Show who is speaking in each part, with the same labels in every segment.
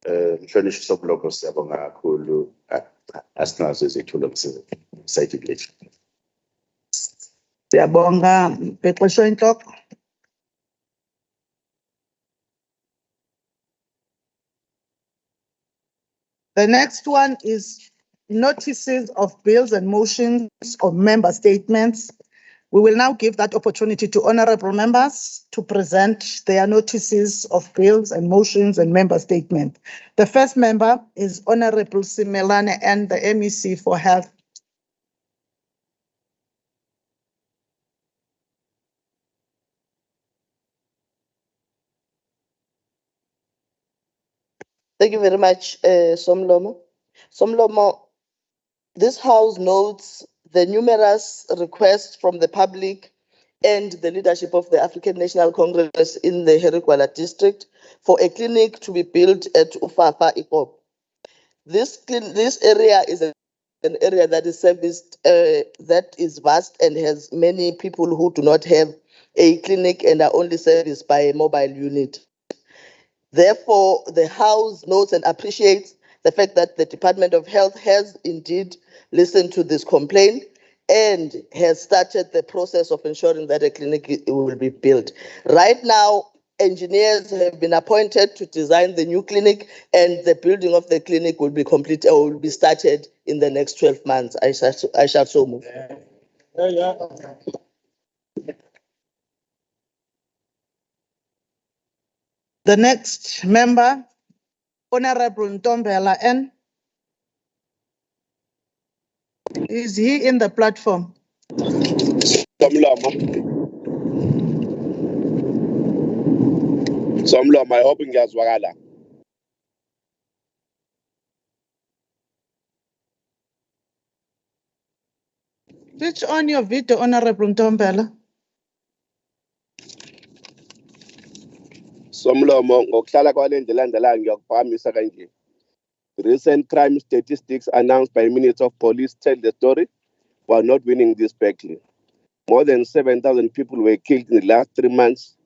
Speaker 1: Mhlonishwa Sobuloko, siyabonga kakhulu. Asinazo izethulo msayidilete.
Speaker 2: Siyabonga Bhexesho Inhloko. The next one is notices of bills and motions of member statements. We will now give that opportunity to honorable members to present their notices of bills and motions and member statement. The first member is Honorable Simelane and the MEC for Health.
Speaker 3: Thank you very much, Somlomo. Somlomo, this House notes the numerous requests from the public and the leadership of the African National Congress in the Herigwala district for a clinic to be built at Ufafa Ikop. This area is an area that is serviced, that is vast and has many people who do not have a clinic and are only serviced by a mobile unit. Therefore, the House notes and appreciates the fact that the Department of Health has indeed listened to this complaint and has started the process of ensuring that a clinic will be built. Right now, engineers have been appointed to design the new clinic, and the building of the clinic will be completed or will be started in the next 12 months. I shall so move.
Speaker 2: The next member, Honorable Ntombela N. Is he in the platform?
Speaker 4: Somlomo, I hope ngiyazwakala.
Speaker 2: Switch on your video, Honorable Ntombela.
Speaker 4: Somlomo, ngokuhlala kwale ndlela elandelayo ngiyakuphakamisa kanje. Recent crime statistics announced by Minister of Police tell the story. We are not winning this battle. More than 7,000 people were killed in the last 3 months,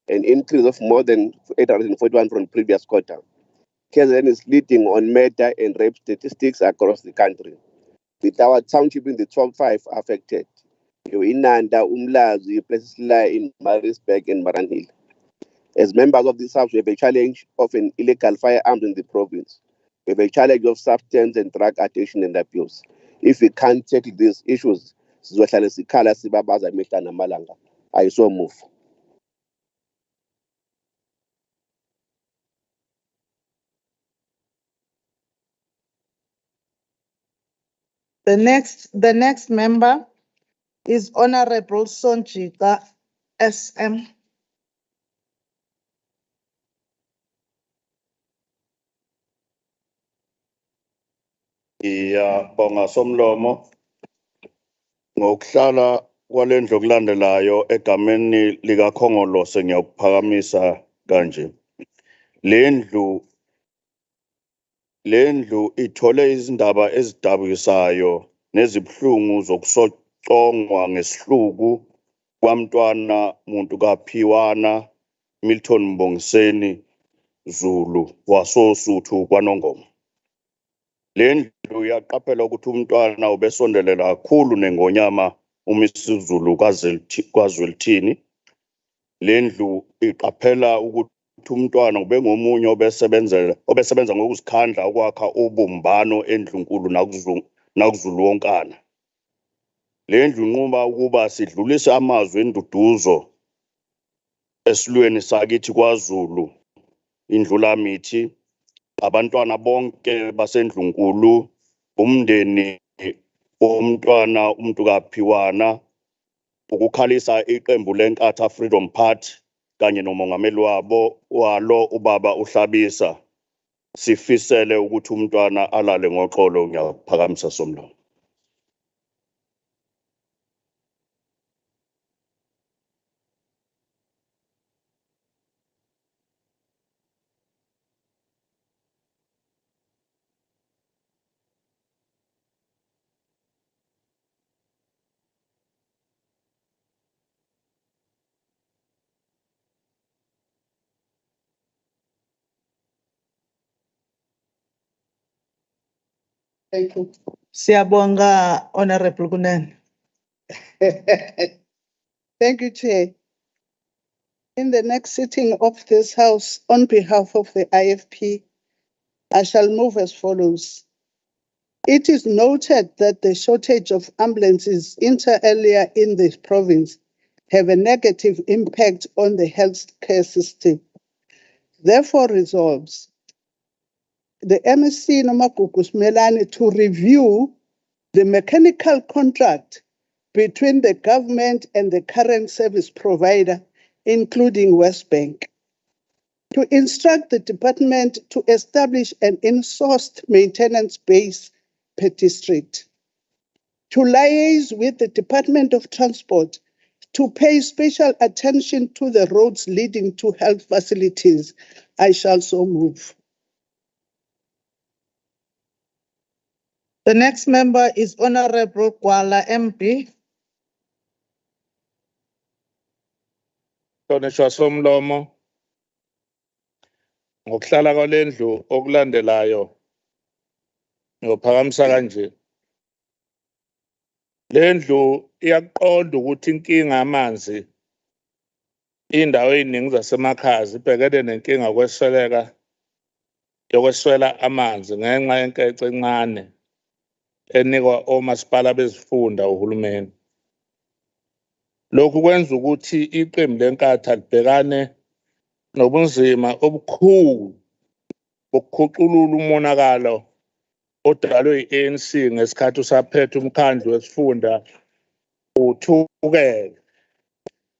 Speaker 4: an increase of more than 841 from previous quarter. KZN is leading on murder and rape statistics across the country, with our township in the top 5 affected. Inanda, Umlazi, places lie in Maritzburg and Maranhill. As members of this House, we have a challenge of an illegal firearms in the province. We have a challenge of substance and drug addiction and abuse. If we can't tackle these issues, sizohlala sikhala sibabaza imihla namalanga. I so move.
Speaker 2: The next member is Honorable Sonjika SM.
Speaker 5: Bonga Somlomo, ngokuhlala kwalendlu okulandelayo egameni likaKhongolose ngiyakuphakamisa kanje. Lendlu ithole izindaba ezidabukisayo nezibhlungu zokusocongwa ngesihluku kwamntwana muntu kaPhiwana Milton Mbongiseni Zulu wasosuthu kwaNongoma. Lendlu yaqaphela ukuthi umntwana ubesondelela kakhulu nengonyama uMisuzulu kwaZwelithini. Lendlu iqaphela ukuthi umntwana ubengomunye obesebenza ngokuzikhandla ukwakha ubumbano endlunkulu nakuzulu wonkana. Lendlu inquma ukuba sidlulise amazwi enduduzo esilweni sakithi kwaZulu indlulamithi, abantwana bonke basendlunkulu, umndeni womntwana umuntu kaPhiwana, ukukhalisa iqembu leNkatha Freedom Party kanye nomongameli walo ubaba uHlabisa. Sifisele ukuthi umntwana alale ngoxolo. Ngiyaphakamisa Somlomo.
Speaker 3: Thank you.
Speaker 2: Siyabonga, Honorable Kunene.
Speaker 3: Thank you, Chair. In the next sitting of this House, on behalf of the IFP, I shall move as follows. It is noted that the shortage of ambulances inter alia in this province have a negative impact on the healthcare system. Therefore resolves the MSC Nomagugu Smelane to review the mechanical contract between the government and the current service provider, including West Bank, to instruct the department to establish an in-sourced maintenance base per district, to liaise with the Department of Transport to pay special attention to the roads leading to health facilities. I shall so move.
Speaker 2: The next member is Honorable Kwala MP.
Speaker 6: Hlonishwa somlomo ngokuhlala kwalendlu okulandelayo ngophakamisa kanje. Lendlu iyaqonda ukuthi inkinga yamanzi indawo eziningi zasemakhaya zibhekene nenkinga yokweswela amanzi ngenxa yenkece encane enikwa omasipala bezifunda uhulumeni. Lokhu kwenza ukuthi iqembu lenkatha libhekane nobunzima obukhulu bokukhuculula umonakalo odalwe yi-ANC ngesikhathi usaphethe umkhandlu wesifunda uthukela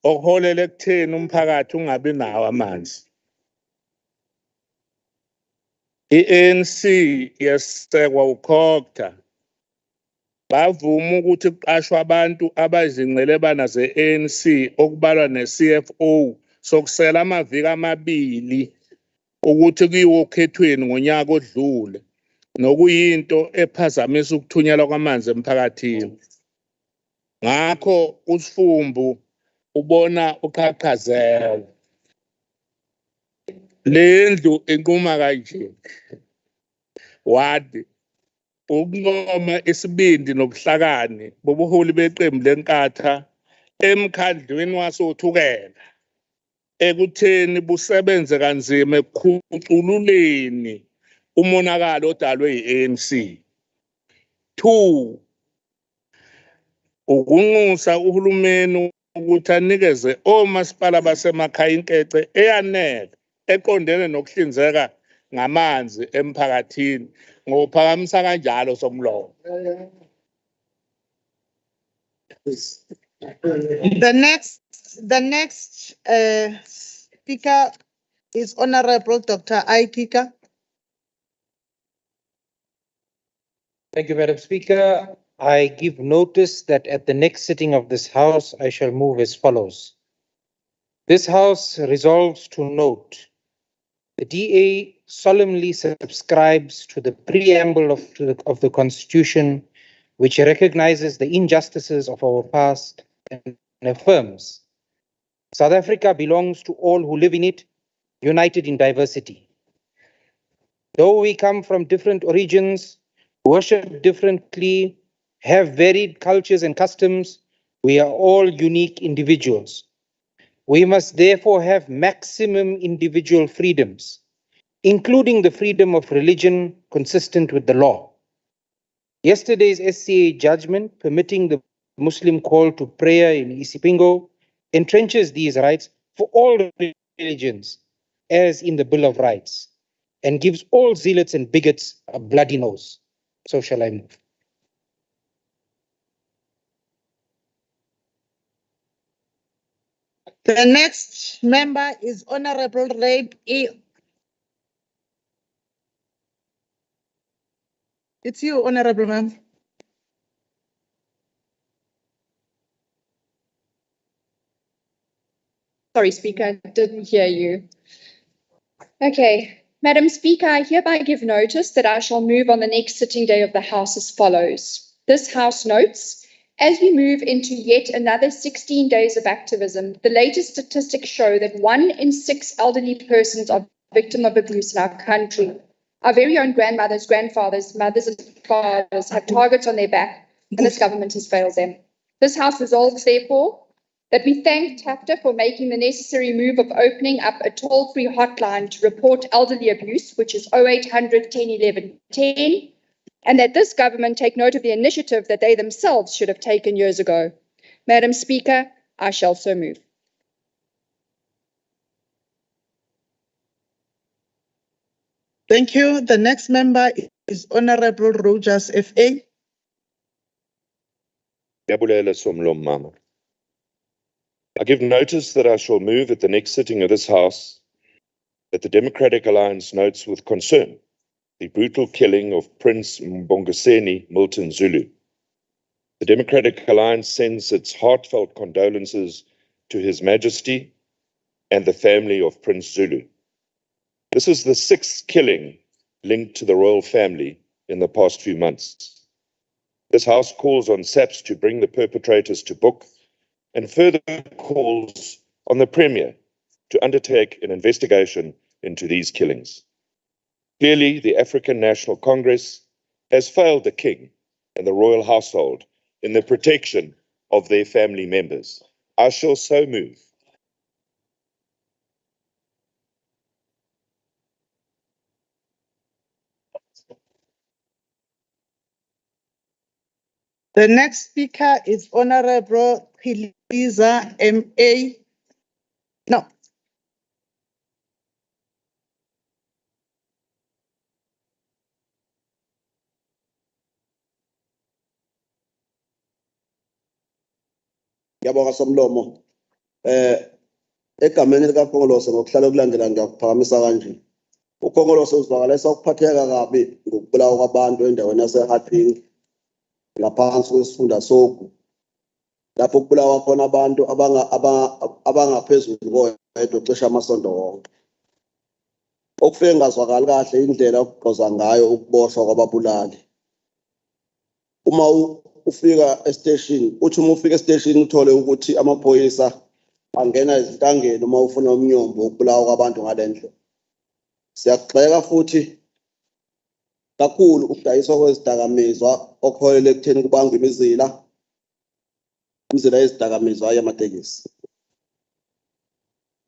Speaker 6: okuholela ekutheni umphakathi ungabi nawo amanzi. I-ANC yesekwa ukhokta bavuma ukuthi kuqashwe abantu abayizingqelebana ze-ANC okubalwa ne-CFO sokusela amaviki amabili ukuthi kuyiwe okhethweni ngonyaka odlule nokuyinto ephazamisa ukuthunyelwa kwamanzi emphakathini. Ngakho uSifumbu ubona uqhaqhazela. Lendlu inquma kanje. Wadi ukunqoma isibindi nobuhlakani bobuholi beqembu lenkatha emkhandlwini wasothukela ekutheni busebenze kanzima ekukhucululeni umonakalo odalwe yi-ANC. 2, ukunxusa uhulumeni ukuthi anikeze omasipala basemakhaya inkece eyanele eqondene nokuhlinzeka ngamanzi emphakathini ngophakamisa kanjalo somlomo.
Speaker 2: The next speaker is Honorable Dr. Aikika.
Speaker 7: Thank you, Madam Speaker. I give notice that at the next sitting of this House, I shall move as follows. This House resolves to note the DA solemnly subscribes to the preamble of the Constitution, which recognizes the injustices of our past and affirms South Africa belongs to all who live in it, united in diversity. Though we come from different origins, worship differently, have varied cultures and customs, we are all unique individuals. We must therefore have maximum individual freedoms, including the freedom of religion consistent with the law. Yesterday's SCA judgment permitting the Muslim call to prayer in Isipingo entrenches these rights for all religions, as in the Bill of Rights, and gives all zealots and bigots a bloody nose. So shall I move.
Speaker 2: The next member is Honorable Rape E. It's you, Honorable Ma'am.
Speaker 8: Sorry, Speaker, I didn't hear you. Okay, Madam Speaker, I hereby give notice that I shall move on the next sitting day of the House as follows. This House notes, as we move into yet another 16 days of activism, the latest statistics show that 1 in 6 elderly persons are victims of abuse in our country. Our very own grandmothers, grandfathers, mothers and fathers have targets on their back, and this government has failed them. This House resolves, therefore, that we thank TAFTA for making the necessary move of opening up a toll-free hotline to report elderly abuse, which is 0800 10 11 10, and that this government take note of the initiative that they themselves should have taken years ago. Madam Speaker, I shall so move.
Speaker 2: Thank you. The next member is Honorable Rogers FA.
Speaker 9: Yabulela Somlom Mama. I give notice that I shall move at the next sitting of this House that the Democratic Alliance notes with concern the brutal killing of Prince Mbongiseni Milton Zulu. The Democratic Alliance sends its heartfelt condolences to His Majesty and the family of Prince Zulu. This is the 6th killing linked to the royal family in the past few months. This House calls on SAPS to bring the perpetrators to book and further calls on the Premier to undertake an investigation into these killings. Clearly, the African National Congress has failed the King and the royal household in the protection of their family members. I shall so move.
Speaker 2: The next speaker is Honorable Philiza MA. No.
Speaker 10: Ngiyabonga Somlomo. Egameni likaKhongolose ngokuhlala okulandela ngiyakuphakamisa kanje. UKhongolose uzwakalisa ukuphatheka kabi ngokubulawa kwabantu endaweni yaseHarting ngaphansi kwesifunda Sogu. Lapho kubulawa khona abantu abangaphezulu koyedwa cishe amasonto wonke. Okufike ngazwakali kahle indlela okugqoza ngayo ukuboshwa kwababulali. Uma ufika estation, uthi uma ufika estation uthole ukuthi amaphoyisa angena ezintangeni uma ufuna umnyombo wokubulawa kwabantu ngalendlela. Siyagxeka futhi kakhulu ukudayiswa kwezidakamizwa okuholela ekutheni kubangwe imizila yezidakamizwa yamatekisi.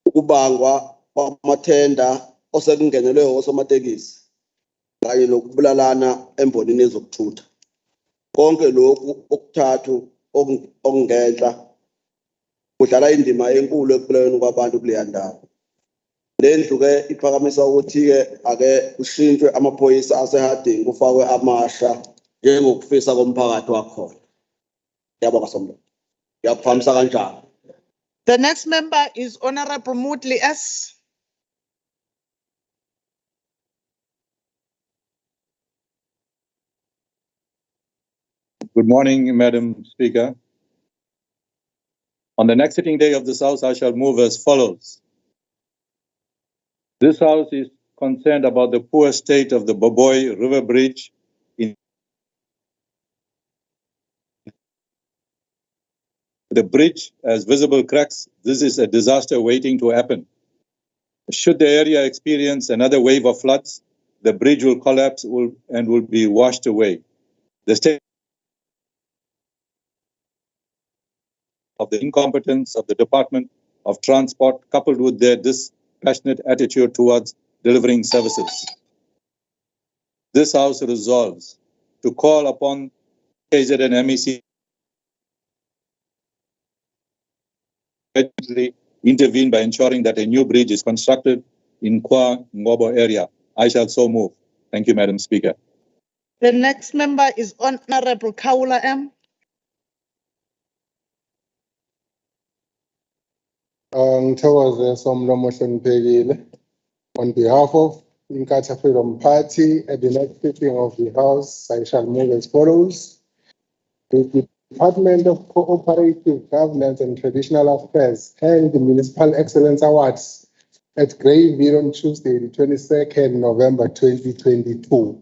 Speaker 10: Ukubangwa kwamathenda osekungenelwe osomatekisi kanye nokubulalana embonini yezokuthutha. Konke lokhu okuthathu okungenhla kudlala indima enkulu ekuphileni kwabantu kuleya ndawo. Le ndlu ke iphakamisa ukuthi ke ake kushintshwe amaphoyisa aseHarting kufakwe amasha njengokufisa komphakathi wakhona. Ngiyabonga Somlomo. Ngiyakuphakamisa kanjalo.
Speaker 2: The next member is Honorable Moodley S.
Speaker 11: Good morning, Madam Speaker. On the next sitting day of this House, I shall move as follows. This House is concerned about the poor state of the Boboy River Bridge in the bridge has visible cracks. This is a disaster waiting to happen. Should the area experience another wave of floods, the bridge will collapse and will be washed away. The state of the incompetence of the Department of Transport, coupled with their dispassionate attitude towards delivering services. This House resolves to call upon KZ and MEC to intervene by ensuring that a new bridge is constructed in Kwa Ngobo area. I shall so move. Thank you, Madam Speaker.
Speaker 2: The next member is Honorable Kaula M.
Speaker 12: Ngithokoze Somlomo Hloniphekile. On behalf of Inkatha Freedom Party, at the next sitting of the House, I shall move as follows. The Department of Cooperative Governance and Traditional Affairs held the Municipal Excellence Awards at Greyville on Tuesday, the 22nd November 2022.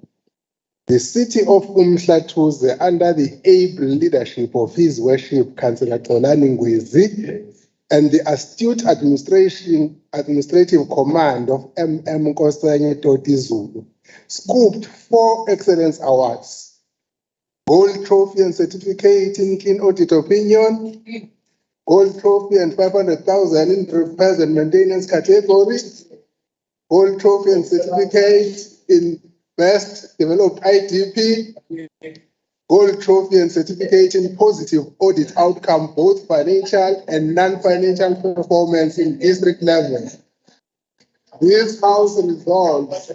Speaker 12: The city of Umhlathuze, under the able leadership of His Worship Councillor Xolani Ngwezi, and the astute administrative command of MM Nkosazana Toti Zulu, scooped 4 excellence awards: gold trophy and certificate in clean audit opinion, gold trophy and 500,000 in repairs and maintenance category, gold trophy and certificate in best developed IDP, gold trophy and certificate in positive audit outcome, both financial and non-financial performance in district level. This House resolves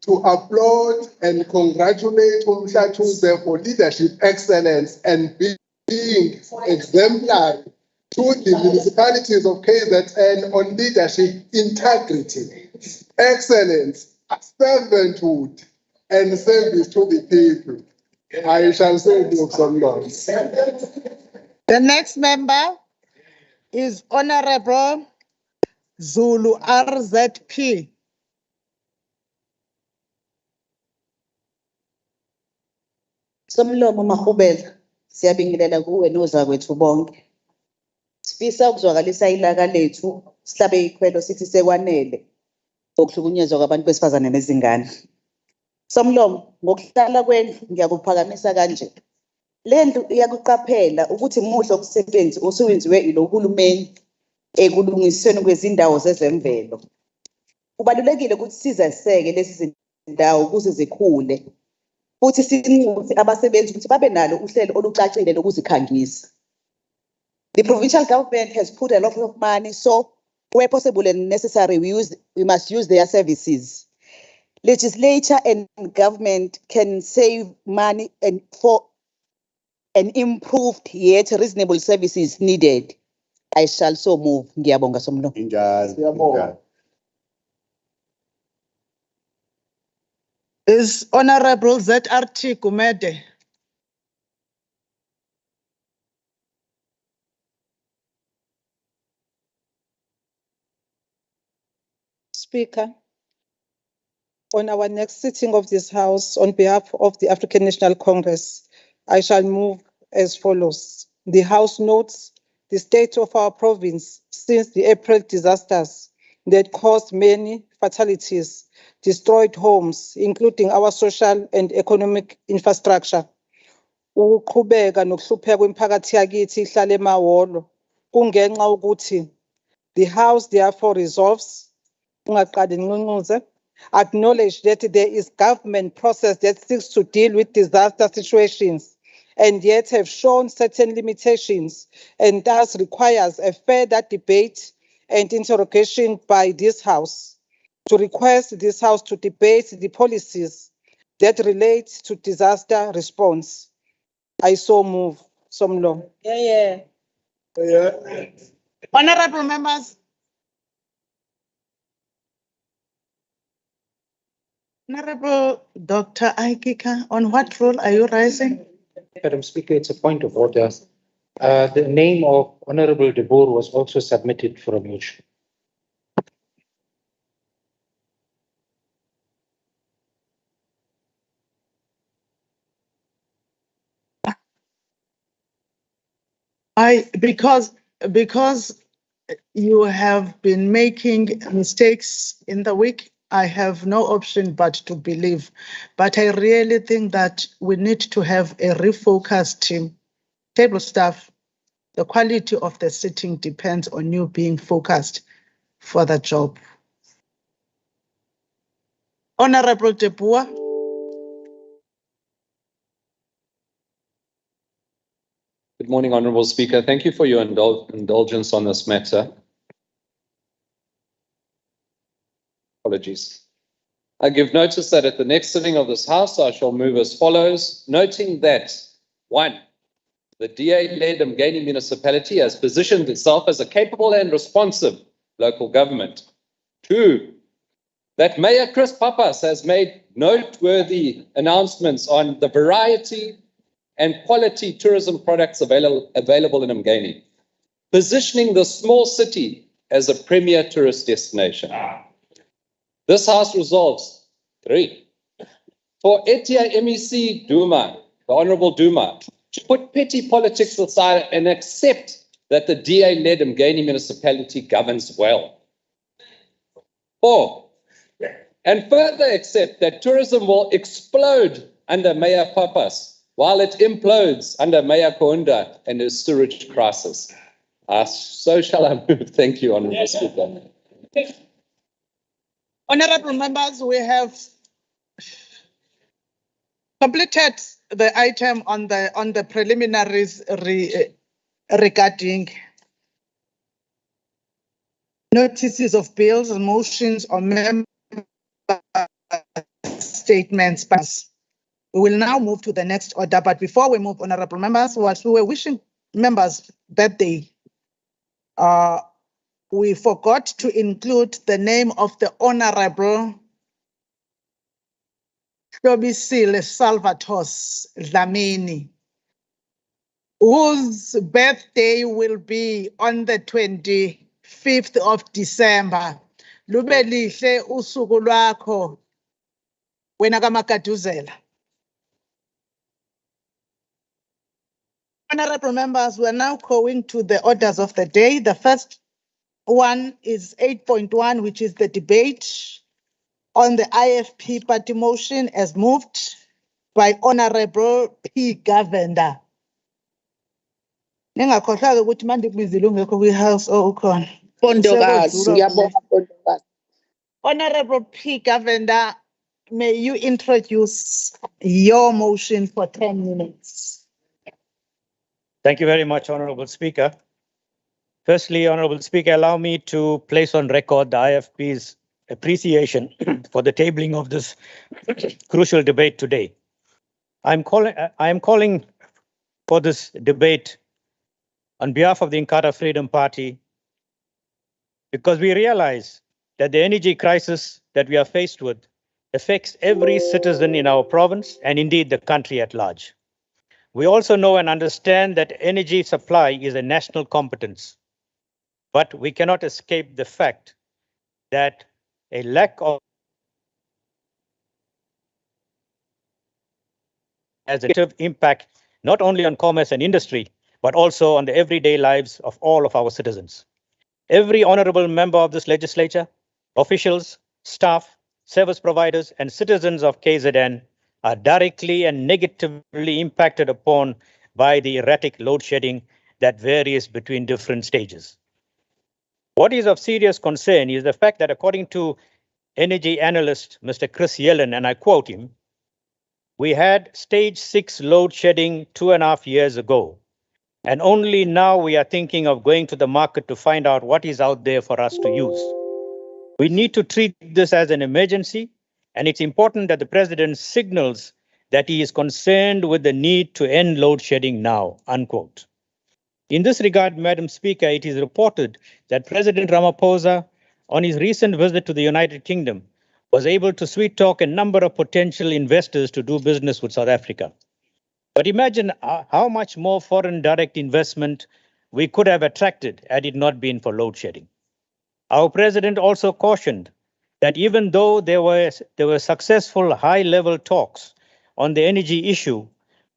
Speaker 12: to applaud and congratulate Umhlathuze for leadership excellence and being exemplary to the municipalities of KZN on leadership integrity, excellence, servanthood, and service to the people. I shall so move some laws.
Speaker 2: The next member is Honorable Zulu RZP.
Speaker 13: Somlomo Mahubela, siyabingelela kuwe nozakwethu bonke. Sifisa ukuzwakalisa ilaka lethu, sihlabe ikhwelo sithi sekwanele okuhlukunyezwa kwabantu besifazane nezingane. Somlomo, ngokuhlala kwendlu ngiyakuphakamisa kanje. Le ndlu iyakuqaphela ukuthi muhle umsebenzi osuwenziwe ilohulumeni ekulungisweni kwezindawo zezemvelo. Kubalulekile ukuthi sizeseke lezi zindawo ukuze zikhule. Futhi sinqume abasebenzi ukuthi babe nalo uhlelo olucacile lokuzikhangisa. The provincial government has put a lot of money, so where possible and necessary, we must use their services. Legislature and government can save money and for an improved yet reasonable services needed. I shall so move. Ngiyabonga Somlo.
Speaker 1: Injani.
Speaker 2: Is Honorable ZRT Gumede.
Speaker 14: Speaker, on our next sitting of this House, on behalf of the African National Congress, I shall move as follows. The House notes the state of our province since the April disasters that caused many fatalities, destroyed homes, including our social and economic infrastructure. Ukuqhubeka nokuhlupheka kwemiphakathi yakithi ihlale emahholo kungenxa ukuthi the House therefore resolves acknowledge that there is government process that seeks to deal with disaster situations and yet have shown certain limitations and thus requires a further debate and interrogation by this House, to request this House to debate the policies that relate to disaster response. I so move. Somlo.
Speaker 2: Yeah. Honorable members. Honorable Dr. Aikika, on what rule are you rising?
Speaker 7: Madam Speaker, it's a point of order. The name of Honorable De Boer was also submitted for a motion.
Speaker 2: Because you have been making mistakes in the week, I have no option but to believe. But I really think that we need to have a refocused team. Table staff, the quality of the sitting depends on you being focused for the job. Honorable De Boer.
Speaker 15: Good morning, Honourable Speaker. Thank you for your indulgence on this matter. Apologies. I give notice that at the next sitting of this House, I shall move as follows, noting that 1, the DA-led Mgeni municipality has positioned itself as a capable and responsive local government. 2, that Mayor Chris Pappas has made noteworthy announcements on the variety and quality tourism products available in Mgeni, positioning the small city as a premier tourist destination. This House resolves 3, for Etia MEC Duma, the Honourable Duma, to put petty politics aside and accept that the DA-led Mgeni municipality governs well. 4. And further accept that tourism will explode under Mayor Papas while it implodes under Mayor Kaunda and his sewage crisis. So shall I move. Thank you, Honourable Speaker.
Speaker 2: Honourable members, we have completed the item on the preliminaries regarding notices of bills, motions, or member statements. We will now move to the next order, but before we move, honourable members, whilst we were wishing members birthday, we forgot to include the name of the Honourable Shobisile Salvatos Dlamini, whose birthday will be on the 25th of December. Lube lihle usuku lwakho wena kaMagaduzela. Honourable members, we are now going to the orders of the day. The first one is 8.1, which is the debate on the IFP Party Motion as moved by Honourable P Govender. Ningakhohlwa ukuthi manje kubizile ungekho kwi-house ukhona.
Speaker 3: Pondokazi, ngiyabonga Pondokazi.
Speaker 2: Honourable P Govender, may you introduce your motion for 10 minutes.
Speaker 16: Thank you very much, Honourable Speaker. Firstly, Honourable Speaker, allow me to place on record the IFP's appreciation for the tabling of this crucial debate today. I am calling for this debate on behalf of the Inkatha Freedom Party because we realize that the energy crisis that we are faced with affects every citizen in our province and indeed the country at large. We also know and understand that energy supply is a national competence, but we cannot escape the fact that a lack of has a negative impact not only on commerce and industry, but also on the everyday lives of all of our citizens. Every honourable member of this legislature, officials, staff, service providers, and citizens of KZN are directly and negatively impacted upon by the erratic load shedding that varies between different stages. What is of serious concern is the fact that according to energy analyst Mr. Chris Yellen, and I quote him, we had stage 6 load shedding 2.5 years ago, and only now we are thinking of going to the market to find out what is out there for us to use. We need to treat this as an emergency, and it's important that the president signals that he is concerned with the need to end load shedding now, unquote. In this regard, Madam Speaker, it is reported that President Ramaphosa, on his recent visit to the United Kingdom, was able to sweet talk a number of potential investors to do business with South Africa. But imagine how much more foreign direct investment we could have attracted had it not been for load shedding. Our president also cautioned that even though there were successful high-level talks on the energy issue,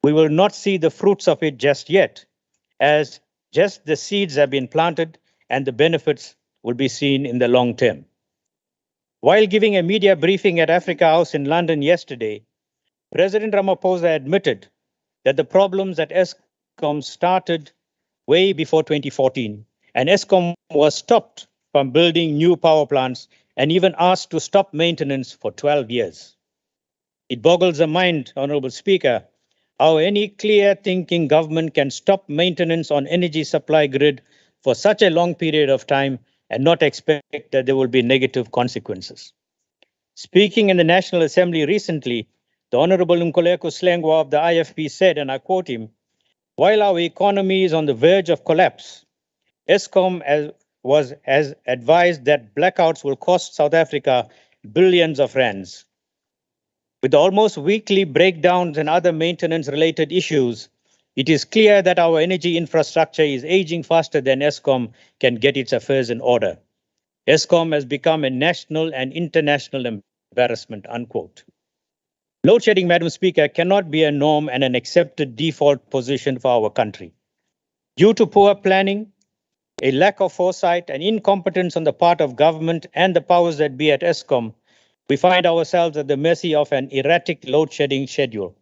Speaker 16: we will not see the fruits of it just yet, as just the seeds have been planted and the benefits will be seen in the long term. While giving a media briefing at Africa House in London yesterday, President Ramaphosa admitted that the problems at Eskom started way before 2014, and Eskom was stopped from building new power plants and even asked to stop maintenance for 12 years. It boggles the mind, Honourable Speaker, how any clear-thinking government can stop maintenance on energy supply grid for such a long period of time and not expect that there will be negative consequences. Speaking in the National Assembly recently, the Honourable Nkuleko Slengwa of the IFP said, and I quote him, while our economy is on the verge of collapse, Eskom has advised that blackouts will cost South Africa billions of rands. With almost weekly breakdowns and other maintenance-related issues, it is clear that our energy infrastructure is aging faster than Eskom can get its affairs in order. Eskom has become a national and international embarrassment, unquote. Load shedding, Madam Speaker, cannot be a norm and an accepted default position for our country. Due to poor planning, a lack of foresight and incompetence on the part of government and the powers that be at Eskom, we find ourselves at the mercy of an erratic load shedding schedule.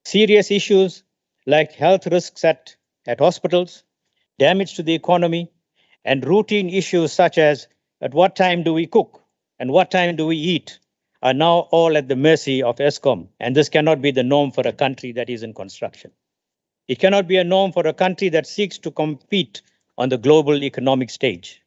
Speaker 16: Serious issues like health risks at hospitals, damage to the economy, and routine issues such as at what time do we cook and what time do we eat are now all at the mercy of Eskom, and this cannot be the norm for a country that is in construction. It cannot be a norm for a country that seeks to compete on the global economic stage.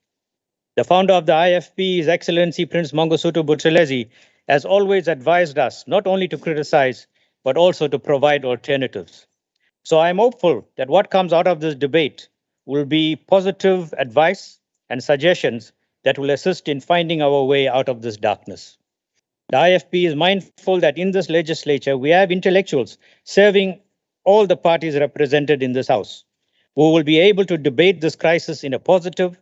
Speaker 16: The founder of the IFP, His Excellency Prince Mangosuthu Buthelezi, has always advised us not only to criticize, but also to provide alternatives. So I'm hopeful that what comes out of this debate will be positive advice and suggestions that will assist in finding our way out of this darkness. The IFP is mindful that in this legislature, we have intellectuals serving all the parties represented in this House, who will be able to debate this crisis in a positive,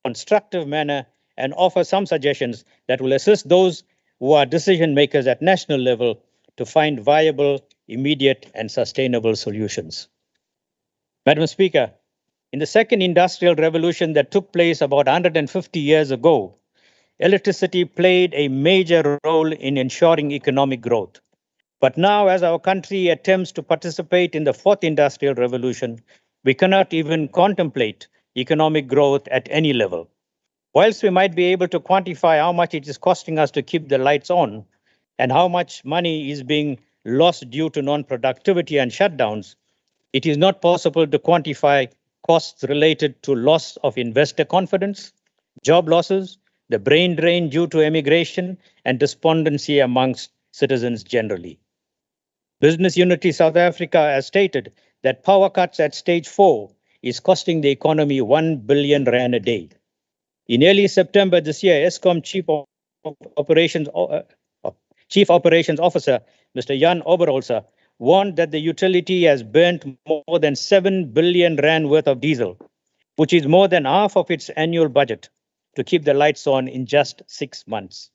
Speaker 16: constructive manner and offer some suggestions that will assist those who are decision makers at national level to find viable, immediate, and sustainable solutions. Madam Speaker, in the second industrial revolution that took place about 150 years ago, electricity played a major role in ensuring economic growth. But now, as our country attempts to participate in the fourth industrial revolution, we cannot even contemplate economic growth at any level. Whilst we might be able to quantify how much it is costing us to keep the lights on and how much money is being lost due to non-productivity and shutdowns, it is not possible to quantify costs related to loss of investor confidence, job losses, the brain drain due to emigration, and despondency amongst citizens generally. Business Unity South Africa has stated that power cuts at stage 4 is costing the economy 1 billion rand a day. In early September this year, Eskom Chief Operations Officer, Mr. Jan Oberholzer, warned that the utility has burnt more than 7 billion rand worth of diesel, which is more than half of its annual budget, to keep the lights on in just 6 months.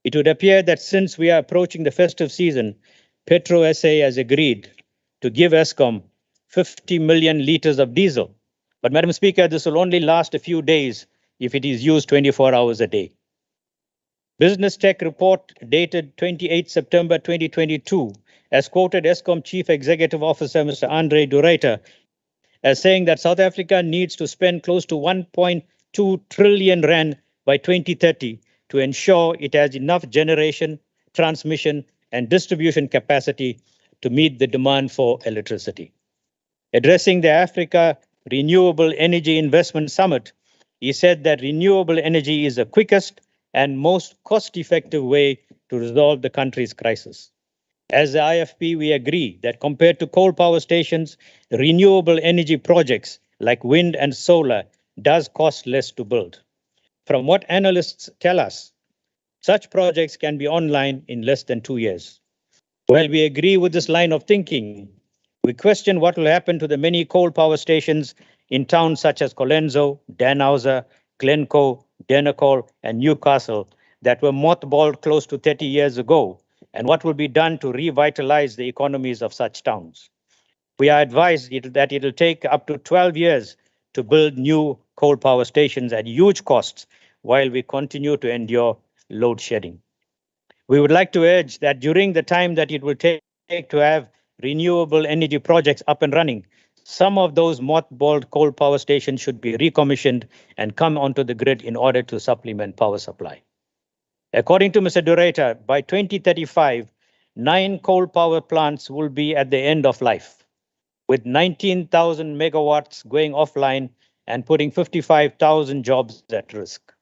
Speaker 16: It would appear that since we are approaching the festive season, Petro SA has agreed to give Eskom 50 million litres of diesel. But Madam Speaker, this will only last a few days if it is used 24 hours a day. Business Tech report dated 28 September 2022 has quoted Eskom Chief Executive Officer Mr. Andre de Ruyter as saying that South Africa needs to spend close to 1.2 trillion rand by 2030 to ensure it has enough generation, transmission, and distribution capacity to meet the demand for electricity. Addressing the Africa Renewable Energy Investment Summit, he said that renewable energy is the quickest and most cost-effective way to resolve the country's crisis. As the IFP, we agree that compared to coal power stations, renewable energy projects like wind and solar does cost less to build. From what analysts tell us, such projects can be online in less than 2 years. While we agree with this line of thinking, we question what will happen to the many coal power stations in towns such as Colenso, Danhauser, Glencoe, Dernacol, and Newcastle that were mothballed close to 30 years ago, and what will be done to revitalize the economies of such towns. We are advised that it will take up to 12 years to build new coal power stations at huge costs while we continue to endure load shedding. We would like to urge that during the time that it will take to have renewable energy projects up and running, some of those mothballed coal power stations should be recommissioned and come onto the grid in order to supplement power supply. According to Mr. de Ruyter, by 2035, 9 coal power plants will be at the end of life, with 19,000 megawatts going offline and putting 55,000 jobs at risk.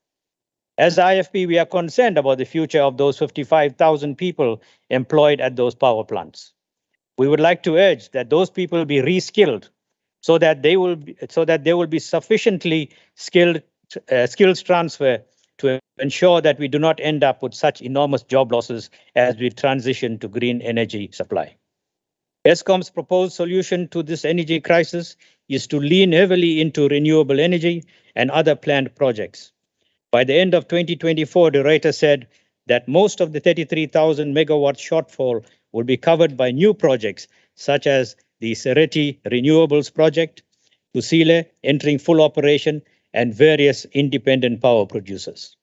Speaker 16: As the IFP, we are concerned about the future of those 55,000 people employed at those power plants. We would like to urge that those people be reskilled so that there will be sufficiently skills transfer to ensure that we do not end up with such enormous job losses as we transition to green energy supply. Eskom's proposed solution to this energy crisis is to lean heavily into renewable energy and other planned projects. By the end of 2024, the Ruyter said that most of the 33,000 megawatt shortfall will be covered by new projects such as the Sereti Renewables Project, Kusile entering full operation, and various independent power producers.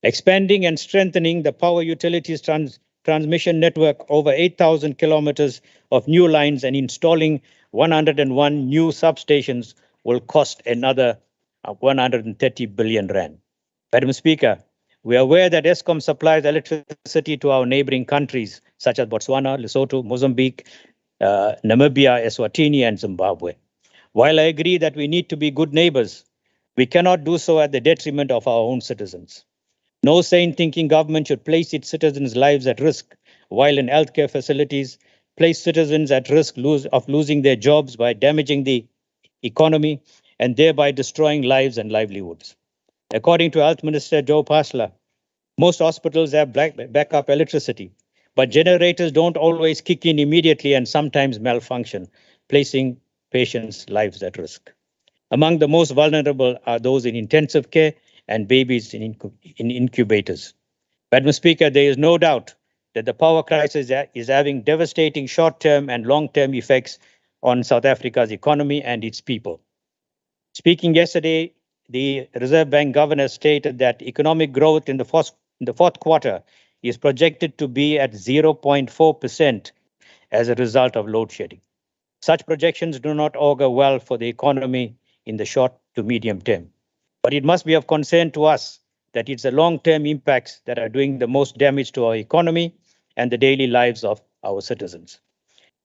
Speaker 16: Expanding and strengthening the power utilities transmission network over 8,000 kilometers of new lines and installing 101 new substations will cost another 130 billion rand. Madam Speaker, we are aware that Eskom supplies electricity to our neighboring countries such as Botswana, Lesotho, Mozambique, Namibia, Eswatini, and Zimbabwe. While I agree that we need to be good neighbors, we cannot do so at the detriment of our own citizens. No sane-thinking government should place its citizens' lives at risk, while in healthcare facilities, place citizens at risk of losing their jobs by damaging the economy and thereby destroying lives and livelihoods. According to Health Minister Joe Pasla, most hospitals have backup electricity, but generators don't always kick in immediately and sometimes malfunction, placing patients' lives at risk. Among the most vulnerable are those in intensive care and babies in incubators. Madam Speaker, there is no doubt that the power crisis is having devastating short-term and long-term effects on South Africa's economy and its people. Speaking yesterday, the Reserve Bank governor stated that economic growth in the fourth quarter is projected to be at 0.4% as a result of load shedding. Such projections do not augur well for the economy in the short to medium term. But it must be of concern to us that it's the long-term impacts that are doing the most damage to our economy and the daily lives of our citizens.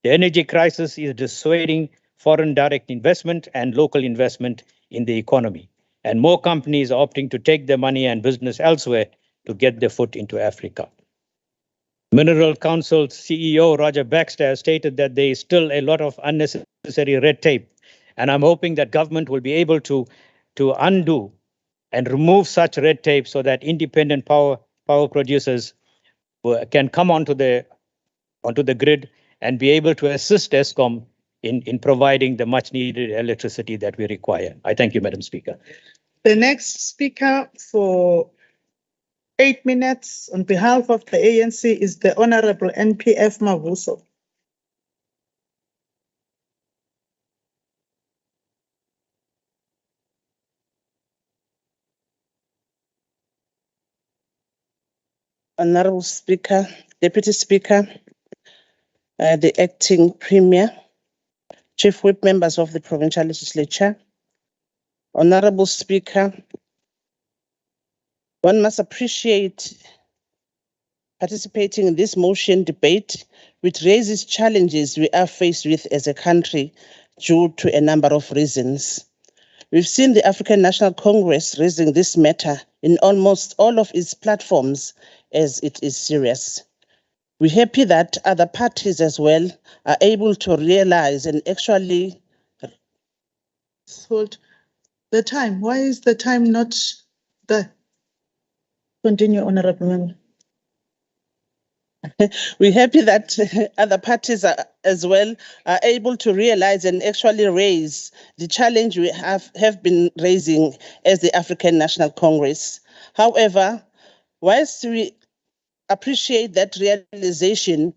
Speaker 16: The energy crisis is dissuading foreign direct investment and local investment in the economy, and more companies are opting to take their money and business elsewhere to get their foot into Africa. Mineral Council CEO Roger Baxter has stated that there is still a lot of unnecessary red tape, and I'm hoping that government will be able to undo and remove such red tape so that independent power producers can come onto the grid and be able to assist Eskom in providing the much needed electricity that we require. I thank you, Madam Speaker.
Speaker 2: The next speaker for 8 minutes on behalf of the ANC is the Honorable NPF Mavuso.
Speaker 17: Honorable Speaker, Deputy Speaker, the Acting Premier, Chief Whip members of the Provincial Legislature, Honorable Speaker, one must appreciate participating in this motion debate, which raises challenges we are faced with as a country due to a number of reasons. We've seen the African National Congress raising this matter in almost all of its platforms as it is serious. We're happy that other parties as well are able to realize and actually
Speaker 2: Hold the time. Why is the time not there? Continue, Honorable Member.
Speaker 17: We're happy that other parties as well are able to realize and actually raise the challenge we have been raising as the African National Congress. However, whilst we appreciate that realization,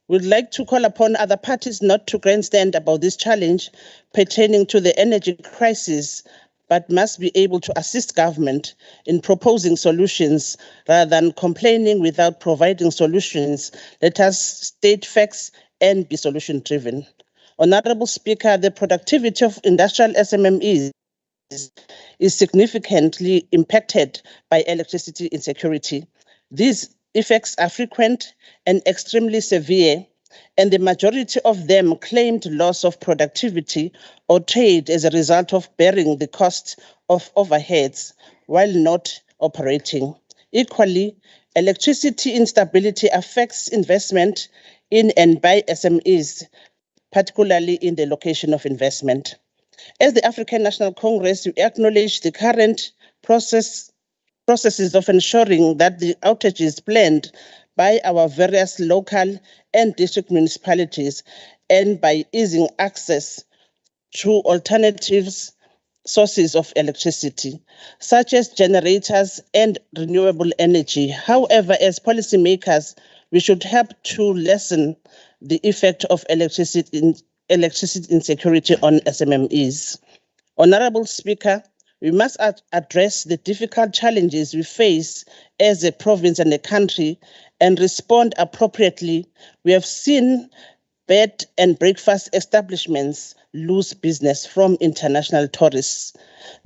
Speaker 17: we'd like to call upon other parties not to grandstand about this challenge pertaining to the energy crisis, but must be able to assist government in proposing solutions rather than complaining without providing solutions. Let us state facts and be solution-driven. Honorable Speaker, the productivity of industrial SMMEs is significantly impacted by electricity insecurity. These effects are frequent and extremely severe, and the majority of them claimed loss of productivity or trade as a result of bearing the cost of overheads while not operating. Equally, electricity instability affects investment in and by SMEs, particularly in the location of investment. As the African National Congress, we acknowledge the current processes of ensuring that the outages planned by our various local and district municipalities and by easing access to alternatives sources of electricity, such as generators and renewable energy. However, as policymakers, we should help to lessen the effect of electricity insecurity on SMMEs. Honorable Speaker, we must address the difficult challenges we face as a province and a country and respond appropriately. We have seen bed and breakfast establishments lose business from international tourists.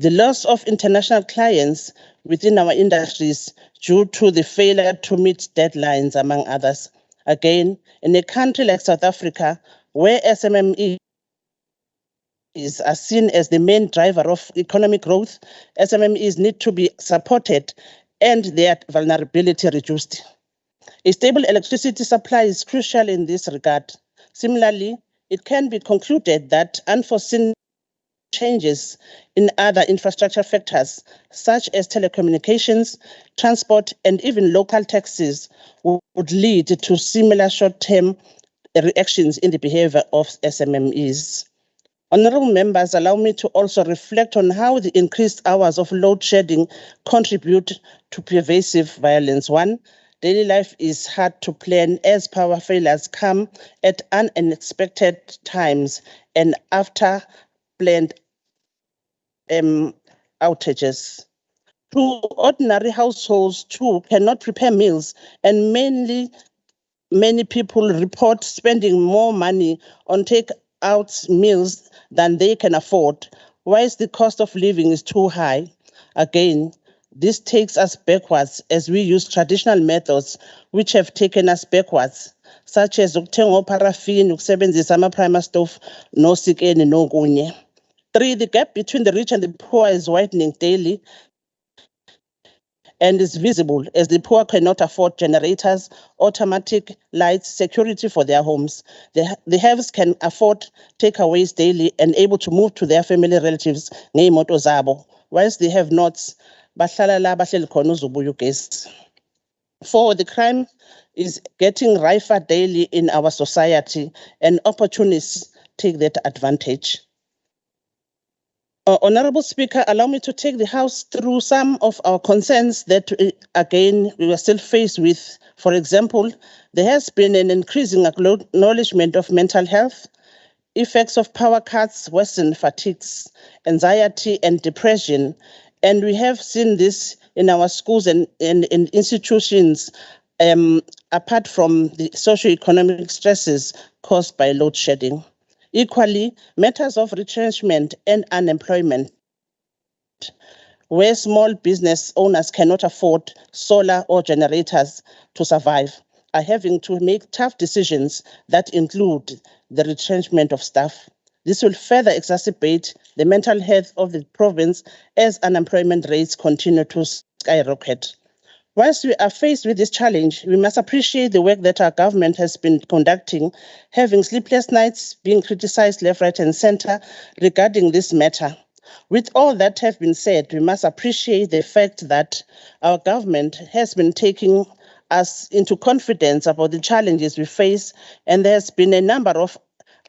Speaker 17: The loss of international clients within our industries due to the failure to meet deadlines, among others. Again, in a country like South Africa, where SMMEs are seen as the main driver of economic growth, SMMEs need to be supported and their vulnerability reduced. A stable electricity supply is crucial in this regard. Similarly, it can be concluded that unforeseen changes in other infrastructure factors, such as telecommunications, transport, and even local taxes, would lead to similar short-term reactions in the behavior of SMMEs. Honorable members, allow me to also reflect on how the increased hours of load shedding contribute to pervasive violence. One, daily life is hard to plan as power failures come at unexpected times and after planned outages. Two, ordinary households too cannot prepare meals, and many people report spending more money on take-out meals than they can afford, whilst the cost of living is too high. Again, this takes us backwards as we use traditional methods which have taken us backwards, such as ukuthenga paraffin, ukusebenzisa ama-primer stove, nosikeni nokunye. Three, the gap between the rich and the poor is widening daily and is visible as the poor cannot afford generators, automatic lights, security for their homes. The haves can afford takeaways daily and able to move to their family relatives ngeimoto zabo, whilst they have nots, bahlala la bahleli khona uzobuya ugesi. Four, the crime is getting rifer daily in our society and opportunists take that advantage. Honorable Speaker, allow me to take the House through some of our concerns that, again, we are still faced with. For example, there has been an increasing acknowledgement of mental health, effects of power cuts, worsen fatigues, anxiety, and depression. And we have seen this in our schools and in institutions, apart from the socioeconomic stresses caused by load shedding. Equally, matters of retrenchment and unemployment, where small business owners cannot afford solar or generators to survive, are having to make tough decisions that include the retrenchment of staff. This will further exacerbate the mental health of the province as unemployment rates continue to skyrocket. Whilst we are faced with this challenge, we must appreciate the work that our government has been conducting, having sleepless nights, being criticized left, right, and center regarding this matter. With all that have been said, we must appreciate the fact that our government has been taking us into confidence about the challenges we face, and there has been a number of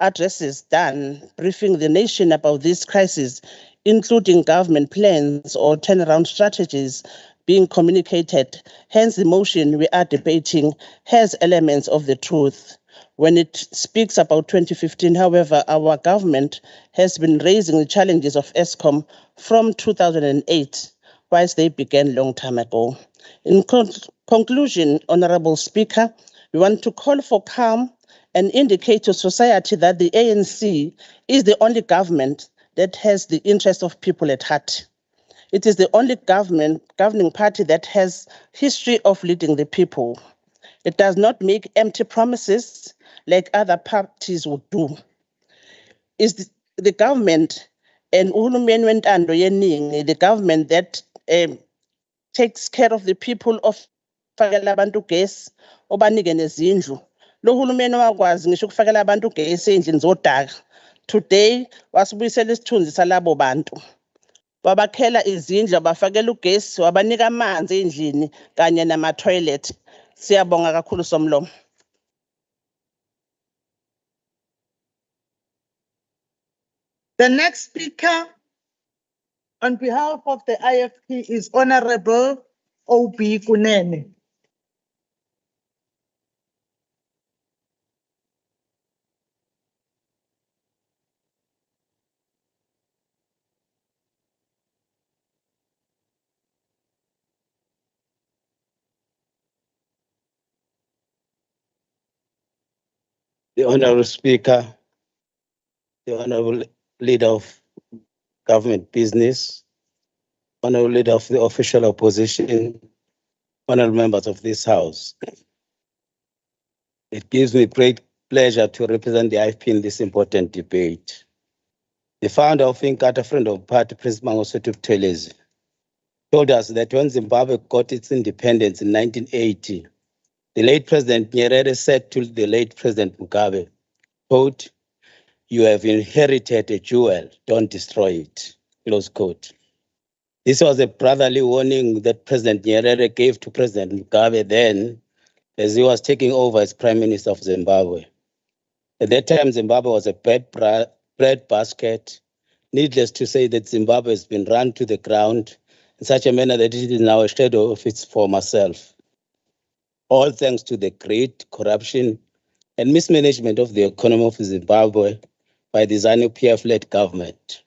Speaker 17: addresses done briefing the nation about this crisis, including government plans or turnaround strategies being communicated. Hence, the motion we are debating has elements of the truth. When it speaks about 2015, however, our government has been raising the challenges of Eskom from 2008, whilst they began long time ago. In conclusion, Honorable Speaker, we want to call for calm and indicate to society that the ANC is the only government that has the interest of people at heart. It is the only governing party that has history of leading the people. It does not make empty promises like other parties would do. It's the government and uhulumeni wentando yeningi, the government that takes care of the people of fakela abantu ugesi, obanike nezindlu. Lo hulumeni wakwazi ngisho ukufakela abantu ugesi endlini zodaka. Today wasibuyisela isithunzi salabo bantu. Wabakhela izindlu, wabafakela ugesi, wabanika amanzi endlini kanye nama-toilet. Siyabonga kakhulu Somlomo.
Speaker 2: The next speaker on behalf of the IFP is Honorable OB Kunene.
Speaker 18: The Honorable Speaker, the Honorable Leader of Government Business, Honorable Leader of the Official Opposition, Honorable members of this House. It gives me great pleasure to represent the IFP in this important debate. The founder of Inkatha Freedom Party, Prince Mangosuthu Buthelezi, told us that when Zimbabwe got its independence in 1980, the late President Nyerere said to the late President Mugabe, quote, "You have inherited a jewel, don't destroy it," close quote. This was a brotherly warning that President Nyerere gave to President Mugabe then, as he was taking over as Prime Minister of Zimbabwe. At that time, Zimbabwe was a bread basket. Needless to say that Zimbabwe has been run to the ground in such a manner that it is now a shadow of its former self. All thanks to the great corruption and mismanagement of the economy of Zimbabwe by the ZANU-PF-led government.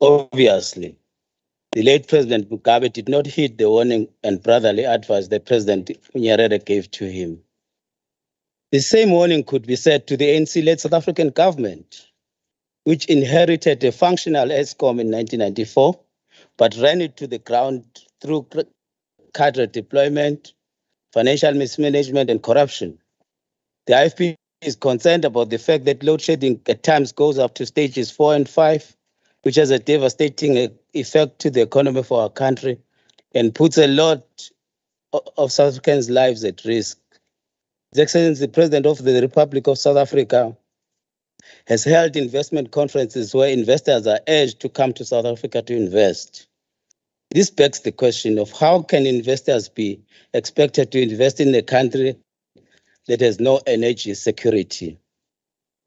Speaker 18: Obviously, the late President Mugabe did not heed the warning and brotherly advice that President Nyerere gave to him. The same warning could be said to the ANC-led South African government, which inherited a functional Eskom in 1994, but ran it to the ground through cadre deployment, financial mismanagement, and corruption. The IFP is concerned about the fact that load shedding at times goes up to stages 4 and 5, which has a devastating effect to the economy for our country and puts a lot of South Africans' lives at risk. His Excellency, the President of the Republic of South Africa, has held investment conferences where investors are urged to come to South Africa to invest. This begs the question of how can investors be expected to invest in a country that has no energy security?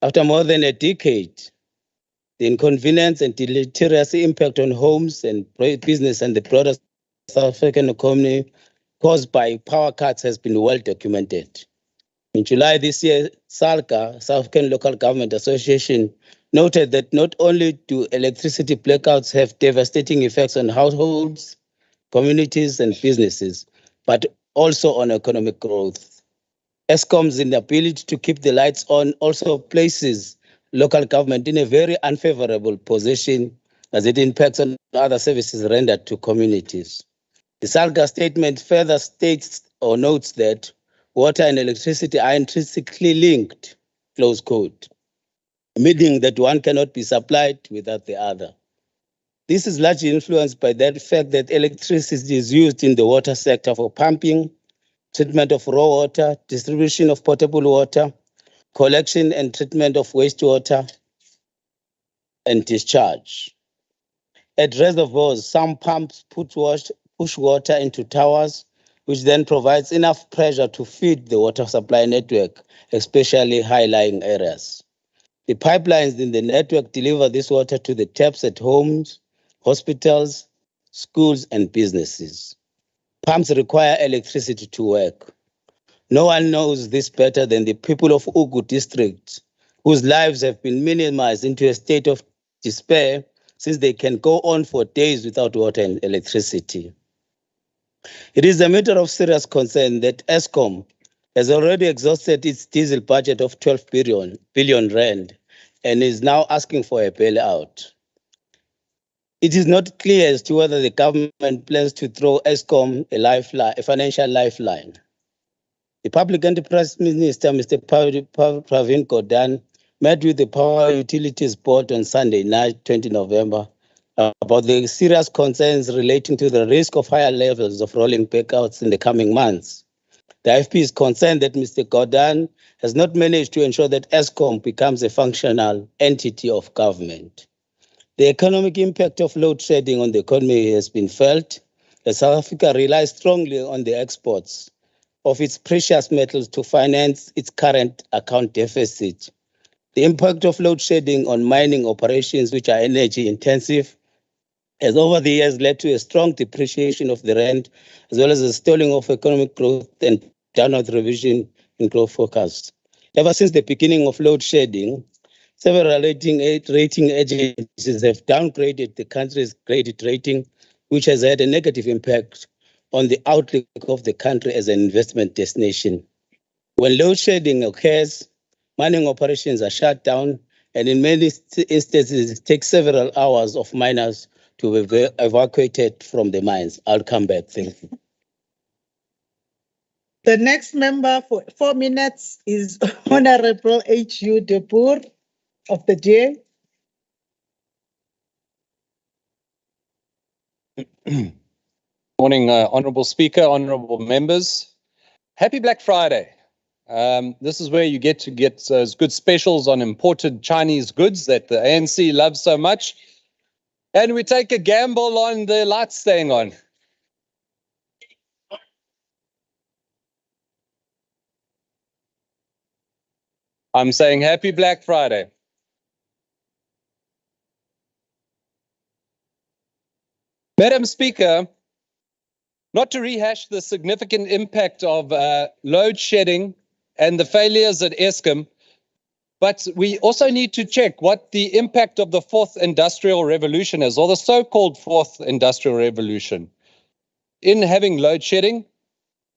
Speaker 18: After more than a decade, the inconvenience and deleterious impact on homes and business and the broader South African economy caused by power cuts has been well documented. In July this year, SALGA, South African Local Government Association, noted that not only do electricity blackouts have devastating effects on households, communities, and businesses, but also on economic growth. Eskom's inability to keep the lights on also places local government in a very unfavorable position as it impacts on other services rendered to communities. The SALGA statement further states or notes that water and electricity are intrinsically linked, close quote, meaning that one cannot be supplied without the other. This is largely influenced by the fact that electricity is used in the water sector for pumping, treatment of raw water, distribution of potable water, collection and treatment of wastewater, and discharge. At reservoirs, some pumps push water into towers, which then provides enough pressure to feed the water supply network, especially high-lying areas. The pipelines in the network deliver this water to the taps at homes, hospitals, schools, and businesses. Pumps require electricity to work. No one knows this better than the people of Ugu district, whose lives have been minimized into a state of despair since they can go on for days without water and electricity. It is a matter of serious concern that Eskom has already exhausted its diesel budget of 12 billion rand and is now asking for a bailout. It is not clear as to whether the government plans to throw Eskom a financial lifeline. The Public Enterprise Minister, Mr. Pravin Gordhan, met with the Power Utilities Board on Sunday night, 20 November, about the serious concerns relating to the risk of higher levels of rolling blackouts in the coming months. The IFP is concerned that Mr. Gordhan has not managed to ensure that Eskom becomes a functional entity of government. The economic impact of load shedding on the economy has been felt, as South Africa relies strongly on the exports of its precious metals to finance its current account deficit. The impact of load shedding on mining operations, which are energy intensive, has over the years led to a strong depreciation of the rand, as well as a stalling of economic growth and downward revision in growth forecasts. Ever since the beginning of load shedding, several rating agencies have downgraded the country's credit rating, which has had a negative impact on the outlook of the country as an investment destination. When load shedding occurs, mining operations are shut down, and in many instances, it takes several hours of miners to be evacuated from the mines. I'll come back. Thank you.
Speaker 2: The next member for 4 minutes is Honorable H.U. Depur of the DA.
Speaker 15: Morning, Honourable Speaker, honourable members. Happy Black Friday. This is where you get those good specials on imported Chinese goods that the ANC loves so much. And we take a gamble on the lights staying on. I'm saying happy Black Friday. Madam Speaker, not to rehash the significant impact of load shedding and the failures at Eskom, but we also need to check what the impact of the fourth industrial revolution is, or the so-called fourth industrial revolution. In having load shedding,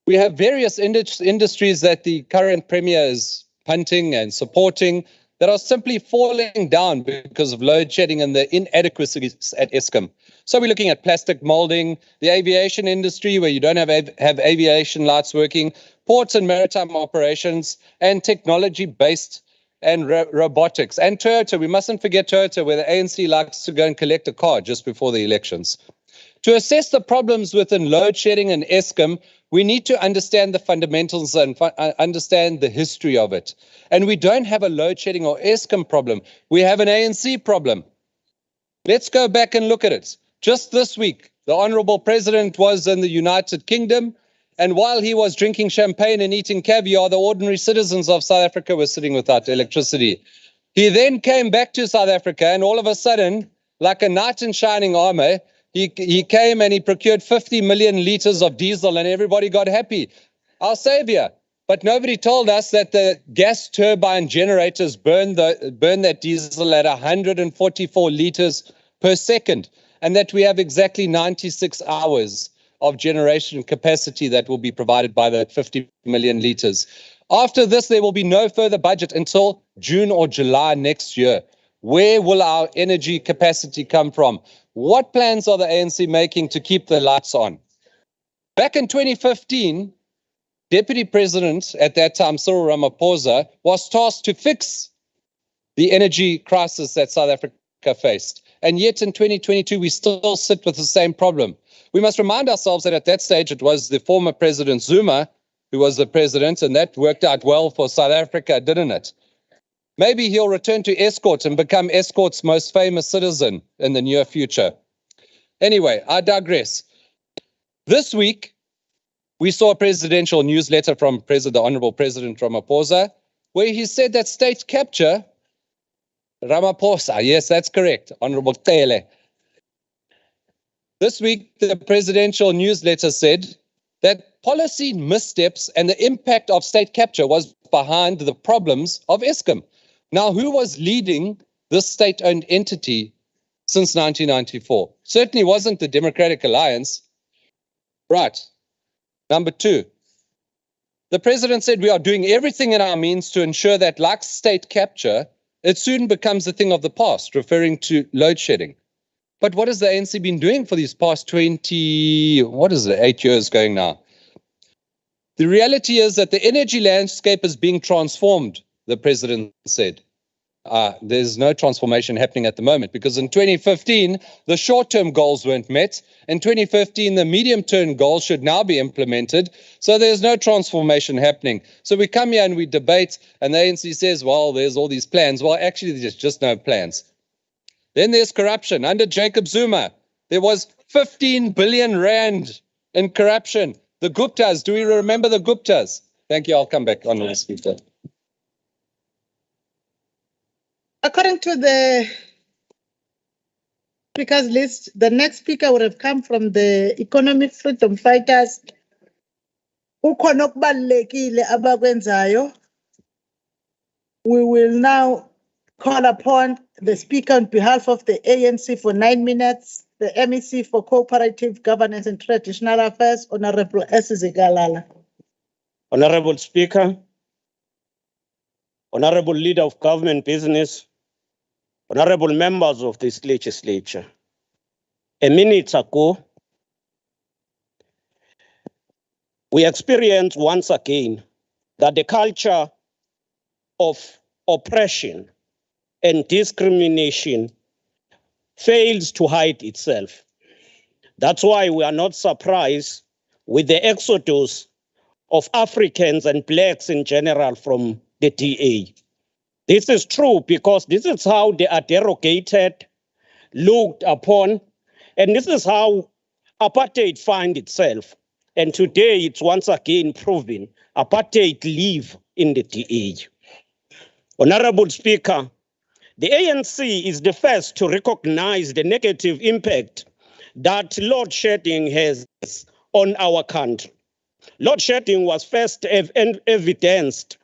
Speaker 15: we have various industries that the current premier is punting and supporting that are simply falling down because of load shedding and the inadequacies at Eskom. So we're looking at plastic molding, the aviation industry where you don't have aviation lights working, ports and maritime operations, and technology-based and robotics. And Toyota, we mustn't forget Toyota, where the ANC likes to go and collect a car just before the elections. To assess the problems within load shedding and Eskom, we need to understand the fundamentals and understand the history of it. And we don't have a load shedding or Eskom problem. We have an ANC problem. Let's go back and look at it. Just this week, the Honourable President was in the United Kingdom, and while he was drinking champagne and eating caviar, the ordinary citizens of South Africa were sitting without electricity. He then came back to South Africa, and all of a sudden, like a knight in shining armor, he came and he procured 50 million litres of diesel, and everybody got happy. Our savior. But nobody told us that the gas turbine generators burn that diesel at 144 litres per second, and that we have exactly 96 hours of generation capacity that will be provided by the 50 million litres. After this, there will be no further budget until June or July next year. Where will our energy capacity come from? What plans are the ANC making to keep the lights on? Back in 2015, Deputy President at that time, Cyril Ramaphosa, was tasked to fix the energy crisis that South Africa faced. And yet in 2022, we still sit with the same problem. We must remind ourselves that at that stage, it was the former President Zuma who was the president, and that worked out well for South Africa, didn't it? Maybe he'll return to Escort and become Escort's most famous citizen in the near future. Anyway, I digress. This week, we saw a presidential newsletter from the Honourable President Ramaphosa, where he said that state capture, Ramaphosa, yes, that's correct, Honourable Tele. This week, the presidential newsletter said that policy missteps and the impact of state capture was behind the problems of Eskom. Now, who was leading this state-owned entity since 1994? Certainly wasn't the Democratic Alliance. Right. Number two, the president said we are doing everything in our means to ensure that, like state capture, it soon becomes a thing of the past, referring to load shedding. But what has the ANC been doing for these past 8 years going now? The reality is that the energy landscape is being transformed, the president said. There's no transformation happening at the moment because in 2015, the short-term goals weren't met. In 2015, the medium-term goals should now be implemented. So there's no transformation happening. So we come here and we debate and the ANC says, well, there's all these plans. Well, actually, there's just no plans. Then there's corruption. Under Jacob Zuma, there was 15 billion rand in corruption. The Guptas, do we remember the Guptas? Thank you. I'll come back, Honourable Speaker.
Speaker 2: According to the speakers list, the next speaker would have come from the economic freedom fighters. Ukhona okubalulekile abakwenzayo. We will now call upon the speaker on behalf of the ANC for 9 minutes, the MEC for Cooperative Governance and Traditional Affairs, Honourable Esizigalala.
Speaker 19: Honourable Speaker, Honorable Leader of Government Business, honorable members of this legislature. A minute ago, we experienced once again that the culture of oppression and discrimination fails to hide itself. That's why we are not surprised with the exodus of Africans and blacks in general from the DA. This is true because this is how they are derogated, looked upon, and this is how apartheid finds itself. And today it's once again proven apartheid live in the DA. Honorable Speaker, the ANC is the first to recognize the negative impact that load shedding has on our country. Load shedding was first evidenced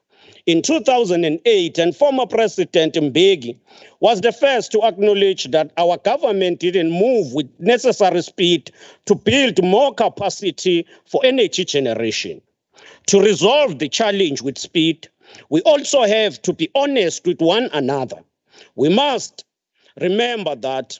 Speaker 19: in 2008, and former President Mbeki was the first to acknowledge that our government didn't move with necessary speed to build more capacity for energy generation. To resolve the challenge with speed, we also have to be honest with one another. We must remember that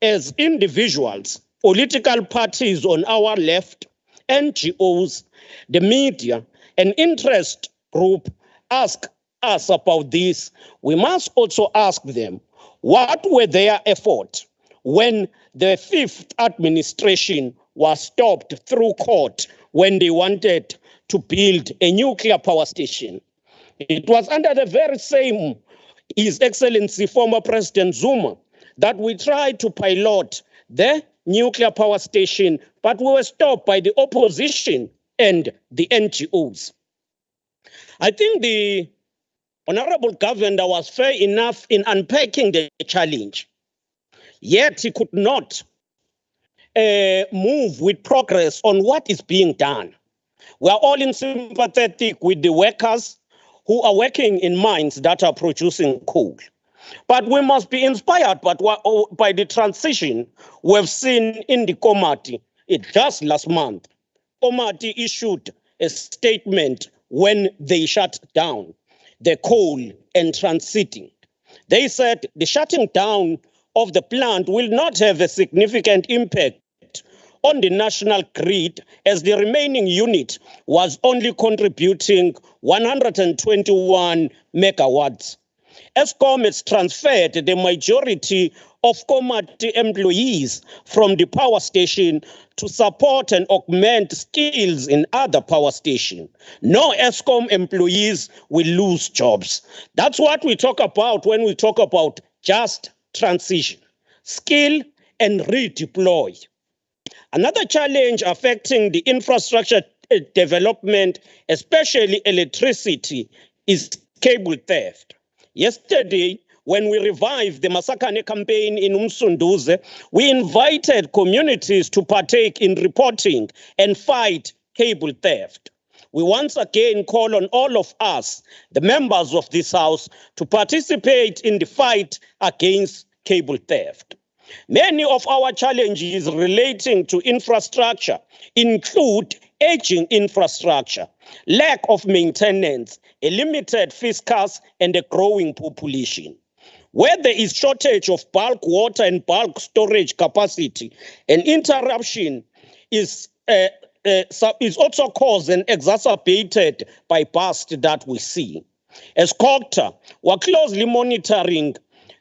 Speaker 19: as individuals, political parties on our left, NGOs, the media, and interest group ask us about this, we must also ask them, what were their efforts when the fifth administration was stopped through court when they wanted to build a nuclear power station? It was under the very same His Excellency former President Zuma that we tried to pilot the nuclear power station, but we were stopped by the opposition and the NGOs. I think the Honorable Governor was fair enough in unpacking the challenge, yet he could not move with progress on what is being done. We are all sympathetic with the workers who are working in mines that are producing coal. But we must be inspired by the transition we've seen in the Komati. Just last month, Komati issued a statement when they shut down the coal and transiting. They said the shutting down of the plant will not have a significant impact on the national grid, as the remaining unit was only contributing 121 megawatts. Eskom has transferred the majority of Komati employees from the power station to support and augment skills in other power stations. No Eskom employees will lose jobs. That's what we talk about when we talk about just transition, skill and redeploy. Another challenge affecting the infrastructure development, especially electricity, is cable theft. Yesterday, when we revived the Masakane campaign in Umsunduze, we invited communities to partake in reporting and fight cable theft. We once again call on all of us, the members of this House, to participate in the fight against cable theft. Many of our challenges relating to infrastructure include aging infrastructure, lack of maintenance, a limited fiscus, and a growing population. Where there is shortage of bulk water and bulk storage capacity, an interruption is also caused and exacerbated by bust that we see. As COGTA, we're closely monitoring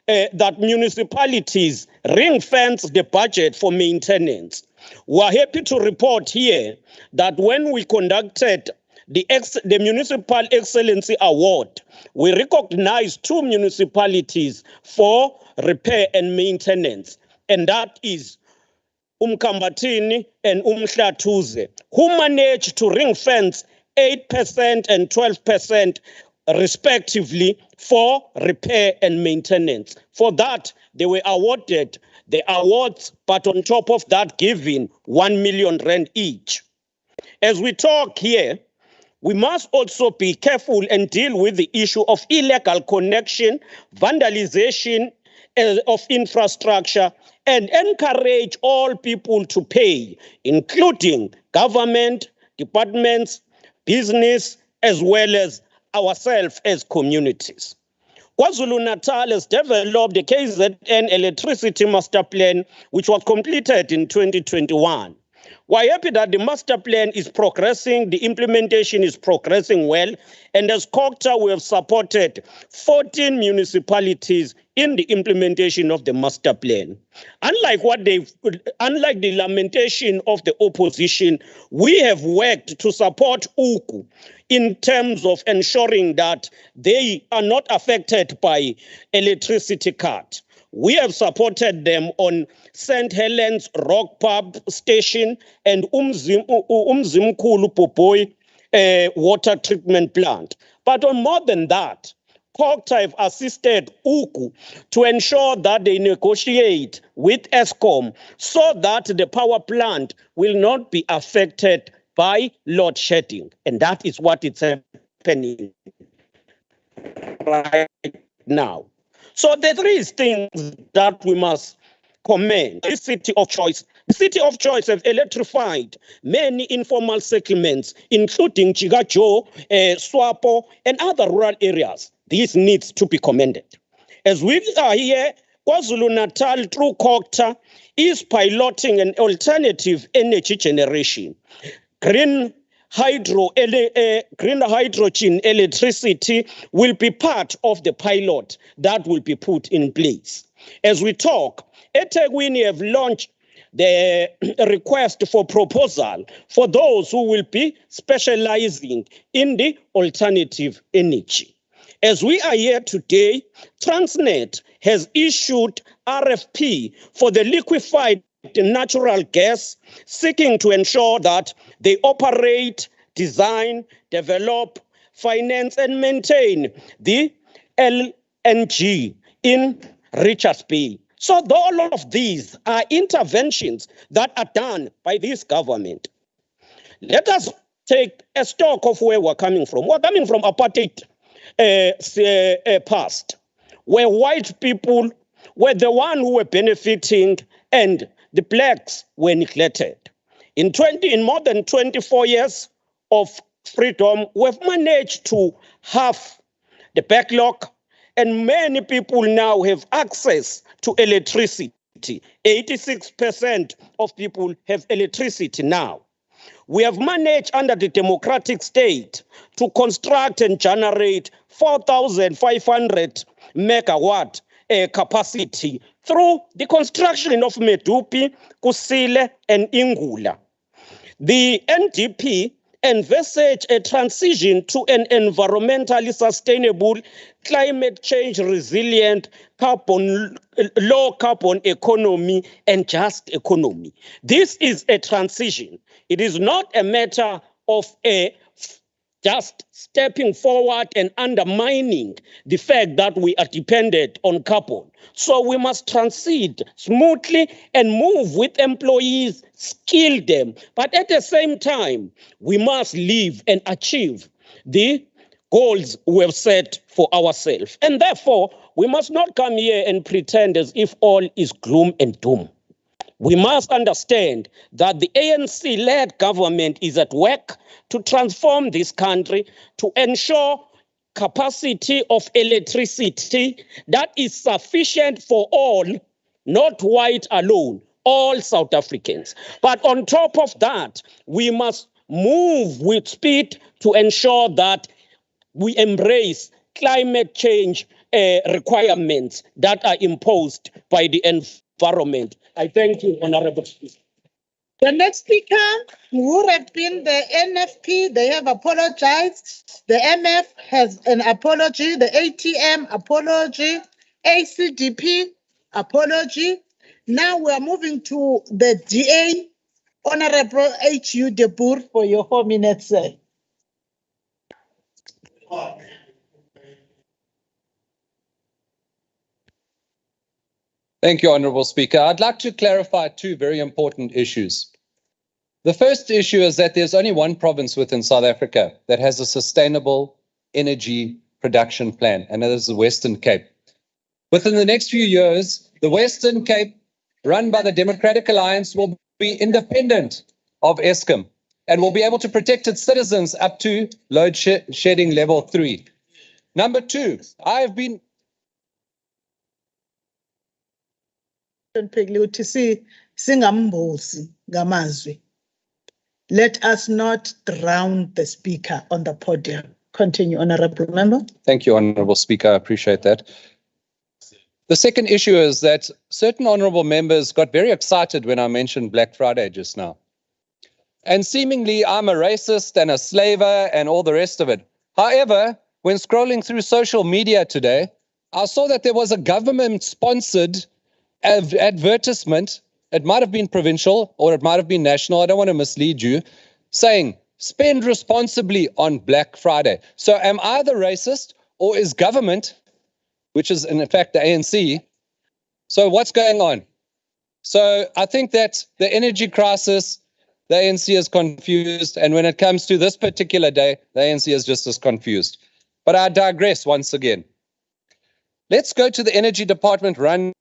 Speaker 19: that municipalities ring-fence the budget for maintenance. We are happy to report here that when we conducted the Municipal Excellency Award, we recognized 2 municipalities for repair and maintenance, and that is Umkambatini and Umhlatuze, who managed to ring-fence 8% and 12% respectively for repair and maintenance. For that, they were awarded the awards, but on top of that, given 1 million rand each. As we talk here, we must also be careful and deal with the issue of illegal connection, vandalization of infrastructure, and encourage all people to pay, including government, departments, business, as well as ourselves as communities. KwaZulu-Natal has developed the KZN Electricity Master Plan, which was completed in 2021. We're happy that the master plan is progressing, the implementation is progressing well, and as COGTA, we have supported 14 municipalities in the implementation of the master plan. Unlike the lamentation of the opposition, we have worked to support UKU in terms of ensuring that they are not affected by electricity cut. We have supported them on St. Helens Rock Pub Station and Umzimkulu Popoi water treatment plant. But on more than that, COGTA have assisted UKU to ensure that they negotiate with Eskom so that the power plant will not be affected by load shedding. And that is what is happening right now. So the three things that we must commend is city of choice. The city of choice have electrified many informal settlements, including Chigajo, Swapo, and other rural areas. This needs to be commended. As we are here, KwaZulu-Natal through COGTA is piloting an alternative energy generation. Green hydrogen electricity will be part of the pilot that will be put in place. As we talk, eThekwini have launched the request for proposal for those who will be specializing in the alternative energy. As we are here today, Transnet has issued RFP for the liquefied natural gas, seeking to ensure that they operate, design, develop, finance, and maintain the LNG in Richards Bay. So all of these are interventions that are done by this government. Let us take a stock of where we're coming from. We're coming from apartheid past, where white people were the one who were benefiting and the blacks were neglected. In more than 24 years of freedom, we've managed to halve the backlog, and many people now have access to electricity. 86% of people have electricity now. We have managed under the democratic state to construct and generate 4,500 megawatt capacity through the construction of Medupi, Kusile, and Ingula. The NDP envisage a transition to an environmentally sustainable, climate change resilient, low carbon economy and just economy. This is a transition. It is not a matter of just stepping forward and undermining the fact that we are dependent on carbon. So we must transit smoothly and move with employees, skill them. But at the same time, we must live and achieve the goals we have set for ourselves. And therefore, we must not come here and pretend as if all is gloom and doom. We must understand that the ANC-led government is at work to transform this country, to ensure capacity of electricity that is sufficient for all, not white alone, all South Africans. But on top of that, we must move with speed to ensure that we embrace climate change requirements that are imposed by the environment. I thank you, Honorable Speaker.
Speaker 2: The next speaker would have been the NFP. They have apologized. The MF has an apology. The ATM apology. ACDP apology. Now we are moving to the DA. Honorable H.U. De Boer for your 4 minutes, sir.
Speaker 15: Thank you, Honourable Speaker. I'd like to clarify two very important issues. The first issue is that there's only one province within South Africa that has a sustainable energy production plan, and that is the Western Cape. Within the next few years, the Western Cape, run by the Democratic Alliance, will be independent of Eskom. and will be able to protect its citizens up to load shedding level 3. Number 2, I have been
Speaker 2: Singambuzi ngamazwi. Let us not drown the speaker on the podium. Continue, Honorable Member.
Speaker 15: Thank you, Honourable Speaker. I appreciate that. The second issue is that certain honourable members got very excited when I mentioned Black Friday just now. And seemingly I'm a racist and a slaver and all the rest of it. However, when scrolling through social media today, I saw that there was a government-sponsored advertisement. It might have been provincial or it might have been national. I don't want to mislead you, saying, spend responsibly on Black Friday. So am I the racist, or is government, which is in fact the ANC, so what's going on? So I think that the energy crisis, the ANC is confused, and when it comes to this particular day, the ANC is just as confused. But I digress once again. Let's go to the energy department run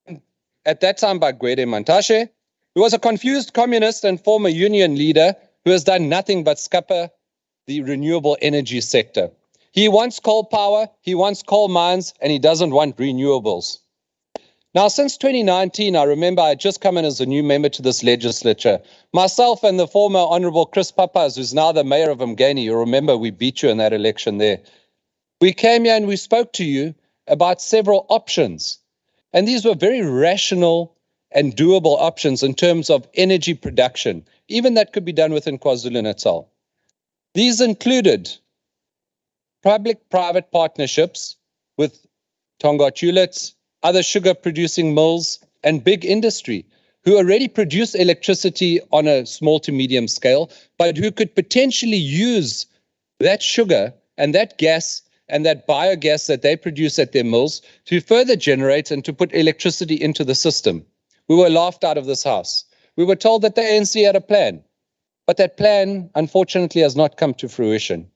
Speaker 15: at that time by Gwede Mantashe, who was a confused communist and former union leader who has done nothing but scupper the renewable energy sector. He wants coal power, he wants coal mines, and he doesn't want renewables. Now, since 2019, I remember I had just come in as a new member to this legislature. Myself and the former Honourable Chris Pappas, who's now the mayor of Mgeni, you remember we beat you in that election there. We came here and we spoke to you about several options. And these were very rational and doable options in terms of energy production, even that could be done within KwaZulu-Natal. These included public-private partnerships with Tonga Tulets, other sugar-producing mills, and big industry who already produce electricity on a small to medium scale, but who could potentially use that sugar and that gas and that biogas that they produce at their mills to further generate and to put electricity into the system. We were laughed out of this house. We were told that the ANC had a plan, but that plan, unfortunately, has not come to fruition.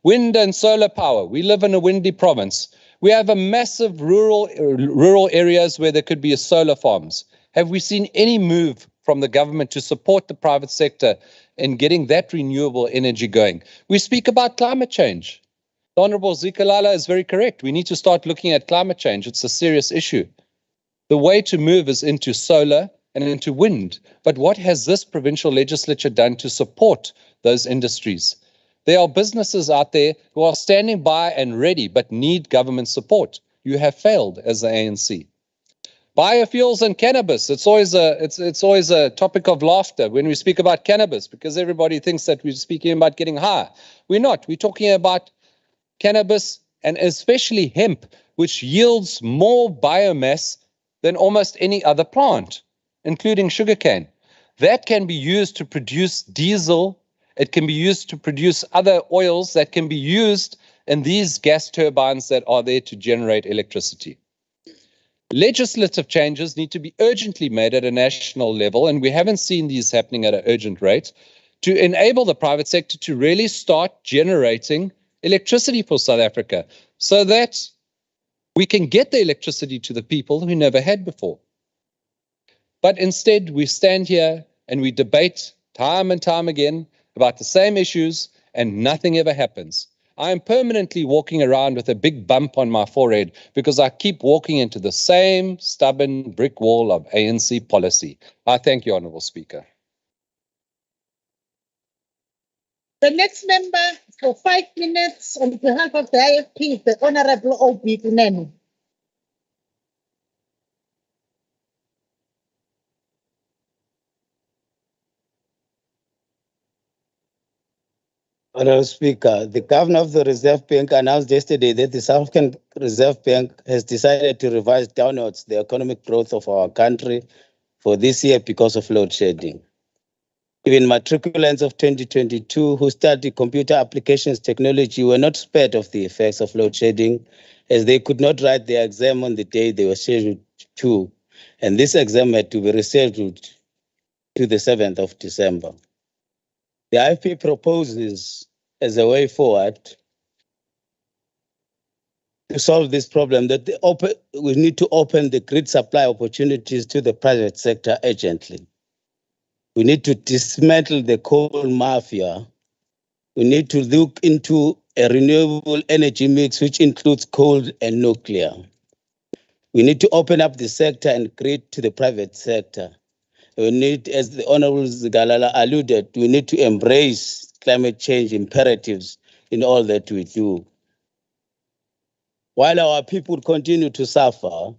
Speaker 15: Wind and solar power. We live in a windy province. We have a massive rural areas where there could be solar farms. Have we seen any move from the government to support the private sector in getting that renewable energy going? We speak about climate change. The Honourable Zikalala is very correct. We need to start looking at climate change. It's a serious issue. The way to move is into solar and into wind. But what has this provincial legislature done to support those industries? There are businesses out there who are standing by and ready, but need government support. You have failed as the ANC. Biofuels and cannabis. It's always a topic of laughter when we speak about cannabis, because everybody thinks that we're speaking about getting high. We're not. We're talking about cannabis and especially hemp, which yields more biomass than almost any other plant, including sugarcane. That can be used to produce diesel. It can be used to produce other oils that can be used in these gas turbines that are there to generate electricity. Legislative changes need to be urgently made at a national level, and we haven't seen these happening at an urgent rate, to enable the private sector to really start generating electricity for South Africa so that we can get the electricity to the people who never had before. But instead, we stand here and we debate time and time again about the same issues and nothing ever happens. I am permanently walking around with a big bump on my forehead because I keep walking into the same stubborn brick wall of ANC policy. I thank you, Honourable Speaker.
Speaker 2: The next member for 5 minutes on behalf of the IFP is the Honourable Obituaries.
Speaker 18: Honourable Speaker, the Governor of the Reserve Bank announced yesterday that the South African Reserve Bank has decided to revise downwards the economic growth of our country for this year because of load shedding. Even matriculants of 2022 who studied computer applications technology were not spared of the effects of load shedding, as they could not write their exam on the day they were scheduled to, and this exam had to be rescheduled to the 7th of December. The IFP proposes as a way forward to solve this problem that we need to open the grid supply opportunities to the private sector urgently. We need to dismantle the coal mafia. We need to look into a renewable energy mix which includes coal and nuclear. We need to open up the sector and create to the private sector. We need, as the Honorable Zigalala alluded, we need to embrace climate change imperatives in all that we do. While our people continue to suffer,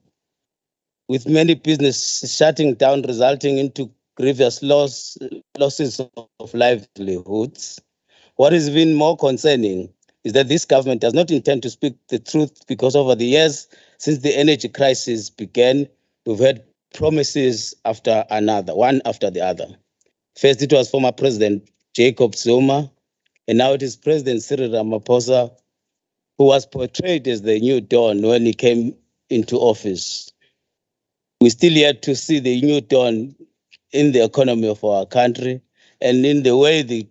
Speaker 18: with many businesses shutting down, resulting into grievous losses of livelihoods, what is even more concerning is that this government does not intend to speak the truth, because over the years since the energy crisis began, we've had promises after another, one after the other. First, it was former President Jacob Zuma, and now it is President Cyril Ramaphosa, who was portrayed as the new dawn when he came into office. We still yet to see the new dawn in the economy of our country and in the way the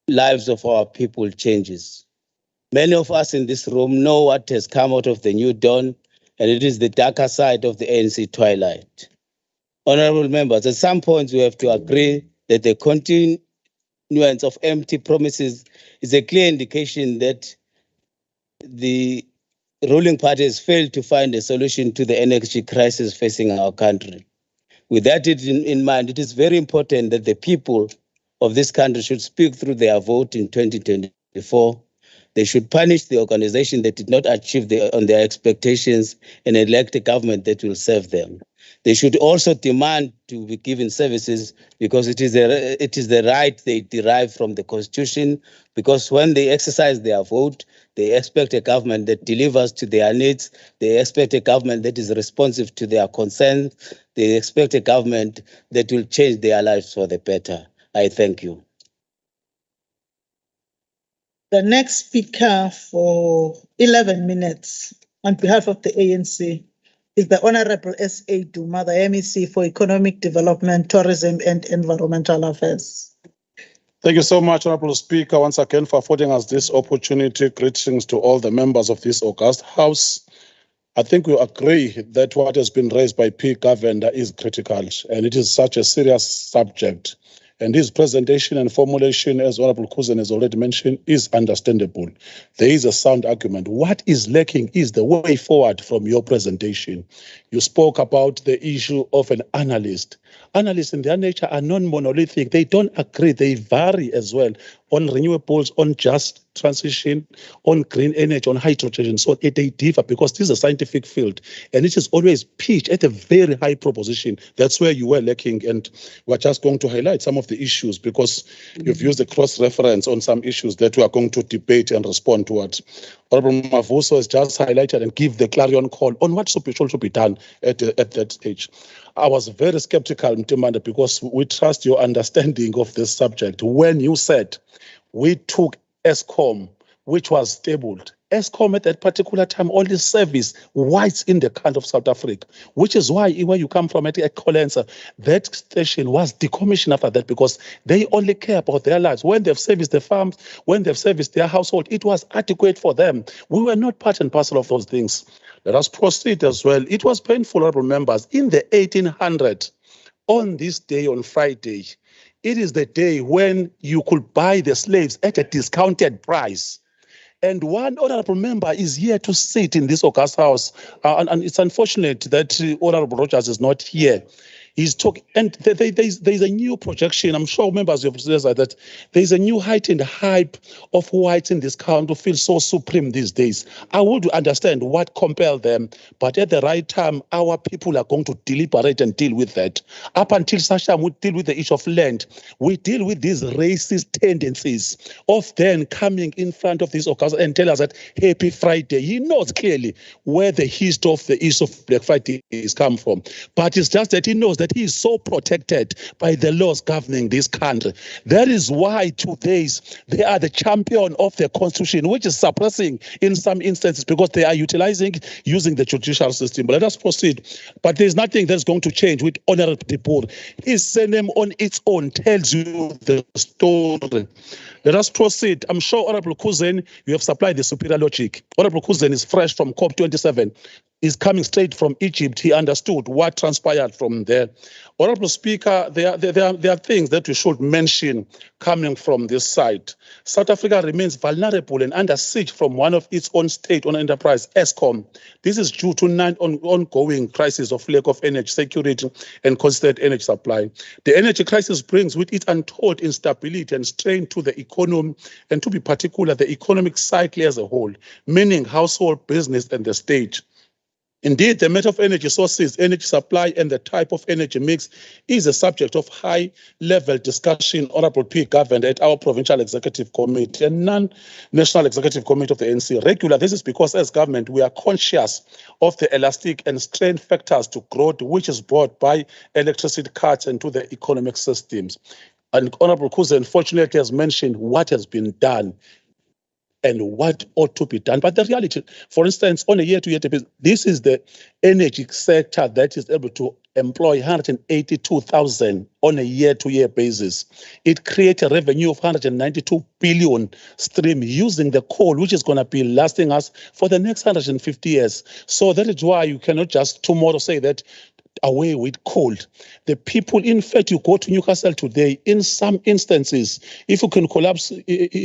Speaker 18: lives of our people changes. Many of us in this room know what has come out of the new dawn, and it is the darker side of the ANC twilight. Honorable members, at some point we have to agree that the continuance of empty promises is a clear indication that the ruling party has failed to find a solution to the energy crisis facing our country. With that in mind, it is very important that the people of this country should speak through their vote in 2024. They should punish the organization that did not achieve on their expectations and elect a government that will serve them. They should also demand to be given services, because it is the right they derive from the Constitution, because when they exercise their vote, they expect a government that delivers to their needs. They expect a government that is responsive to their concerns. They expect a government that will change their lives for the better. I thank you.
Speaker 2: The next speaker for 11 minutes on behalf of the ANC is the Honorable S.A. Duma, the MEC for Economic Development, Tourism and Environmental Affairs.
Speaker 20: Thank you so much, Honorable Speaker, once again for affording us this opportunity. Greetings to all the members of this august House. I think we agree that what has been raised by P Govender is critical, and it is such a serious subject. And his presentation and formulation, as Honorable Kuzen has already mentioned, is understandable. There is a sound argument. What is lacking is the way forward from your presentation. You spoke about the issue of an analyst. Analysts in their nature are non-monolithic. They don't agree. They vary as well on renewables, on just transition, on green energy, on hydrogen. So they differ because this is a scientific field, and it is always pitched at a very high proposition. That's where you were lacking, and we're just going to highlight some of the issues because you've used a cross-reference on some issues that we are going to debate and respond towards. Honorable Ramaphosa has just highlighted and give the clarion call on what should be done at that stage. I was very skeptical, Mtimanda, because we trust your understanding of this subject. When you said we took Eskom, which was stabled, Eskom at that particular time only serviced whites in the country of South Africa, which is why where you come from at Colensa, that station was decommissioned after that because they only care about their lives. When they've serviced the farms, when they've serviced their household, it was adequate for them. We were not part and parcel of those things. Let us proceed as well. It was painful, honorable members, in the 1800s, on this day, on Friday, it is the day when you could buy the slaves at a discounted price. And one honorable member is here to sit in this august house. And it's unfortunate that Honorable Rogers is not here. He's talking, and there's a new projection. I'm sure members of this that there's a new heightened hype of whites in this country who feel so supreme these days. I would understand what compelled them, but at the right time, our people are going to deliberate and deal with that. Up until such time, we deal with the issue of land. We deal with these racist tendencies of then coming in front of this occasion and tell us that Happy Friday. He knows clearly where the history of the issue of Black Friday is come from, but it's just that he knows that he is so protected by the laws governing this country. That is why today they are the champion of the constitution, which is suppressing in some instances because they are using the judicial system. But let us proceed. But there's nothing that's going to change with Honorable Dipur. His surname on its own tells you the story. Let us proceed. I'm sure, Honorable Kuzen, you have supplied the superior logic. Honorable Kuzen is fresh from COP27. Is coming straight from Egypt. He understood what transpired from there. Honorable Speaker, there are things that we should mention coming from this side. South Africa remains vulnerable and under siege from one of its own state-owned enterprise, Eskom. This is due to ongoing crisis of lack of energy security and constant energy supply. The energy crisis brings with it untold instability and strain to the economy, and to be particular, the economic cycle as a whole, meaning household, business, and the state. Indeed, the matter of energy sources, energy supply, and the type of energy mix is a subject of high-level discussion, Honorable P Govender, at our Provincial Executive Committee and non-National Executive Committee of the NC regular. This is because as government, we are conscious of the elastic and strain factors to growth, which is brought by electricity cuts into the economic systems. And Honorable Kuze, unfortunately, has mentioned what has been done and what ought to be done. But the reality, for instance, on a year-to-year basis, this is the energy sector that is able to employ 182,000 on a year-to-year basis. It creates a revenue of 192 billion stream using the coal, which is going to be lasting us for the next 150 years. So that is why you cannot just tomorrow say that away with coal. The people, in fact, you go to Newcastle today, in some instances, if you can collapse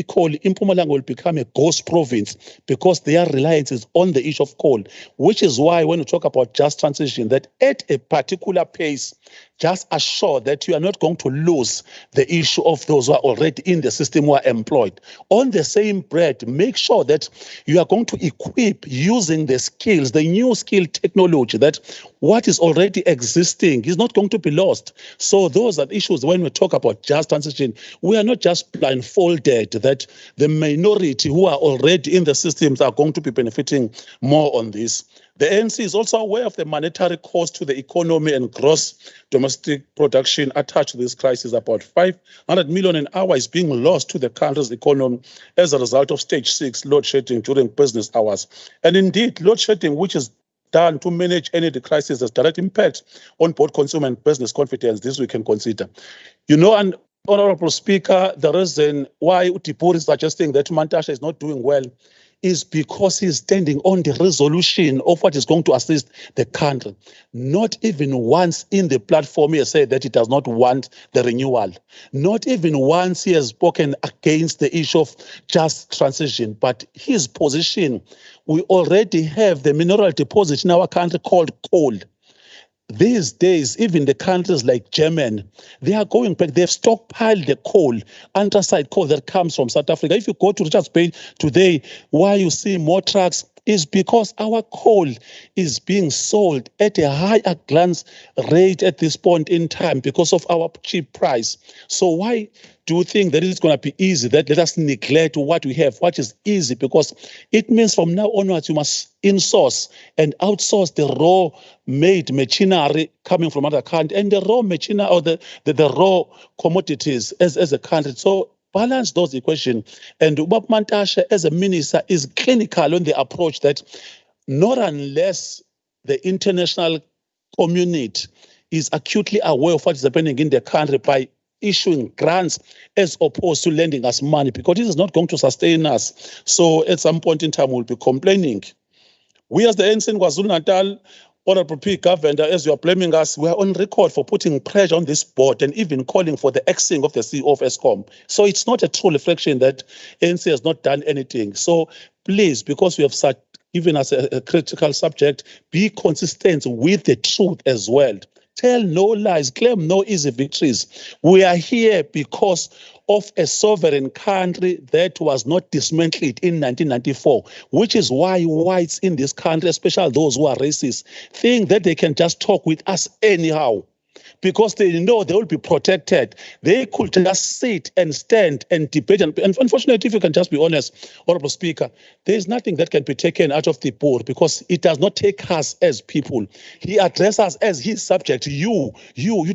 Speaker 20: coal, Mpumalanga will become a ghost province because their reliance is on the issue of coal, which is why when you talk about just transition, that at a particular pace, just assure that you are not going to lose the issue of those who are already in the system who are employed. On the same bread, make sure that you are going to equip using the skills, the new skill technology, that what is already existing is not going to be lost. So those are issues when we talk about just transition. We are not just blindfolded that the minority who are already in the systems are going to be benefiting more on this. The ANC is also aware of the monetary cost to the economy and gross domestic production attached to this crisis. About 500 million an hour is being lost to the country's economy as a result of stage 6 load shedding during business hours. And indeed, load shedding, which is done to manage energy crisis, has direct impact on both consumer and business confidence. This we can consider. You know, and Honorable Speaker, the reason why Utipur is suggesting that Mantashe is not doing well is because he's standing on the resolution of what is going to assist the country. Not even once in the platform he has said that he does not want the renewal. Not even once he has spoken against the issue of just transition, but his position, we already have the mineral deposit in our country called coal. These days, even the countries like Germany, they are going back. They've stockpiled the coal, anthracite coal that comes from South Africa. If you go to Richards Bay today, why you see more trucks is because our coal is being sold at a higher glance rate at this point in time because of our cheap price. So why do you think that it's going to be easy, that let us neglect what we have, what is easy? Because it means from now onwards, you must insource and outsource the raw-made machinery coming from other countries and the raw machinery or the raw commodities as a country. So balance those equations. And Ubab Mantashe, as a minister, is clinical on the approach that not unless the international community is acutely aware of what is happening in the country by issuing grants as opposed to lending us money, because this is not going to sustain us. So at some point in time, we'll be complaining. We as the ANC in KwaZulu-Natal, Honorable P Govender, as you are blaming us, we are on record for putting pressure on this board and even calling for the axing of the CEO of Eskom. So it's not a true reflection that ANC has not done anything. So please, because we have given us a critical subject, be consistent with the truth as well. Tell no lies, claim no easy victories. We are here because of a sovereign country that was not dismantled in 1994, which is why whites in this country, especially those who are racist, think that they can just talk with us anyhow, because they know they will be protected. They could just sit and stand and debate. And unfortunately, if you can just be honest, Honorable Speaker, there is nothing that can be taken out of the board because it does not take us as people. He addresses us as his subject. You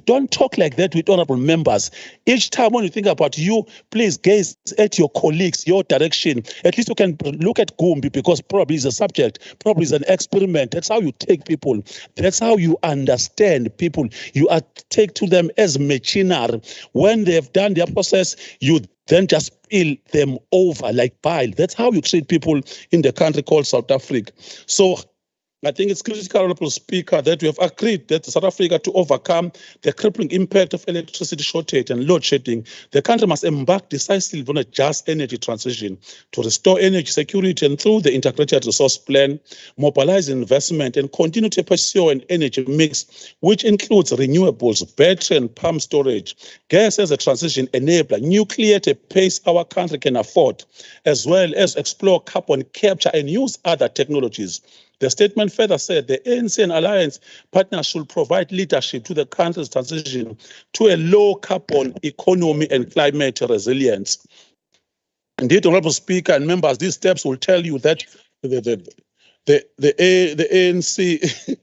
Speaker 20: don't talk like that with honorable members. Each time when you think about you, please gaze at your colleagues, your direction. At least you can look at Gumbi because probably is a subject, probably is an experiment. That's how you take people. That's how you understand people. You take to them as machinery. When they have done their process, you then just spill them over like bile. That's how you treat people in the country called South Africa. So I think it's critical, Honorable Speaker, that we have agreed that South Africa, to overcome the crippling impact of electricity shortage and load shedding, the country must embark decisively on a just energy transition to restore energy security, and through the integrated resource plan, mobilize investment and continue to pursue an energy mix which includes renewables, battery and pump storage, gas as a transition enabler, nuclear at a pace our country can afford, as well as explore carbon capture and use other technologies. The statement further said the ANC and alliance partners should provide leadership to the country's transition to a low carbon economy and climate resilience. Indeed, Honorable Speaker and members, these steps will tell you that the ANC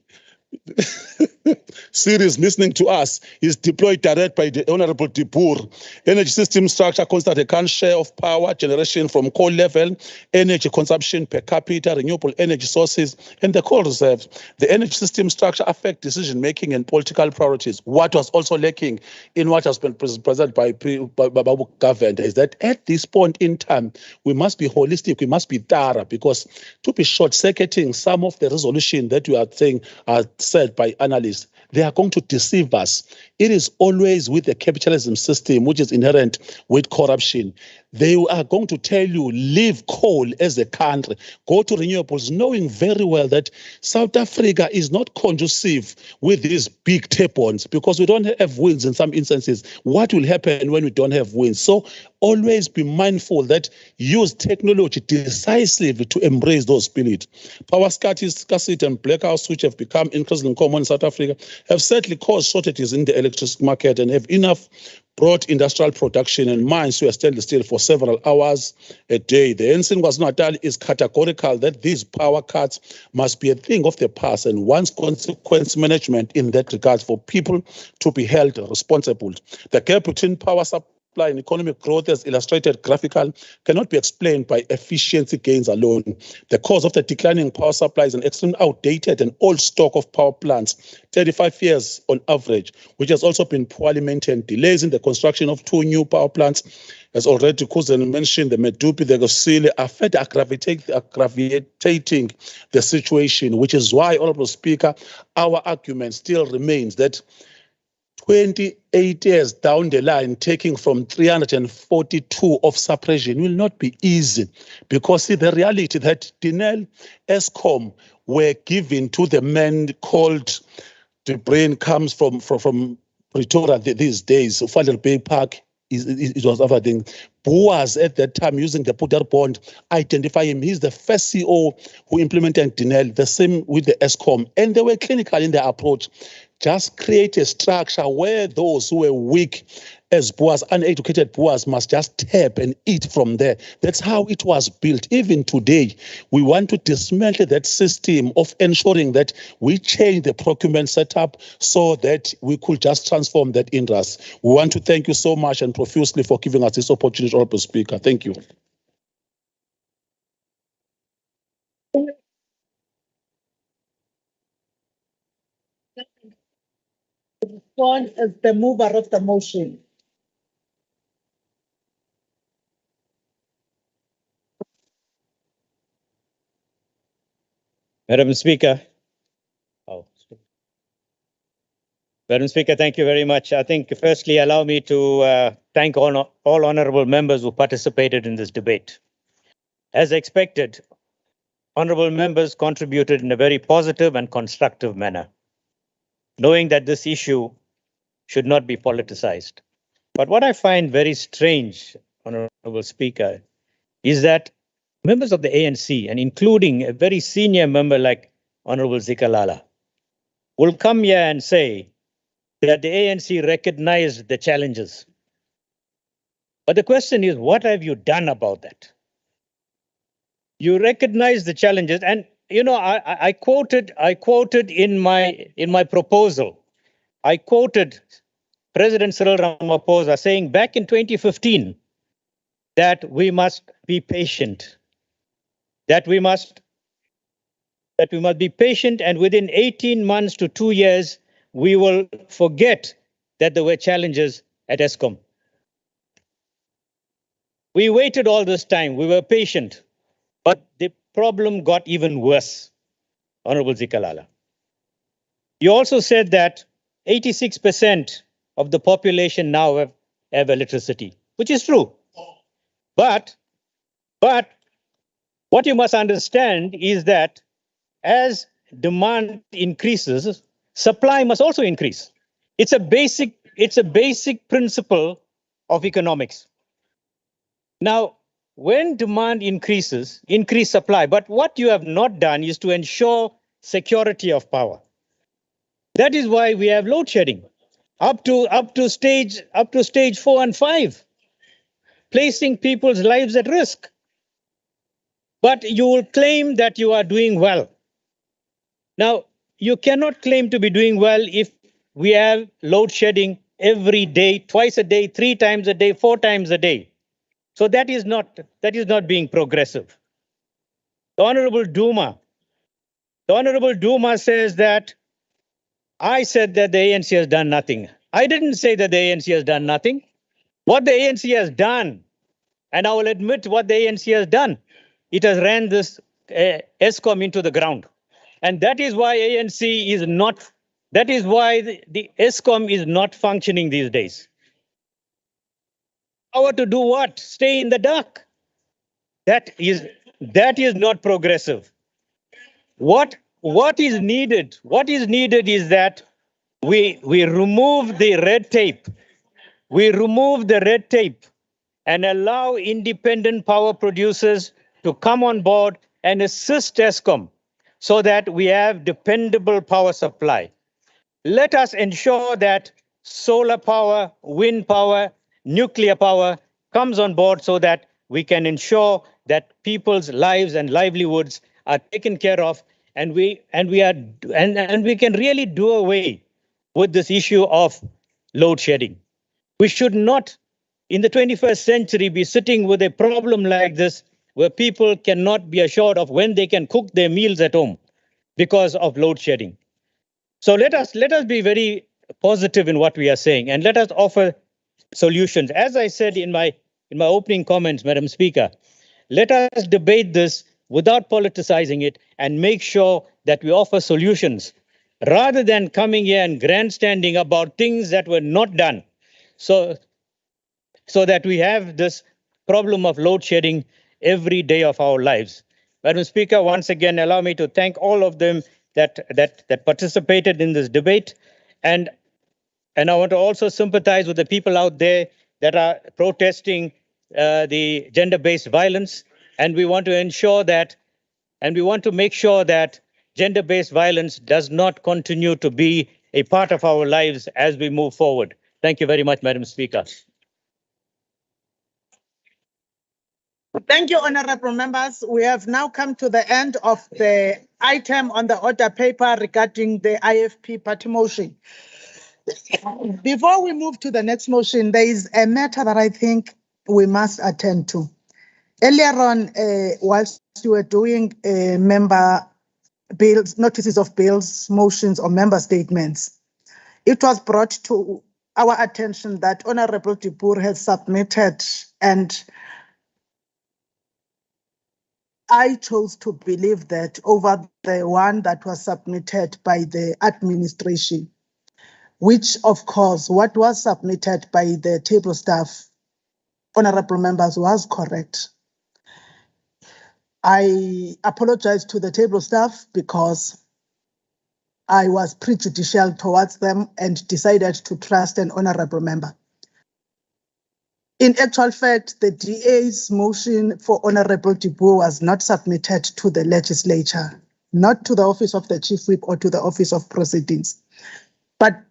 Speaker 20: series listening to us is deployed direct by the Honorable Dibur. Energy system structure considers the current share of power generation from coal level, energy consumption per capita, renewable energy sources, and the coal reserves. The energy system structure affects decision making and political priorities. What was also lacking in what has been presented by Babu Govender is that at this point in time, we must be holistic, we must be thorough, because to be short-circuiting some of the resolution that you are saying are said by analysts, they are going to deceive us. It is always with the capitalism system, which is inherent with corruption. They are going to tell you, leave coal as a country, go to renewables, knowing very well that South Africa is not conducive with these big tape-ons because we don't have winds in some instances. What will happen when we don't have winds? So always be mindful that use technology decisively to embrace those spirits. Power scarcity and blackouts, which have become increasingly common in South Africa, have certainly caused shortages in the electricity market and have enough brought industrial production and mines to a standstill for several hours a day. The ANC in KwaZulu-Natal is categorical that these power cuts must be a thing of the past and wants consequence management in that regard for people to be held responsible. The gap between power supply and economic growth, as illustrated graphical, cannot be explained by efficiency gains alone. The cause of the declining power supply is an extremely outdated and old stock of power plants, 35 years on average, which has also been poorly maintained. Delays in the construction of 2 new power plants, as already Kuzen mentioned, the Medupi, the Gosile, are further aggravating the situation, which is why, Honorable Speaker, our argument still remains that 28 years down the line, taking from 342 of suppression will not be easy, because see, the reality that Dinel, Eskom were given to the men called, the brain comes from Pretoria these days, Fadel Bay Park, it was everything. Boaz at that time, using the Putter bond, identify him. He's the first CEO who implemented Dinel, the same with the Eskom, and they were clinical in their approach. Just create a structure where those who were weak as Boaz, uneducated Boaz, must just tap and eat from there. That's how it was built. Even today, we want to dismantle that system of ensuring that we change the procurement setup so that we could just transform that interest. We want to thank you so much and profusely for giving us this opportunity, Honorable Speaker. Thank you.
Speaker 2: Respond as the mover of the motion.
Speaker 16: Madam Speaker. Madam Speaker, thank you very much. I think firstly, allow me to thank all honorable members who participated in this debate. As expected, honorable members contributed in a very positive and constructive manner, knowing that this issue should not be politicized. But what I find very strange, Honorable Speaker, is that members of the ANC, and including a very senior member like Honorable Zikalala, will come here and say that the ANC recognized the challenges. But the question is, what have you done about that? You recognize the challenges, and you know, I quoted in my proposal, I quoted President Cyril Ramaphosa saying back in 2015 that we must be patient, that we must be patient, and within 18 months to 2 years, we will forget that there were challenges at Eskom. We waited all this time. We were patient. But the problem got even worse, Honorable Zikalala. You also said that 86% of the population now have electricity, which is true. But what you must understand is that as demand increases, supply must also increase. It's a basic principle of economics. Now, when demand increases, increase supply. But what you have not done is to ensure security of power. That is why we have load shedding up to stage 4 and 5, placing people's lives at risk. But you will claim that you are doing well. Now, you cannot claim to be doing well if we have load shedding every day, twice a day, 3 times a day, 4 times a day. So that is not being progressive. The Honorable Duma says that I said that the ANC has done nothing. I didn't say that the ANC has done nothing. What the ANC has done, and I will admit what the ANC has done, it has ran this Eskom into the ground. And that is why ANC is not, that is why the Eskom is not functioning these days. Power to do what? Stay in the dark. That is not progressive. What is needed? What is needed is that we remove the red tape. We remove the red tape and allow independent power producers to come on board and assist Eskom so that we have dependable power supply. Let us ensure that solar power, wind power, nuclear power comes on board so that we can ensure that people's lives and livelihoods are taken care of, and we can really do away with this issue of load shedding. We should not, in the 21st century, be sitting with a problem like this where people cannot be assured of when they can cook their meals at home because of load shedding. So let us be very positive in what we are saying, and let us offer solutions. As I said in my opening comments, Madam Speaker, let us debate this without politicizing it and make sure that we offer solutions rather than coming here and grandstanding about things that were not done. So that we have this problem of load shedding every day of our lives. Madam Speaker, once again, allow me to thank all of them that participated in this debate. And I want to also sympathize with the people out there that are protesting the gender-based violence. And we want to ensure that, and we want to make sure that gender-based violence does not continue to be a part of our lives as we move forward. Thank you very much, Madam Speaker.
Speaker 2: Thank you, honorable members. We have now come to the end of the item on the order paper regarding the IFP Party Motion. Before we move to the next motion, there is a matter that I think we must attend to. Earlier on, whilst you were doing member bills, notices of bills, motions, or member statements, it was brought to our attention that Honorable Dipur has submitted, and I chose to believe that over the one that was submitted by the administration, which of course, what was submitted by the table staff, honorable members, was correct. I apologize to the table staff because I was prejudicial towards them and decided to trust an honorable member. In actual fact, the DA's motion for Honorable Dipur was not submitted to the legislature, not to the Office of the Chief Whip or to the Office of Proceedings. But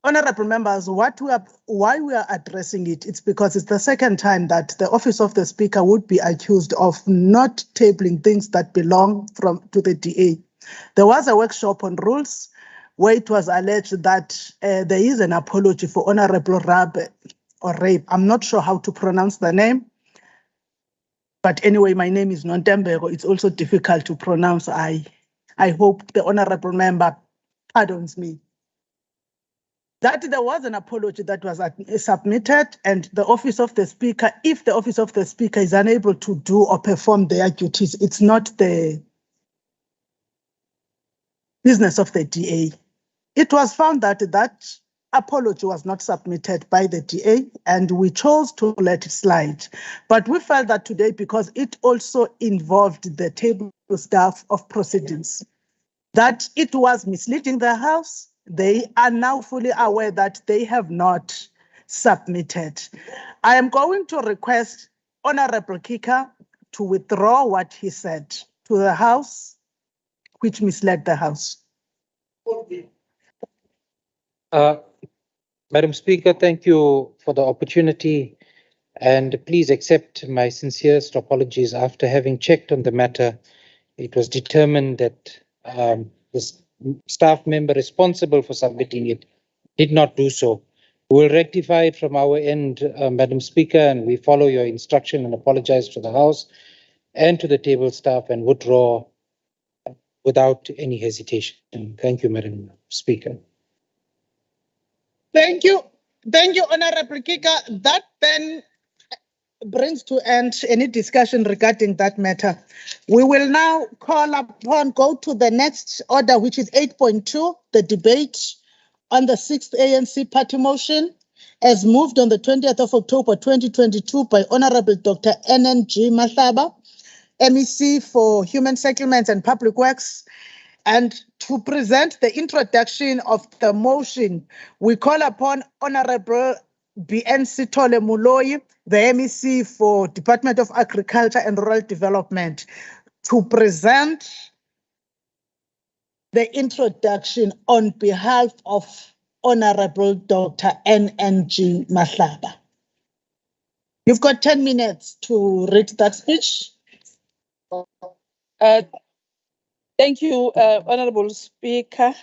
Speaker 2: honorable members, why we are addressing it, it's because it's the second time that the Office of the Speaker would be accused of not tabling things that belong to the DA. There was a workshop on rules where it was alleged that there is an apology for Honorable Rape. I'm not sure how to pronounce the name. But anyway, my name is Nontembeko. It's also difficult to pronounce. I hope the honorable member pardons me. that there was an apology that was submitted, and the office of the speaker, if the office of the speaker is unable to do or perform their duties, it's not the business of the DA. It was found that that apology was not submitted by the DA, and we chose to let it slide. But we felt that today, because it also involved the table staff of proceedings, that it was misleading the House. They are now fully aware that they have not submitted. I am going to request Honorable Kika to withdraw what he said to the House, which misled the House.
Speaker 7: Madam Speaker, thank you for the opportunity, and please accept my sincerest apologies. After having checked on the matter, it was determined that the staff member responsible for submitting it did not do so. We will rectify it from our end, Madam Speaker, and we follow your instruction and apologize to the House and to the table staff and withdraw without any hesitation. Thank you, Madam Speaker.
Speaker 2: Thank you. Thank you, Honorable Kika. That then brings to end any discussion regarding that matter. We will now go to the next order, which is 8.2, the debate on the 6th ANC party motion, as moved on the 20th of October 2022 by Honorable Dr. NNG Mahlaba, MEC for Human Settlements and Public Works. And to present the introduction of the motion, we call upon Honorable BN Sithole Moloi, the MEC for Department of Agriculture and Rural Development, to present the introduction on behalf of Honorable Dr. NNG Mahlaba. You've got 10 minutes to read that speech.
Speaker 17: Thank you, Honorable Speaker.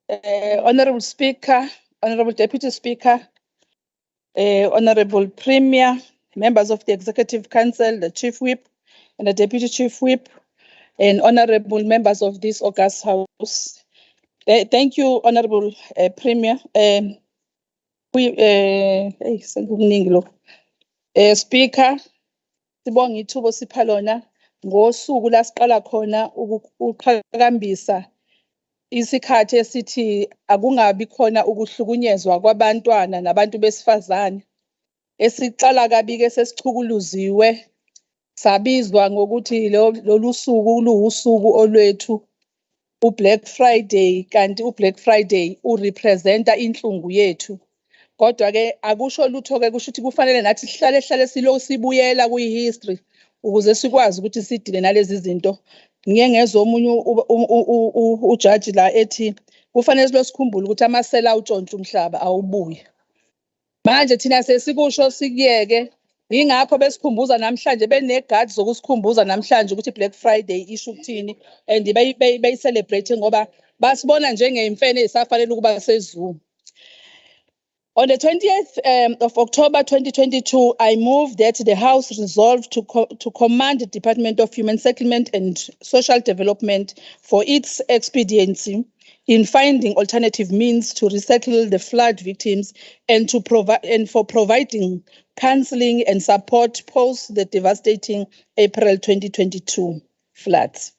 Speaker 17: Honorable Speaker, Honorable Deputy Speaker, Honorable Premier, members of the Executive Council, the Chief Whip and the Deputy Chief Whip, and honorable members of this august House. Thank you, Honorable Premier. Speaker, sibonga ithuba sipha lona ngosuku la siqala khona ukuqhakambisa isikhathi esithi akungabi khona ukuhlukunyezwa kwabantwana nabantu besifazane. Esiqala kabi ke sesichukuluziwe sabizwa ngokuthi lolu suku luwusuku olwethu uBlack Friday, kanti uBlack Friday urepresenta inhlungu yethu. Kodwa ke akusho lutho ke kusho ukuthi kufanele nathi sihlale siloku sibuyela kuyihistory ukuze sikwazi ukuthi sidile nalezi zinto. Ngike ngezwe omunye ujaji la ethi kufanele silosikhumbula ukuthi amasela utshontsha umhlaba awubuye. Manje thina sesikusho sikuyeke, ingakho besikhumbuza namhlanje benegadi zokusikhumbuza namhlanje ukuthi Black Friday isho ukuthini and bayi-celebrate ngoba basibona njengeyimfene esafanele ukuba sezulu. On the 20th of October 2022, I moved that the House resolved to command the Department of Human Settlement and Social Development for its expediency in finding alternative means to resettle the flood victims and for providing counseling and support post the devastating April 2022 floods.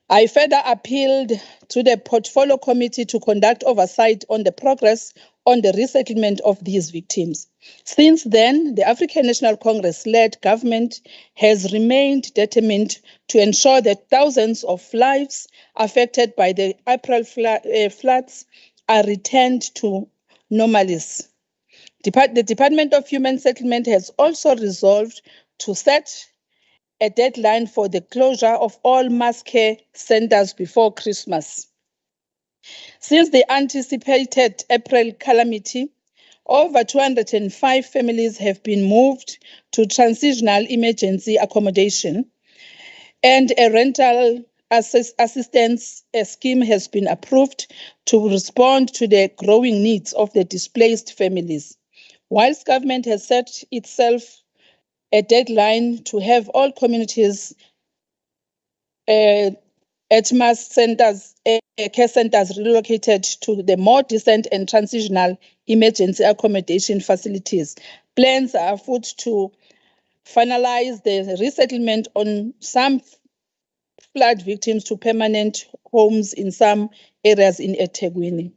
Speaker 17: I further appealed to the Portfolio Committee to conduct oversight on the progress on the resettlement of these victims. Since then, the African National Congress-led government has remained determined to ensure that thousands of lives affected by the April floods are returned to normalcy. The Department of Human Settlement has also resolved to set a deadline for the closure of all mass care centers before Christmas. Since the anticipated April calamity, over 205 families have been moved to transitional emergency accommodation, and a rental assistance scheme has been approved to respond to the growing needs of the displaced families. Whilst government has set itself a deadline to have all communities at mass centers
Speaker 14: care centers relocated to the more decent and transitional emergency accommodation facilities. Plans are afoot to finalize the resettlement on some flood victims to permanent homes in some areas in eThekwini.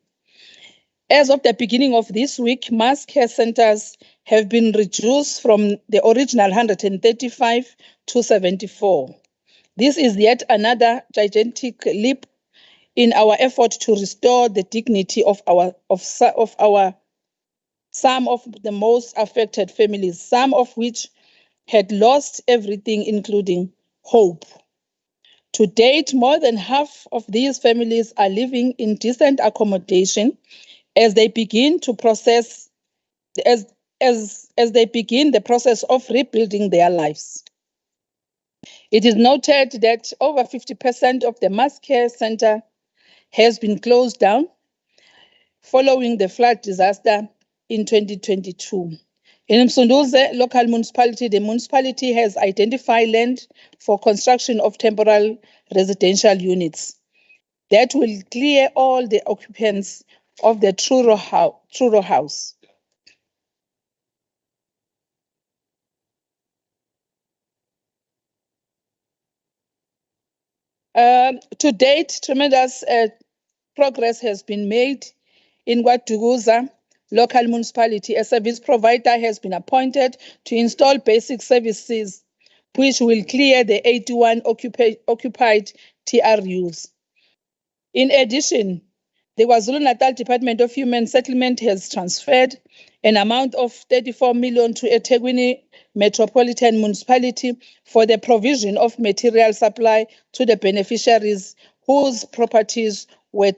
Speaker 14: As of the beginning of this week, mass care centers have been reduced from the original 135 to 74. This is yet another gigantic leap in our effort to restore the dignity of some of the most affected families, some of which had lost everything, including hope. To date, more than half of these families are living in decent accommodation as they begin to process as they begin the process of rebuilding their lives. It is noted that over 50% of the mass care center has been closed down following the flood disaster in 2022. In Msunduze local municipality, the municipality has identified land for construction of temporary residential units that will clear all the occupants of the Truro house. To date, tremendous progress has been made in KwaDukuza local municipality. A service provider has been appointed to install basic services, which will clear the 81 occupied TRUs. In addition, the KwaZulu-Natal Department of Human Settlement has transferred an amount of 34 million to eThekwini Metropolitan Municipality for the provision of material supply to the beneficiaries whose properties were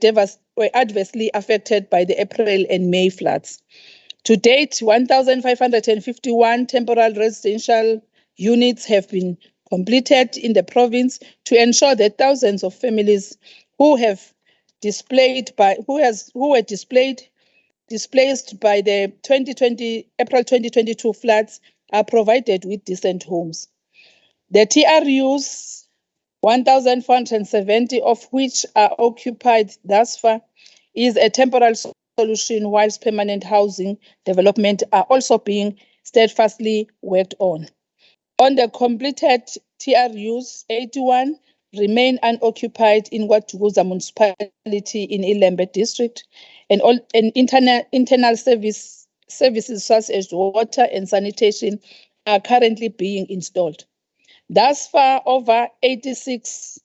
Speaker 14: adversely affected by the April and May floods. To date, 1,551 temporary residential units have been completed in the province to ensure that thousands of families who were displaced by the April 2022 floods are provided with decent homes. The TRUs, 1,470 of which are occupied thus far, is a temporary solution, whilst permanent housing development are also being steadfastly worked on. On the completed TRUs, 81 remain unoccupied in KwaDukuza municipality in Ilembe district, and internal services such as water and sanitation are currently being installed. Thus far, over 86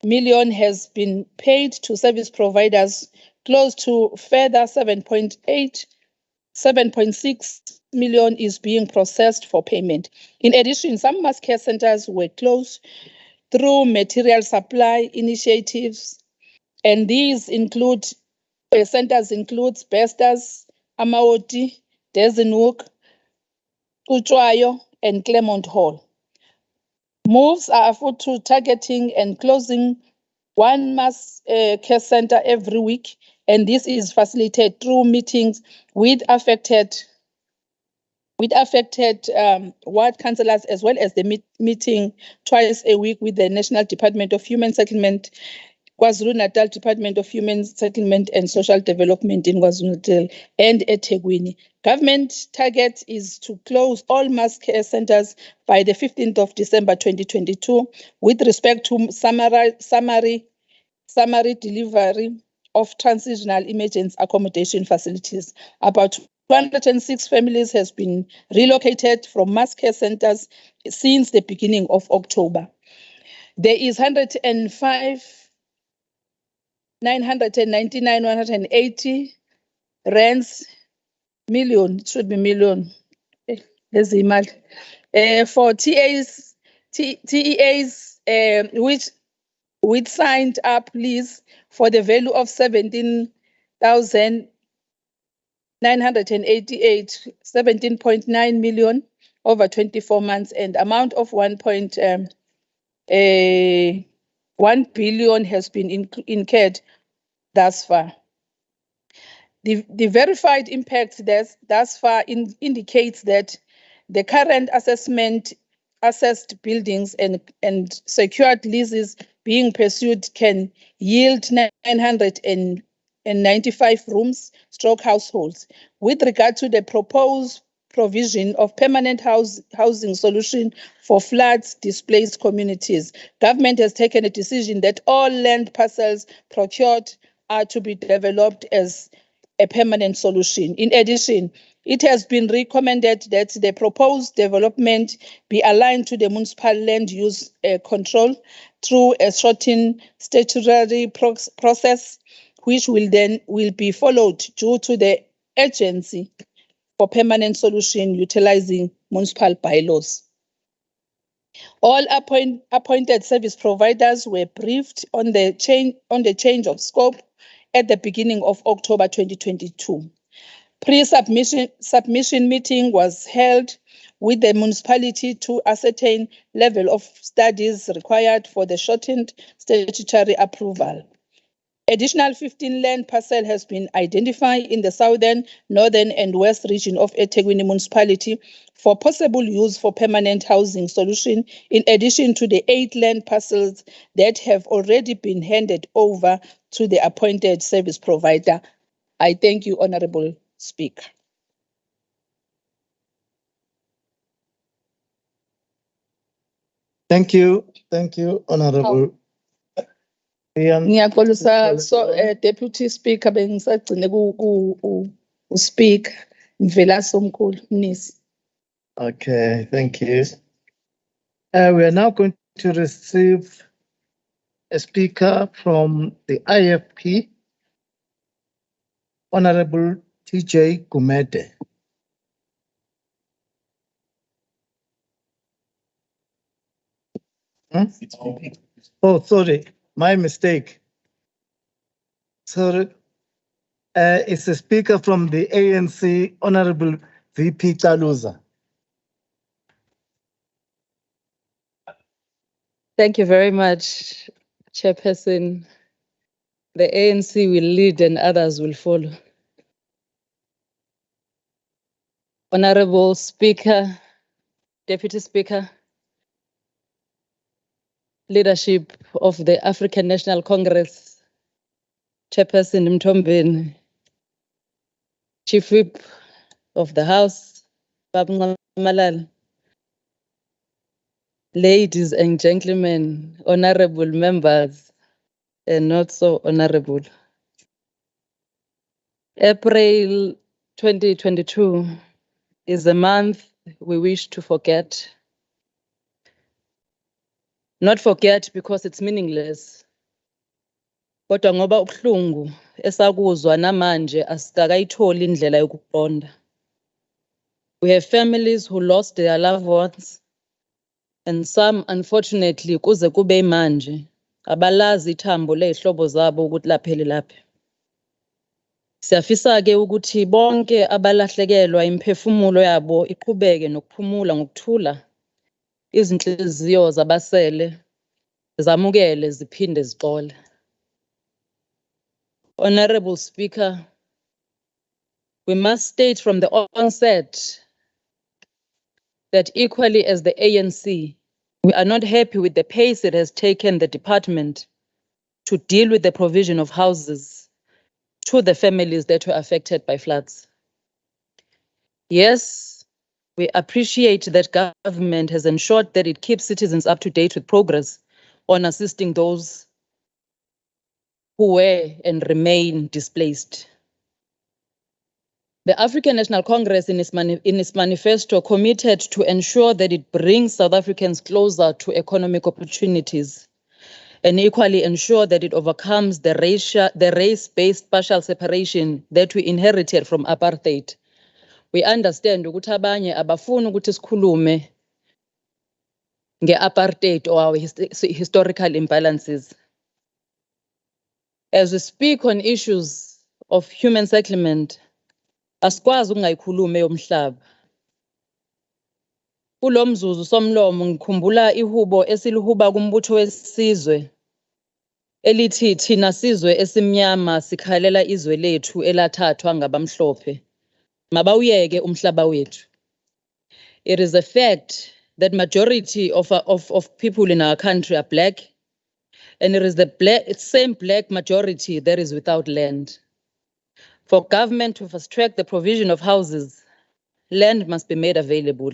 Speaker 14: million has been paid to service providers, close to further 7.6 million is being processed for payment. In addition, some mass care centers were closed through material supply initiatives, and these centers include Bestas, Amaoti, Desenook, Uchwayo, and Claremont Hall. Moves are afoot to targeting and closing one mass care center every week, and this is facilitated through meetings with affected ward councillors, as well as the meeting twice a week with the National Department of Human Settlement, KwaZulu-Natal Department of Human Settlement and Social Development in KwaZulu-Natal, and eThekwini. Government target is to close all mass care centers by the 15th of December 2022 with respect to summary delivery of transitional emergency accommodation facilities. About 206 families has been relocated from mass care centers since the beginning of October. There is 180 rands million, it should be million, for TEAs which signed up lease for the value of 17,988, 17.9 million over 24 months, and amount of 1 billion has been incurred thus far. The verified impact thus far indicates that the current assessed buildings and secured leases being pursued can yield 995 rooms stroke households. With regard to the proposed provision of permanent housing solution for floods displaced communities, government has taken a decision that all land parcels procured are to be developed as a permanent solution. In addition, it has been recommended that the proposed development be aligned to the municipal land use control through a shortened statutory process, which will be followed due to the urgency for permanent solution utilizing municipal bylaws. All appointed service providers were briefed on the change of scope at the beginning of October 2022. Submission meeting was held with the municipality to ascertain level of studies required for the shortened statutory approval. Additional 15 land parcel has been identified in the southern, northern, and west region of eThekwini municipality for possible use for permanent housing solution, in addition to the 8 land parcels that have already been handed over to the appointed service provider. I thank you, Honorable Speaker.
Speaker 21: Thank you, Honorable.
Speaker 14: Ngiyaxolisa Deputy Speaker bengisagcine uSpeaker Mvelasi omkhulu Mnisi.
Speaker 21: Okay, thank you. We are now going to receive a speaker from the IFP, Honorable TJ Gumede. Oh, sorry, my mistake. Sorry. It's a speaker from the ANC, Honorable VP Taluza.
Speaker 22: Thank you very much, Chairperson. The ANC will lead and others will follow. Honorable Speaker, Deputy Speaker, leadership of the African National Congress, Chairperson Mtombeni, Chief Whip of the House, Babu Malal, ladies and gentlemen, honorable members, and not so honorable. April 2022 is a month we wish to forget. Not forget because it's meaningless. Kodwa ngoba ubuhlungu esakuzwa namanje asikakayitholi indlela yokuqonda. We have families who lost their loved ones, and some unfortunately kuze kube manje abalazi ithambo lezihlobo zabo ukuthi laphele laphi. Siyafisa ke ukuthi bonke abalahlekelwa imphefumulo yabo iqhubeke nokuphumula ngokuthula. Izinhliziyo zabasele zamukele ziphinde zixole. Honorable Speaker, we must state from the onset that equally as the ANC, we are not happy with the pace it has taken the department to deal with the provision of houses to the families that were affected by floods. Yes, we appreciate that government has ensured that it keeps citizens up to date with progress on assisting those who were and remain displaced. The African National Congress in its manifesto committed to ensure that it brings South Africans closer to economic opportunities and equally ensure that it overcomes the race-based partial separation that we inherited from apartheid. We understand ukuthi abanye abafuni ukuthi sikhulume nge-apartheid or our historical imbalances. As we speak on issues of human settlement, asikwazi ukungayikhulumi yomhlaba. Kulo mzuzu somlomo ngikhumbula ihubo esilihuba kumbutho wesizwe elithi thina sizwe esimnyama sikhalela izwe lethu elathathwa ngabamhlophe. Mabawuyeke umhlaba wethu. It is a fact that majority of people in our country are black, And it is the same black majority that is without land. For government to fast-track the provision of houses, land must be made available.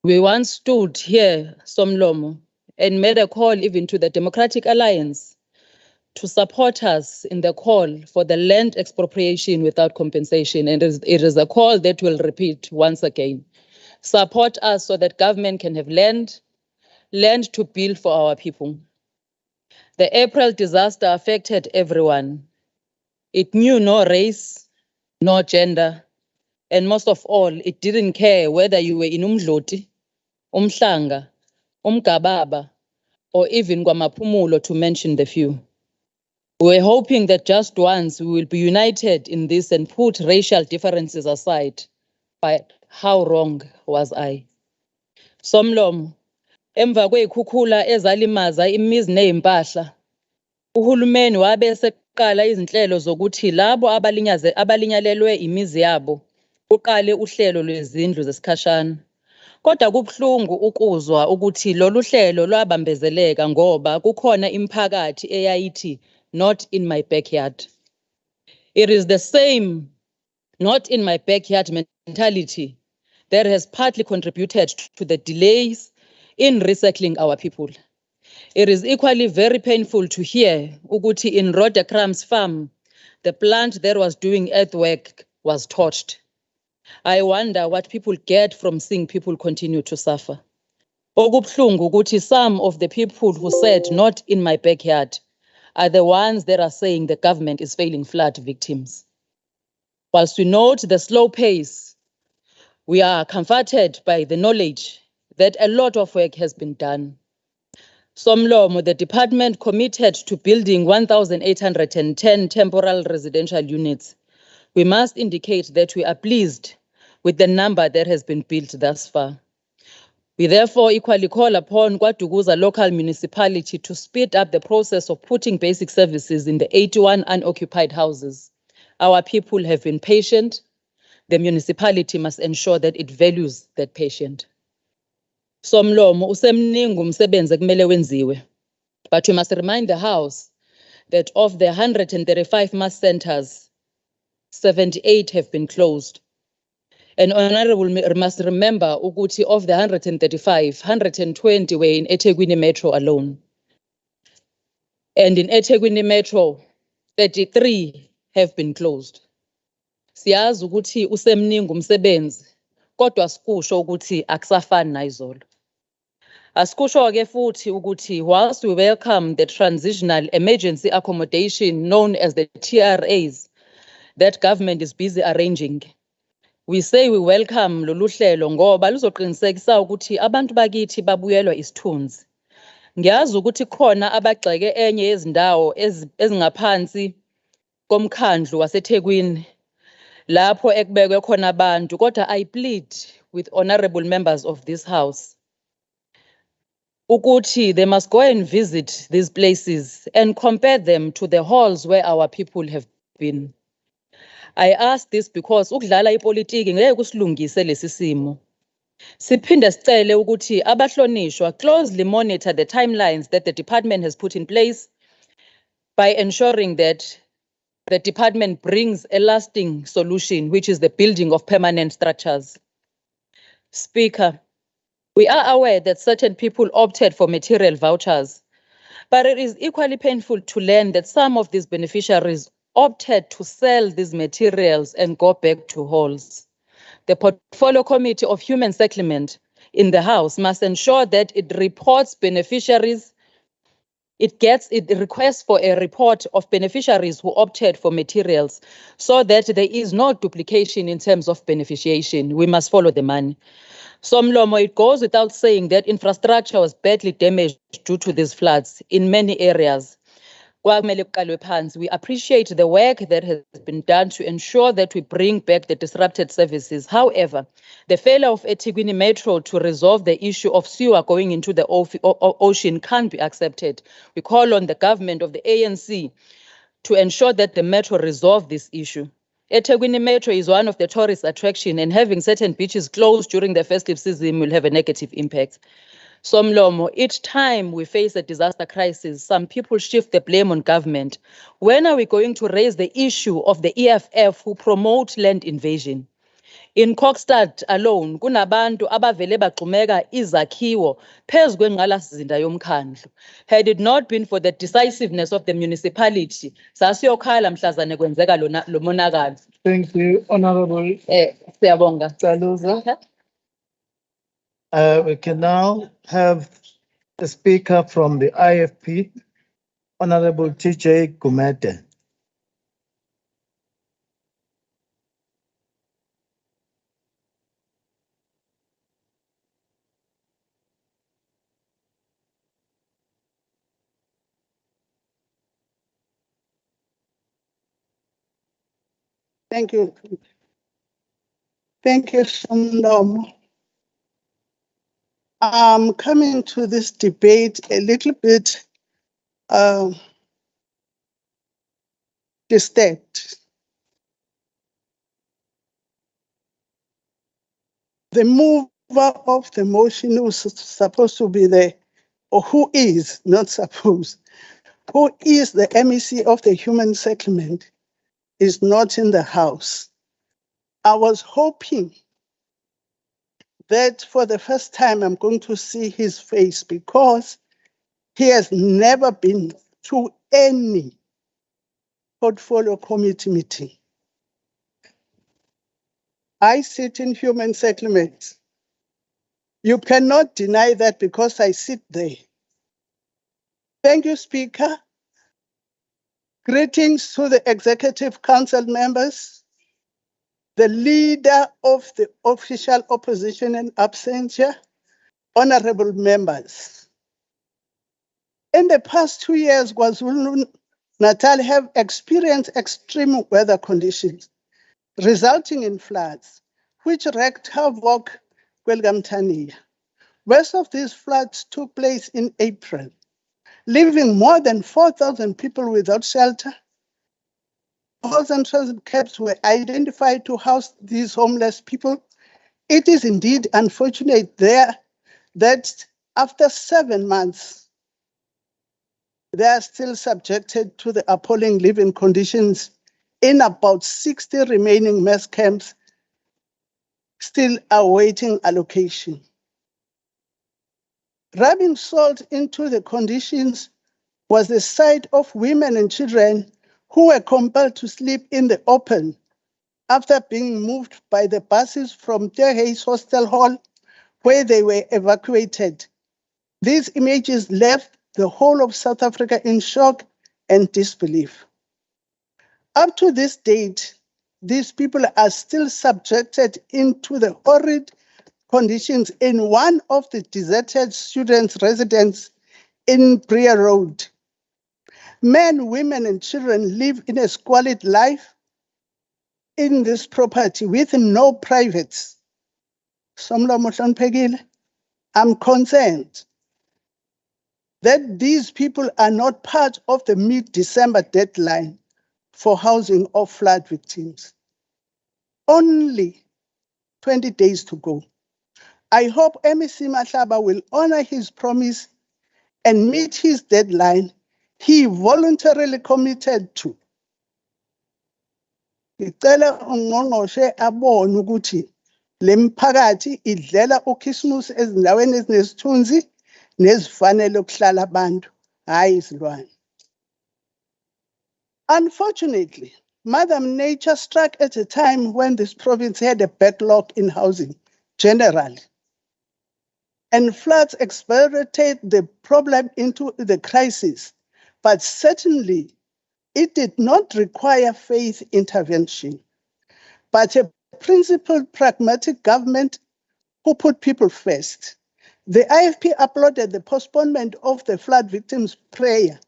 Speaker 22: We once stood here, Somlomo, and made a call even to the Democratic Alliance to support us in the call for the land expropriation without compensation. And it is a call that will repeat once again. Support us so that government can have land to build for our people. The April disaster affected everyone. It knew no race, no gender, and most of all, it didn't care whether you were in Umdloti, Umhlanga, Umgababa, or even KwaMaphumulo, to mention the few. We were hoping that just once we will be united in this and put racial differences aside. But how wrong was I? Somlomo, emva kwey'khukhula ezalimaza imizi ney'mpahla, uhulumeni wabe eseqala izinhlelo zokuthi labo abalinyalelwe imizi yabo kuqale uhlelo lwezindlu zesikhashana. Kodwa kubuhlungu ukuzwa ukuthi lolu hlelo lwabambezeleka ngoba kukhona imiphakathi eyayithi not in my backyard. It is the same not in my backyard mentality that has partly contributed to the delays in resettling our people. It is equally very painful to hear ukuthi in Rodekram's farm, the plant that was doing earthwork was torched. I wonder what people get from seeing people continue to suffer. Okubuhlungu ukuthi some of the people who said not in my backyard are the ones that are saying the government is failing flood victims. Whilst we note the slow pace, we are comforted by the knowledge that a lot of work has been done. Somlomo, the department committed to building 1,810 temporal residential units. We must indicate that we are pleased with the number that has been built thus far. We therefore equally call upon KwaDukuza local municipality to speed up the process of putting basic services in the 81 unoccupied houses. Our people have been patient. The municipality must ensure that it values that patient. Somlomo, usemningi umsebenzi ekumele wenziwe. But we must remind the House that of the 135 mass centers, 78 have been closed. And Honorable must remember ukuthi of the 135, 120 were in eThekwini Metro alone. And in eThekwini Metro, 33 have been closed. Siyazi ukuthi usemningi umsebenzi, kodwa sikusho ukuthi akusafani nayizolo. Asikusho-ke futhi ukuthi whilst we welcome the transitional emergency accommodation known as the TRAs that government is busy arranging, we say we welcome lolu hlelo ngoba luzoqinisekisa ukuthi abantu bakithi babuyelwa isithunzi. Ngiyazi ukuthi khona abagxeke enye yezindawo ezingaphansi komkhandlu waseThekwini lapho ekubekwe khona abantu, kodwa I plead with honorable members of this house ukuthi they must go and visit these places and compare them to the halls where our people have been. I ask this because ukudlala ipolitiki ngeke kusilungise lesi simo. Siphinde sicele ukuthi abahlonishwa closely monitor the timelines that the department has put in place by ensuring that the department brings a lasting solution, which is the building of permanent structures. Speaker, we are aware that certain people opted for material vouchers, but it is equally painful to learn that some of these beneficiaries opted to sell these materials and go back to halls. The Portfolio Committee of Human Settlement in the House must ensure that it reports beneficiaries. It requests for a report of beneficiaries who opted for materials so that there is no duplication in terms of beneficiation. We must follow the money. Somlomo, it goes without saying that infrastructure was badly damaged due to these floods in many areas. We appreciate the work that has been done to ensure that we bring back the disrupted services. However, the failure of eThekwini Metro to resolve the issue of sewer going into the ocean can't be accepted. We call on the government of the ANC to ensure that the Metro resolve this issue. eThekwini Metro is one of the tourist attractions, and having certain beaches closed during the festive season will have a negative impact. Somlomo, each time we face a disaster crisis, some people shift the blame on government. When are we going to raise the issue of the EFF who promote land invasion? In Kokstad alone, kunabantu abavele bagxumeka izakhiwo phezu kwengqalasizinda yomkhandlu. Had it not been for the decisiveness of the municipality, sasiyokhala mhlazane kwenzeka lo monakalo.
Speaker 21: Thank you, Honorable
Speaker 22: Siyabonga.
Speaker 21: Saluza. We can now have the speaker from the IFP, Honorable TJ Gumede.
Speaker 4: Thank you. Thank you, Somlomo. I'm coming to this debate a little bit disturbed. The mover of the motion who's supposed to be there, or who is, not supposed, who is the MEC of the human settlement, is not in the house. I was hoping that for the first time I'm going to see his face because he has never been to any portfolio committee meeting. I sit in human settlements. You cannot deny that because I sit there. Thank you, Speaker. Greetings to the Executive Council members, the leader of the official opposition in absentia, honorable members. In the past 2 years, KwaZulu-Natal have experienced extreme weather conditions, resulting in floods, which wreaked havoc Kwelgamtania. Most of these floods took place in April, leaving more than 4,000 people without shelter. Thousands camps were identified to house these homeless people. It is indeed unfortunate that after 7 months, they are still subjected to the appalling living conditions in about 60 remaining mass camps, still awaiting allocation. Rubbing salt into the conditions was the sight of women and children who were compelled to sleep in the open after being moved by the buses from Terhey's Hostel Hall, where they were evacuated. These images left the whole of South Africa in shock and disbelief. Up to this date, these people are still subjected into the horrid conditions in one of the deserted students' residences in Bria Road. Men, women, and children live in a squalid life in this property with no privates. I'm concerned that these people are not part of the mid-December deadline for housing of flood victims. Only 20 days to go. I hope MEC Mahlaba will honor his promise and meet his deadline he voluntarily committed to. Ngicela ungqongqoshe abone ukuthi le miphakathi idlela ukhisimusi ezindaweni ezinesithunzi nezifanele ukuhlala abantu, hayi izilwane. Unfortunately, Mother Nature struck at a time when this province had a backlog in housing generally. And floods accelerated the problem into the crisis, but certainly it did not require faith intervention, but a principled, pragmatic government who put people first. The IFP applauded the postponement of the flood victims' prayer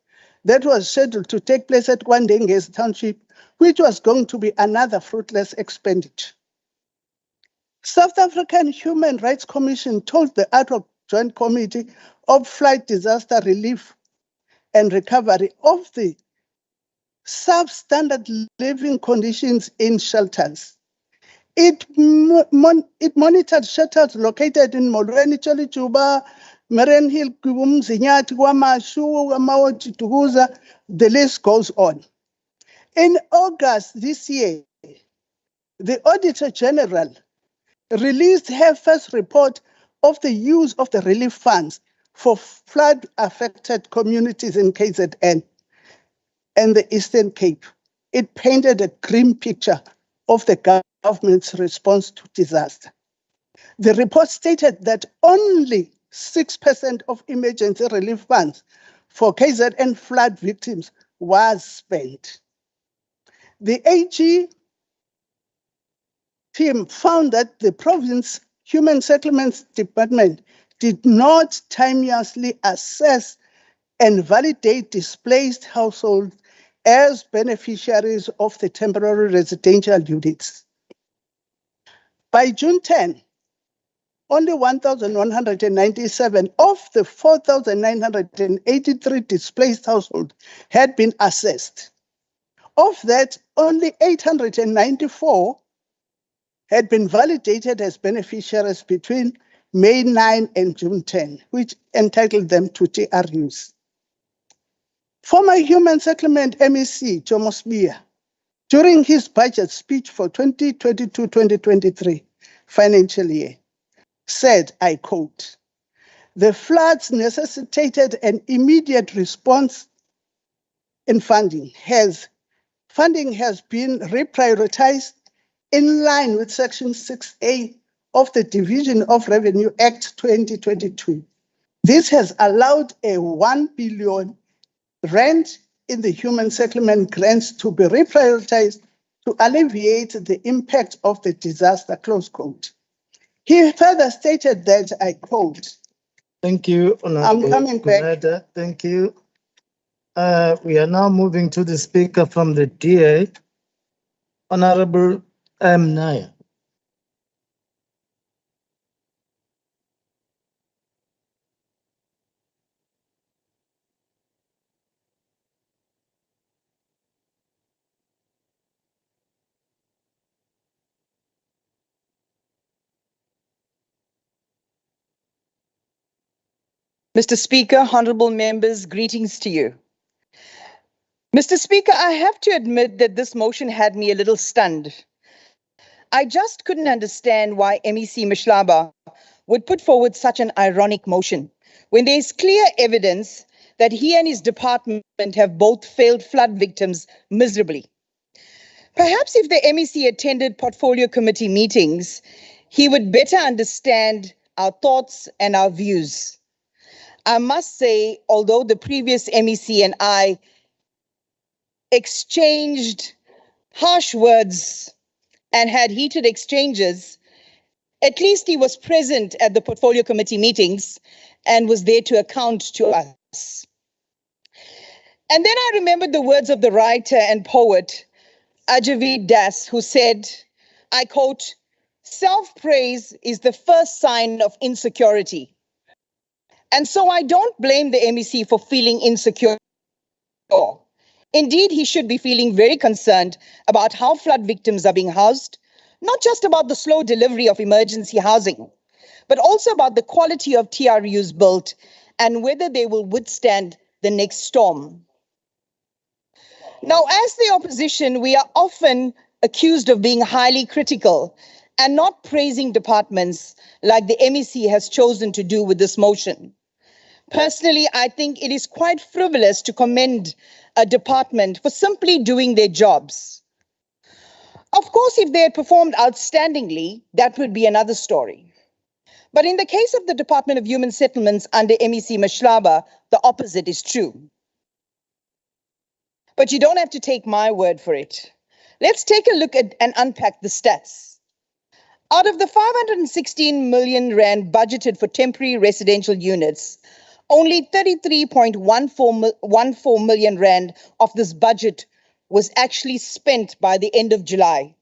Speaker 4: that was scheduled to take place at Kwandengezi Township, which was going to be another fruitless expenditure. South African Human Rights Commission told the ad hoc Joint Committee of Flood Disaster Relief and Recovery of the substandard living conditions in shelters. It monitored shelters located in Molweni, Cholichuba, Marian Hill, Zinyati, Wamashu, Wamawati, Tuguza, the list goes on. In August this year, the Auditor General released her first report of the use of the relief funds for flood-affected communities in KZN and the Eastern Cape. It painted a grim picture of the government's response to disaster. The report stated that only 6% of emergency relief funds for KZN flood victims was spent. The AG team found that the province Human Settlements Department did not timeously assess and validate displaced households as beneficiaries of the temporary residential units. By June 10, only 1,197 of the 4,983 displaced households had been assessed. Of that, only 894 had been validated as beneficiaries between May 9 and June 10, which entitled them to TRUs. Former Human Settlement MEC, Jomo Sbiya, during his budget speech for 2022-2023 financial year, said, I quote, "The floods necessitated an immediate response in funding has been reprioritized in line with Section 6A of the Division of Revenue Act 2022. This has allowed a 1 billion rand in the human settlement grants to be reprioritized to alleviate the impact of the disaster," close quote. He further stated that, I quote,
Speaker 21: Thank you, Honorable
Speaker 4: I'm coming back.
Speaker 21: Gumede. Thank you. We are now moving to the speaker from the DA, Honorable M. Naya.
Speaker 5: Mr. Speaker, honorable members, greetings to you. Mr. Speaker, I have to admit that this motion had me a little stunned. I just couldn't understand why MEC Mhlaba would put forward such an ironic motion when there is clear evidence that he and his department have both failed flood victims miserably. Perhaps if the MEC attended portfolio committee meetings, he would better understand our thoughts and our views. I must say, although the previous MEC and I exchanged harsh words and had heated exchanges, at least he was present at the portfolio committee meetings and was there to account to us. And then I remembered the words of the writer and poet Ajavi Das, who said, I quote, "Self-praise is the first sign of insecurity." And so I don't blame the MEC for feeling insecure. Indeed, he should be feeling very concerned about how flood victims are being housed, not just about the slow delivery of emergency housing, but also about the quality of TRUs built and whether they will withstand the next storm. Now, as the opposition, we are often accused of being highly critical and not praising departments like the MEC has chosen to do with this motion. Personally, I think it is quite frivolous to commend a department for simply doing their jobs. Of course, if they had performed outstandingly, that would be another story. But in the case of the Department of Human Settlements under MEC Mhlaba, the opposite is true. But you don't have to take my word for it. Let's take a look at and unpack the stats. Out of the 516 million rand budgeted for temporary residential units, only 33.14 million rand of this budget was actually spent by the end of July,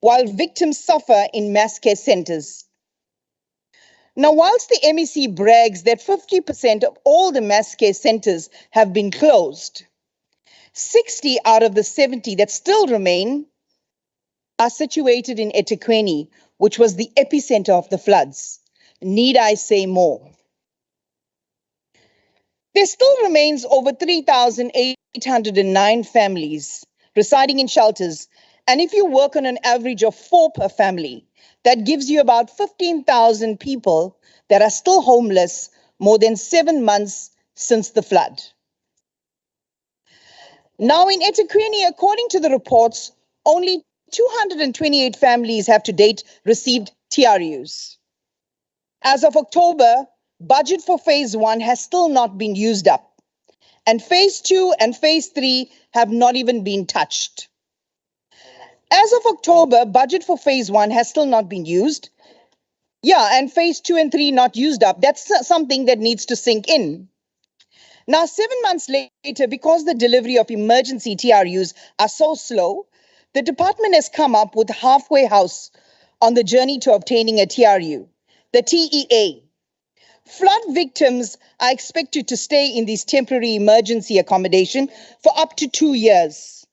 Speaker 5: while victims suffer in mass care centers. Now, whilst the MEC brags that 50% of all the mass care centers have been closed, 60 out of the 70 that still remain are situated in eThekwini, which was the epicenter of the floods. Need I say more? There still remains over 3,809 families residing in shelters. And if you work on an average of 4 per family, that gives you about 15,000 people that are still homeless more than 7 months since the flood. Now in eThekwini, according to the reports, only 228 families have to date received TRUs. As of October, budget for phase 1 has still not been used up. And phase 2 and phase 3 have not even been touched. As of October, budget for phase 1 has still not been used. Yeah, and phase 2 and 3 not used up. That's something that needs to sink in. Now, 7 months later, because the delivery of emergency TRUs are so slow, the department has come up with halfway house on the journey to obtaining a TRU, the TEA. Flood victims are expected to stay in these temporary emergency accommodation for up to 2 years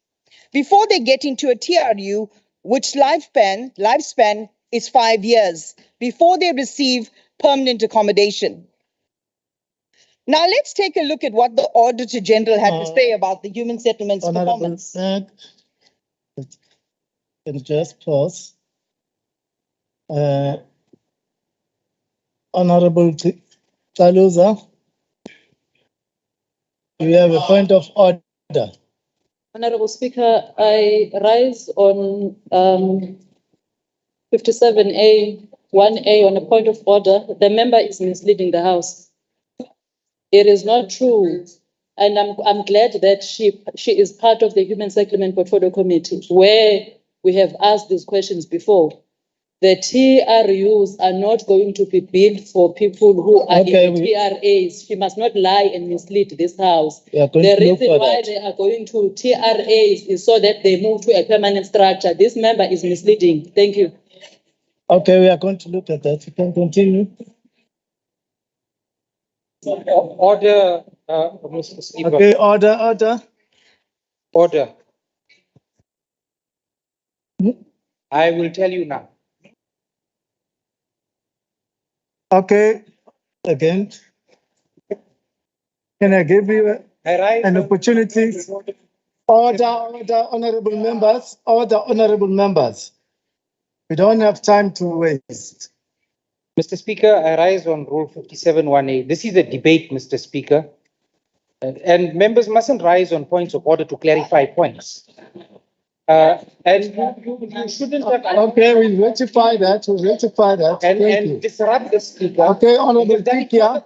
Speaker 5: before they get into a TRU, which lifespan is 5 years before they receive permanent accommodation. Now let's take a look at what the Auditor General had to say about the human settlements performance.
Speaker 21: Can just pause. Honorable Taluza, you have a point of order.
Speaker 22: Honorable Speaker, I rise on 57A, 1A on a point of order. The member is misleading the House. It is not true. And I'm glad that she is part of the Human Settlement Portfolio Committee, where we have asked these questions before. The TRUs are not going to be built for people who are in the TRAs. She must not lie and mislead this House. The reason why they are going to TRAs is so that they move to a permanent structure. This member is misleading. Thank you.
Speaker 21: Okay, we are going to look at that. You can continue.
Speaker 7: Order, Mr. Speaker.
Speaker 21: Okay, order.
Speaker 7: Order. I will tell you now.
Speaker 21: Okay, again. Can I give you an opportunity? Order, honorable members. Order, honorable members. We don't have time to waste.
Speaker 7: Mr. Speaker, I rise on Rule 57(1)(a). This is a debate, Mr. Speaker. And members mustn't rise on points of order to clarify points. And you shouldn't have...
Speaker 21: Okay, we rectify that.
Speaker 7: And disrupt the Speaker.
Speaker 21: Okay, Honorable Speaker.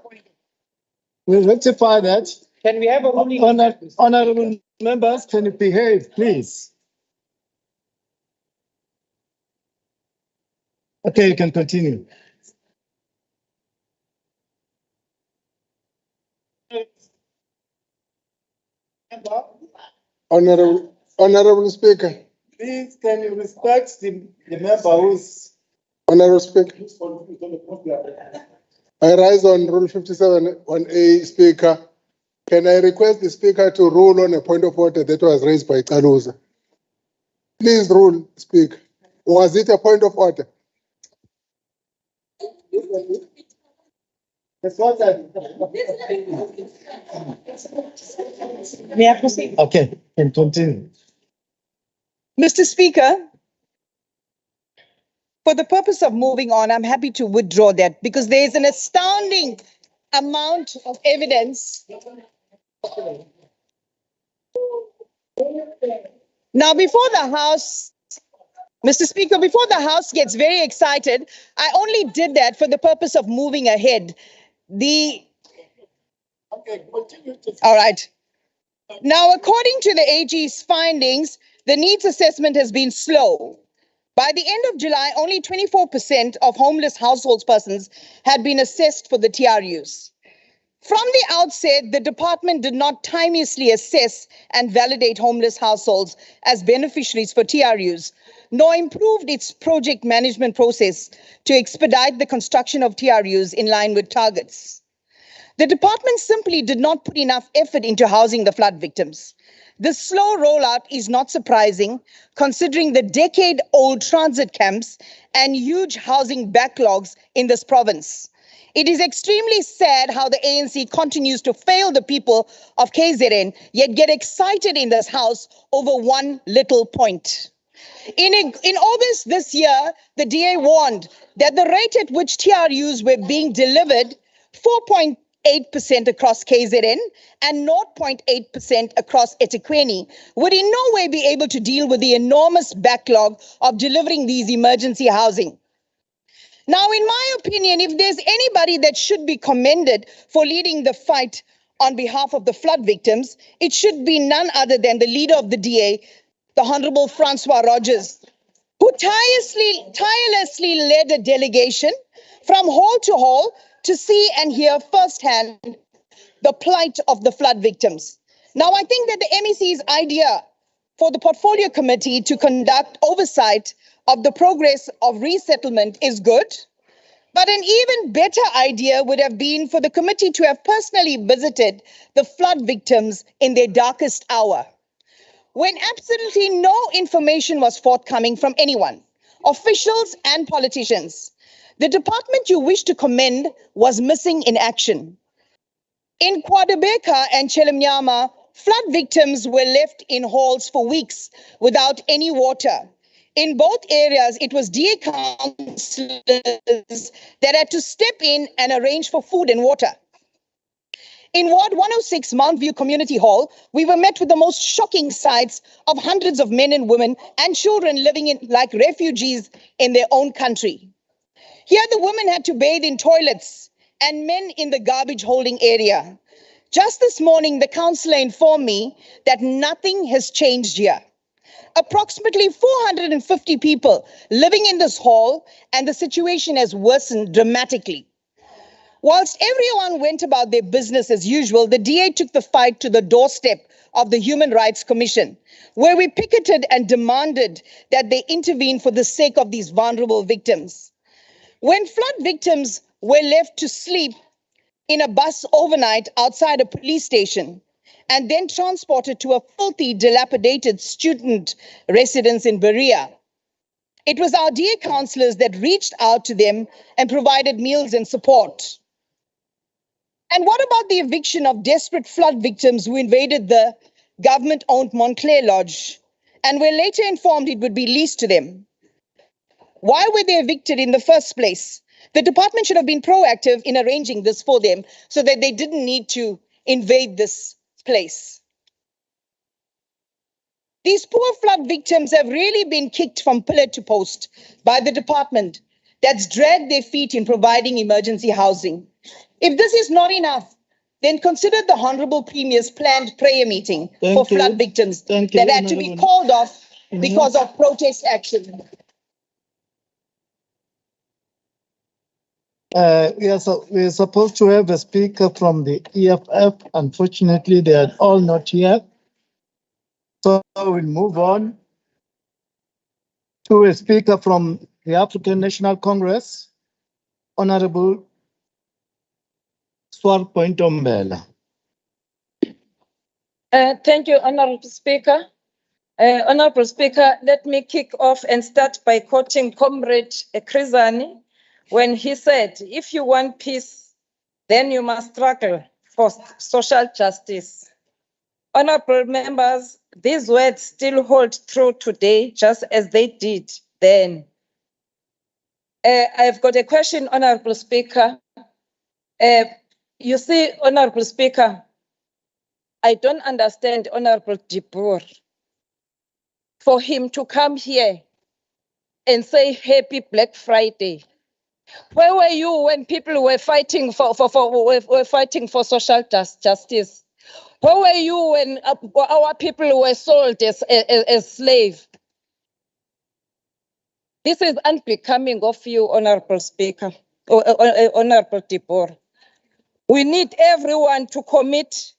Speaker 21: We'll rectify that.
Speaker 7: Can we have a ruling?
Speaker 21: Honorable members, can you behave, please? Okay, you can continue.
Speaker 12: Honorable Speaker.
Speaker 21: Please, can you respect the member who's...
Speaker 12: Honorable Speaker. I rise on Rule 57(1)(a), Speaker. Can I request the Speaker to rule on a point of order that was raised by Taluza? Please rule, Speaker. Was it a point of order?
Speaker 5: May I proceed?
Speaker 21: Okay, and continue.
Speaker 5: Mr. Speaker, for the purpose of moving on, I'm happy to withdraw that because there is an astounding amount of evidence. Now, before the House, Mr. Speaker, before the House gets very excited, I only did that for the purpose of moving ahead. All right. Now, according to the AG's findings, the needs assessment has been slow. By the end of July, only 24% of homeless households persons had been assessed for the TRUs. From the outset, the department did not timeously assess and validate homeless households as beneficiaries for TRUs, nor improved its project management process to expedite the construction of TRUs in line with targets. The department simply did not put enough effort into housing the flood victims. The slow rollout is not surprising, considering the decade-old transit camps and huge housing backlogs in this province. It is extremely sad how the ANC continues to fail the people of KZN, yet get excited in this house over one little point. In August this year, the DA warned that the rate at which TRUs were being delivered, 4.8% across KZN and 0.8% across eThekwini, would in no way be able to deal with the enormous backlog of delivering these emergency housing. Now, in my opinion, if there's anybody that should be commended for leading the fight on behalf of the flood victims, it should be none other than the leader of the DA, the Honorable Francois Rogers, who tirelessly led a delegation from hall to hall to see and hear firsthand the plight of the flood victims. Now, I think that the MEC's idea for the portfolio committee to conduct oversight of the progress of resettlement is good, but an even better idea would have been for the committee to have personally visited the flood victims in their darkest hour, when absolutely no information was forthcoming from anyone, officials and politicians. The department you wish to commend was missing in action. In Kwadebeka and Chelemnyama, flood victims were left in halls for weeks without any water. In both areas, it was DA councillors that had to step in and arrange for food and water. In Ward 106 Mount View Community Hall, we were met with the most shocking sights of hundreds of men and women and children living like refugees in their own country. Here, the women had to bathe in toilets and men in the garbage holding area. Just this morning, the councillor informed me that nothing has changed here. Approximately 450 people living in this hall, and the situation has worsened dramatically. Whilst everyone went about their business as usual, the DA took the fight to the doorstep of the Human Rights Commission, where we picketed and demanded that they intervene for the sake of these vulnerable victims. When flood victims were left to sleep in a bus overnight outside a police station, and then transported to a filthy, dilapidated student residence in Berea, it was our DA councillors that reached out to them and provided meals and support. And what about the eviction of desperate flood victims who invaded the government-owned Montclair Lodge and were later informed it would be leased to them? Why were they evicted in the first place? The department should have been proactive in arranging this for them so that they didn't need to invade this place. These poor flood victims have really been kicked from pillar to post by the department that's dragged their feet in providing emergency housing. If this is not enough, then consider the Honorable Premier's planned prayer meeting for flood victims that had to be called off because of protest action.
Speaker 21: We're supposed to have a speaker from the EFF. Unfortunately, they are all not here. So we'll move on to a speaker from the African National Congress, Honorable Swarpointombela.
Speaker 22: Thank you, Honorable Speaker. Honorable Speaker, let me kick off and start by quoting Comrade Krizani when he said, if you want peace, then you must struggle for social justice. Honorable members, these words still hold true today, just as they did then. I've got a question, Honorable Speaker. You see, Honorable Speaker, I don't understand Honorable Dibur for him to come here and say Happy Black Friday. Where were you when people were fighting for social justice? Where were you when our people were sold as slaves? This is unbecoming of you, Honorable Speaker, Honorable Dibur. We need everyone to commit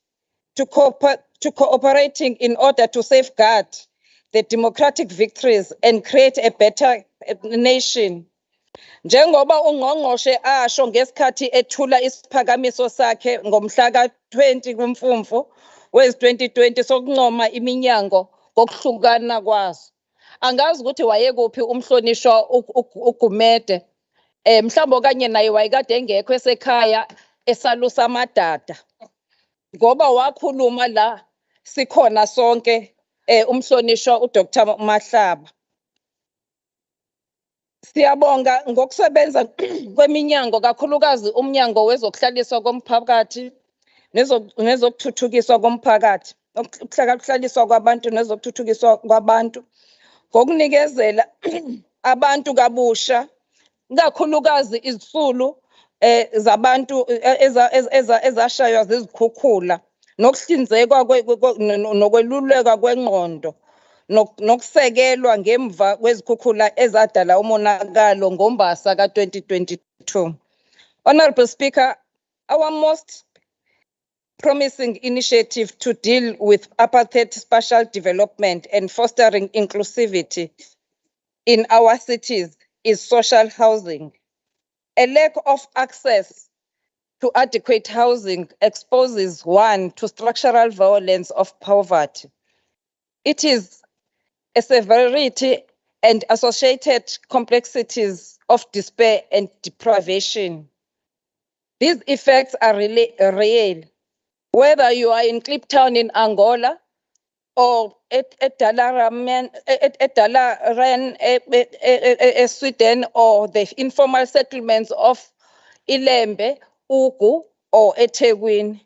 Speaker 22: to cooperating in order to safeguard the democratic victories and create a better nation. Njengoba ungqongqoshe asho ngesikhathi ethula isiphakamiso sakhe ngomhla ka-20 kuMfumfu wezi-2020 sokuncoma iminyango ngokuhlukana kwazo. Angazi ukuthi wayekuphi umhlonishwa uGumede Mhlawumbe okanye naye wayekade engekho esekhaya esalusa amadada. Ngoba wakhuluma la sikhona sonke umhlonishwa uDr. Mahlaba. Siyabonga ngokusebenza kweminyango kakhulukazi umnyango wezokuhlaliswa komphakathi nezokuthuthukiswa komphakathi, ukuhlaliswa kwabantu nezokuthuthukiswa kwabantu ngokunikezela abantu kabusha kakhulukazi izisulu zabantu ezashaywa zizikhukhula nokuhlinzekwa nokweluleka kwengqondo nokusekelwa ngemva kwezikhukhula ezadala umonakalo ngoMbasa ka-2022. Honorable Speaker, our most promising initiative to deal with apartheid spatial development and fostering inclusivity in our cities is social housing. A lack of access to adequate housing exposes one to structural violence of poverty. It is a severity and associated complexities of despair and deprivation. These effects are really real. Whether you are in Kliptown in Angola or at Dalaren, Sweden, or the informal settlements of Ilembe, Ugu, or eThekwini.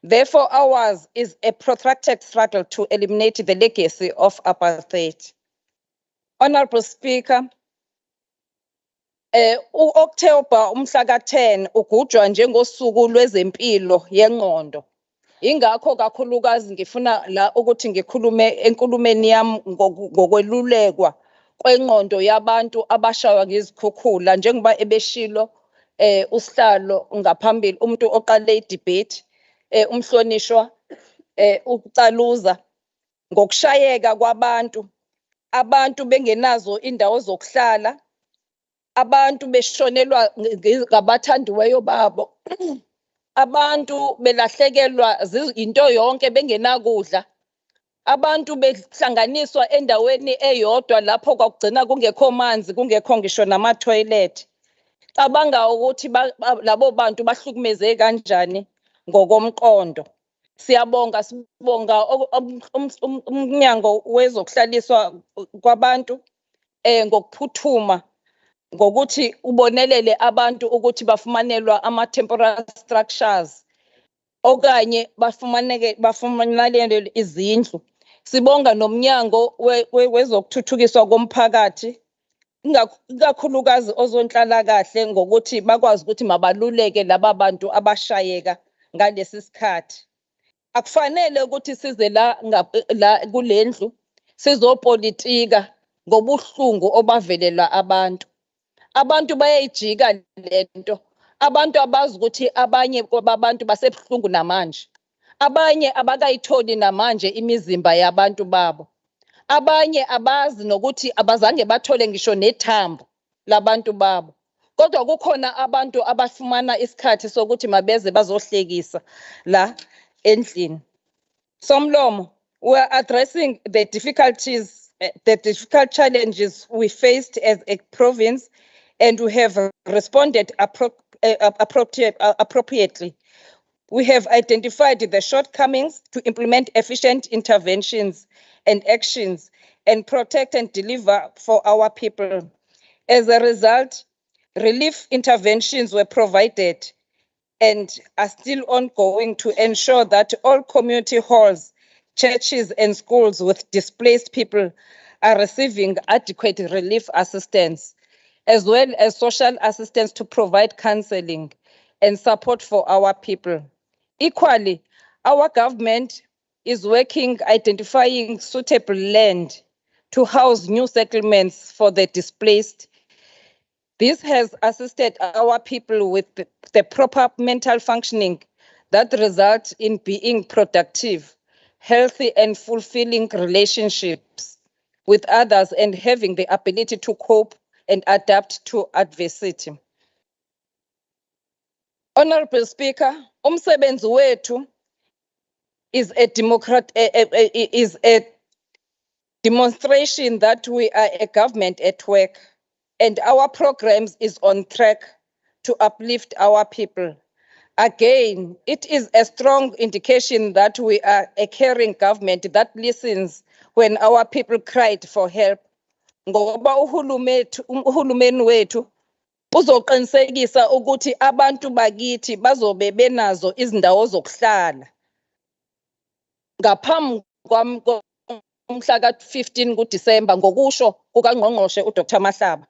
Speaker 22: Therefore, ours is a protracted struggle to eliminate the legacy of apartheid. Honorable Speaker, u-October umhla ka-10 ugujwa njengosuku lwezempilo yengqondo. Ingakho kakhulukazi ngifuna la ukuthi ngikhulume enkulumeni yami ngokwelulekwa kwengqondo yabantu abashaywa ngezikhukhula njengoba ebeshilo usihlalo ngaphambili umuntu oqale i-debate umhlonishwa ucaluza ngokushayeka kwabantu, abantu bengenazo indawo zokuhlala, abantu beshonelwa ngabathandiweyo babo, abantu belahlekelwa into yonke bengenakudla, abantu behlanganiswa endaweni eyodwa lapho kwakugcina kungekho manzi, kungekho ngisho nama-toilet. Cabanga ukuthi labo bantu bahlukumeze kanjani ngokomqondo. Siyabonga umnyango wezokuhlaliswa kwabantu ngokuphuthuma ngokuthi ubonelele abantu ukuthi bafumanelwa ama-temporary structures okanye bafumanelele izindlu. Sibonga nomnyango wezokuthuthukiswa komphakathi ikakhulukazi ozonhlalakahle ngokuthi bakwazi ukuthi mabaluleke laba bantu abashayeka ngalesi sikhathi. Akufanele ukuthi size la kulendlu sizopolitika ngobuhlungu obavelela abantu. Abantu bayayijika lento. Abantu abazi ukuthi abanye kwabantu basebuhlungu namanje. Abanye abakayitholi namanje imizimba yabantu babo. Abanye abazi nokuthi abazange bathole ngisho nethambo labantu babo. Kodwa kukhona abantu abafumana isikhathi sokuthi mabeze bazohlekisa la endlini. Somlomo, we are addressing the difficult challenges we faced as a province, and we have responded appropriately. We have identified the shortcomings to implement efficient interventions and actions and protect and deliver for our people. As a result, relief interventions were provided and are still ongoing to ensure that all community halls, churches, and schools with displaced people are receiving adequate relief assistance, as well as social assistance to provide counseling and support for our people. Equally, our government is working identifying suitable land to house new settlements for the displaced. This has assisted our people with the proper mental functioning that results in being productive, healthy, and fulfilling relationships with others and having the ability to cope and adapt to adversity. Honorable Speaker, umsebenzi wethu is a demonstration that we are a government at work.
Speaker 6: and our programs is on track to uplift our people. Again, it is a strong indication that we are a caring government that listens when our people cried for help. Ngoba uhulumeni wethu uzoqinisekisa ukuthi abantu bakithi bazobe benazo izindawo zokuhlala. Ngaphambi kwamhla ka-15 kuDisemba ngokusho kukaNgqongqoshe uDr Mahlaba,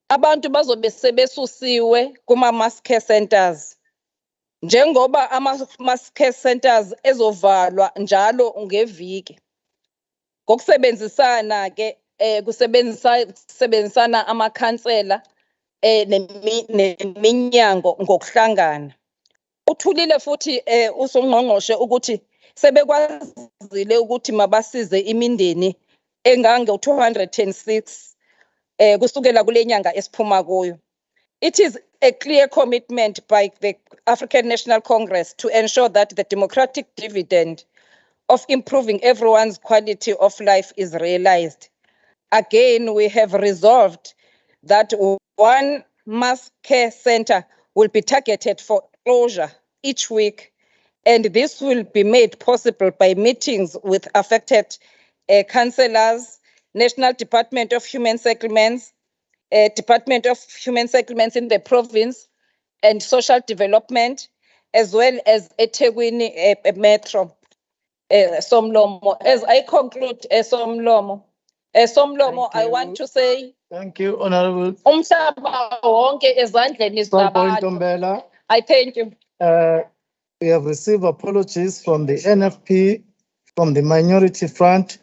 Speaker 6: abantu bazobe sebesusiwe kuma-mass care centers. Njengoba ama-mass care centers ezovalwa njalo ngeviki. Ngokusebenzisana ke kusebenzisana amakhansela neminyango ngokuhlangana. Uthulile futhi usungqongqoshe ukuthi sebekwazile ukuthi mabasize imindeni engange 206 kusukela kule nyanga esiphuma kuyo. It is a clear commitment by the African National Congress to ensure that the democratic dividend of improving everyone's quality of life is realized. Again, we have resolved that one mass care center will be targeted for closure each week, and this will be made possible by meetings with affected councillors, National Department of Human Settlements, Department of Human Settlements in the province, and Social Development, as well as eThekwini Metro. Somlomo. As I conclude, Somlomo, I want to say.
Speaker 21: Thank you, Honorable.
Speaker 6: Umhlaba wonke ezandleni zabantu. I thank you.
Speaker 21: We have received apologies from the NFP, from the Minority Front,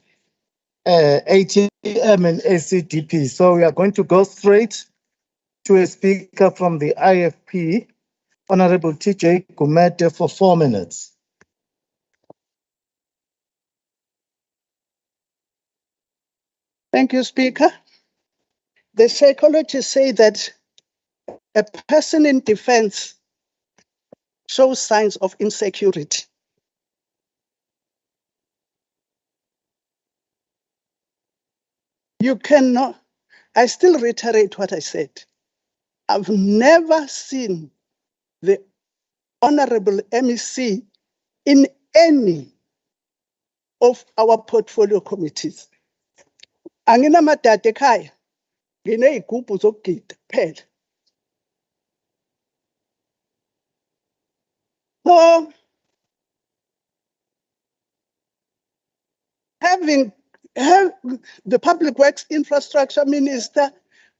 Speaker 21: ATM and ACDP. So we are going to go straight to a speaker from the IFP, Honorable TJ Gumede, for 4 minutes.
Speaker 4: Thank you, Speaker. The psychologists say that a person in defense shows signs of insecurity. You cannot, I still reiterate what I said. I've never seen the Honorable MEC in any of our portfolio committees. Anginamadada ekhaya, ngineyigubhu zokugida kuphela. So, the Public Works Infrastructure Minister,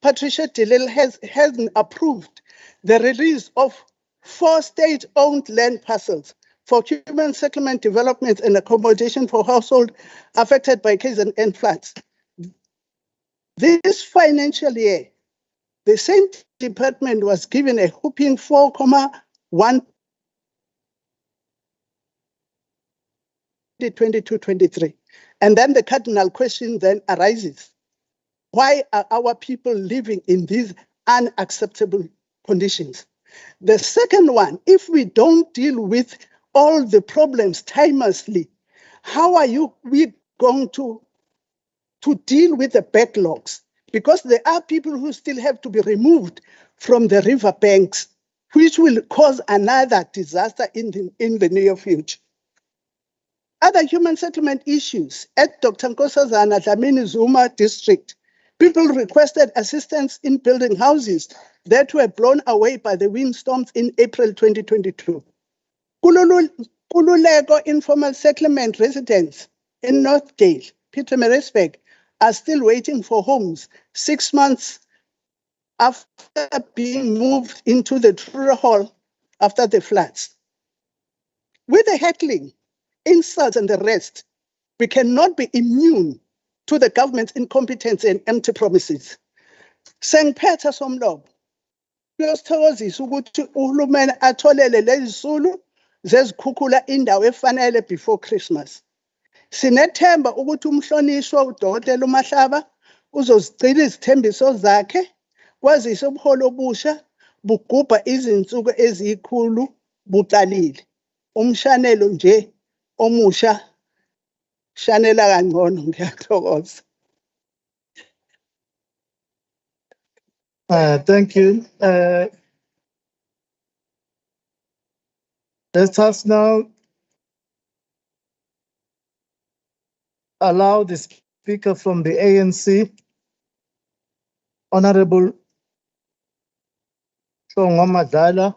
Speaker 4: Patricia de Lille, hasn't approved the release of 4 state-owned land parcels for human settlement development and accommodation for households affected by KZN floods. This financial year, the same department was given a whopping 4.1 22-23. And then the cardinal question then arises. Why are our people living in these unacceptable conditions? The second one, if we don't deal with all the problems timelessly, how are we going to deal with the backlogs? Because there are people who still have to be removed from the river banks, which will cause another disaster in the near future. Other human settlement issues at Dr. Nkosazana Dlamini Zuma district, people requested assistance in building houses that were blown away by the windstorms in April 2022. Kululeko informal settlement residents in Northdale, Pietermaritzburg, are still waiting for homes 6 months after being moved into the Truro Hall after the floods. With the heckling, insults, and the rest, we cannot be immune to the government's incompetence and empty promises. Sengiphetha somlomo, kuyosithokozisa ukuthi uhulumeni atholele lezi zulu zezikhukhula indawo efanele before Christmas. Sinethemba ukuthi umhlonishwa uDokotela uMahlaba uzozigcina izithembiso zakhe, kwazise ubuholo obusha bugubha izinsuku eziyikhulu buqalile. Umshanelo nje omusha shanela kangcono, ngiyathokoza.
Speaker 21: Thank you. Let us now allow the speaker from the ANC, Honorable Shongo Madala,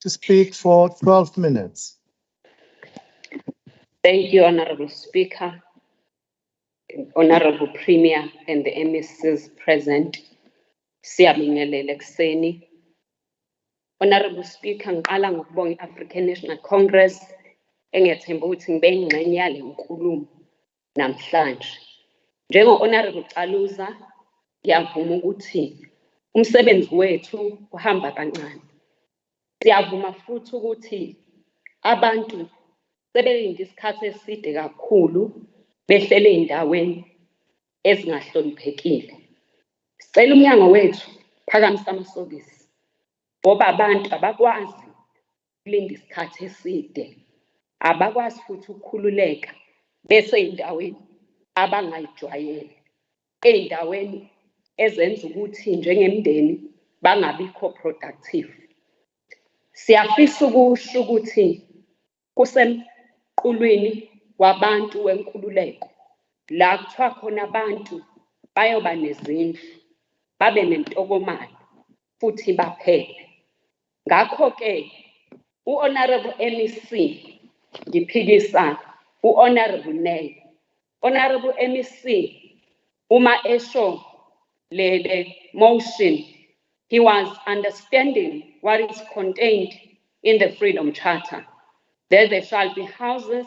Speaker 21: to speak for 12 minutes.
Speaker 8: Thank you, Honorable Speaker, Honorable Premier, and the MECs present. Siyabingelela ekseni. Honorable Speaker, ngiqala ngokubonga i-African National Congress engethemba ukuthi ngibe ingxenye yale nkulumo namhlanje. Njengo-Honorable Caluza, ngiyavuma ukuthi umsebenzi wethu uhamba kancane. Siyavuma futhi ukuthi abantu sebelinde isikhathi eside kakhulu behlele ey'ndaweni ezingahloniphekile. Sicela umnyango wethu phakamisa amasokisi ngoba abantu abakwazi ukulinda isikhathi eside, abakwazi futhi ukukhululeka bese ey'ndaweni abangayijwayele, ey'ndaweni ezenza ukuthi njengemndeni bangabikho productive. Siyafisa ukusho ukuthi kusemqulwini wabantu wenkululeko la kuthiwa khona abantu bayoba nezindlu, babe nentokomalo futhi baphele. Ngakho-ke u-Honorable MEC ngiphikisa u-Honorable Nene. Honorable MEC uma esho le motion, he was understanding what is contained in the Freedom Charter, that there shall be houses,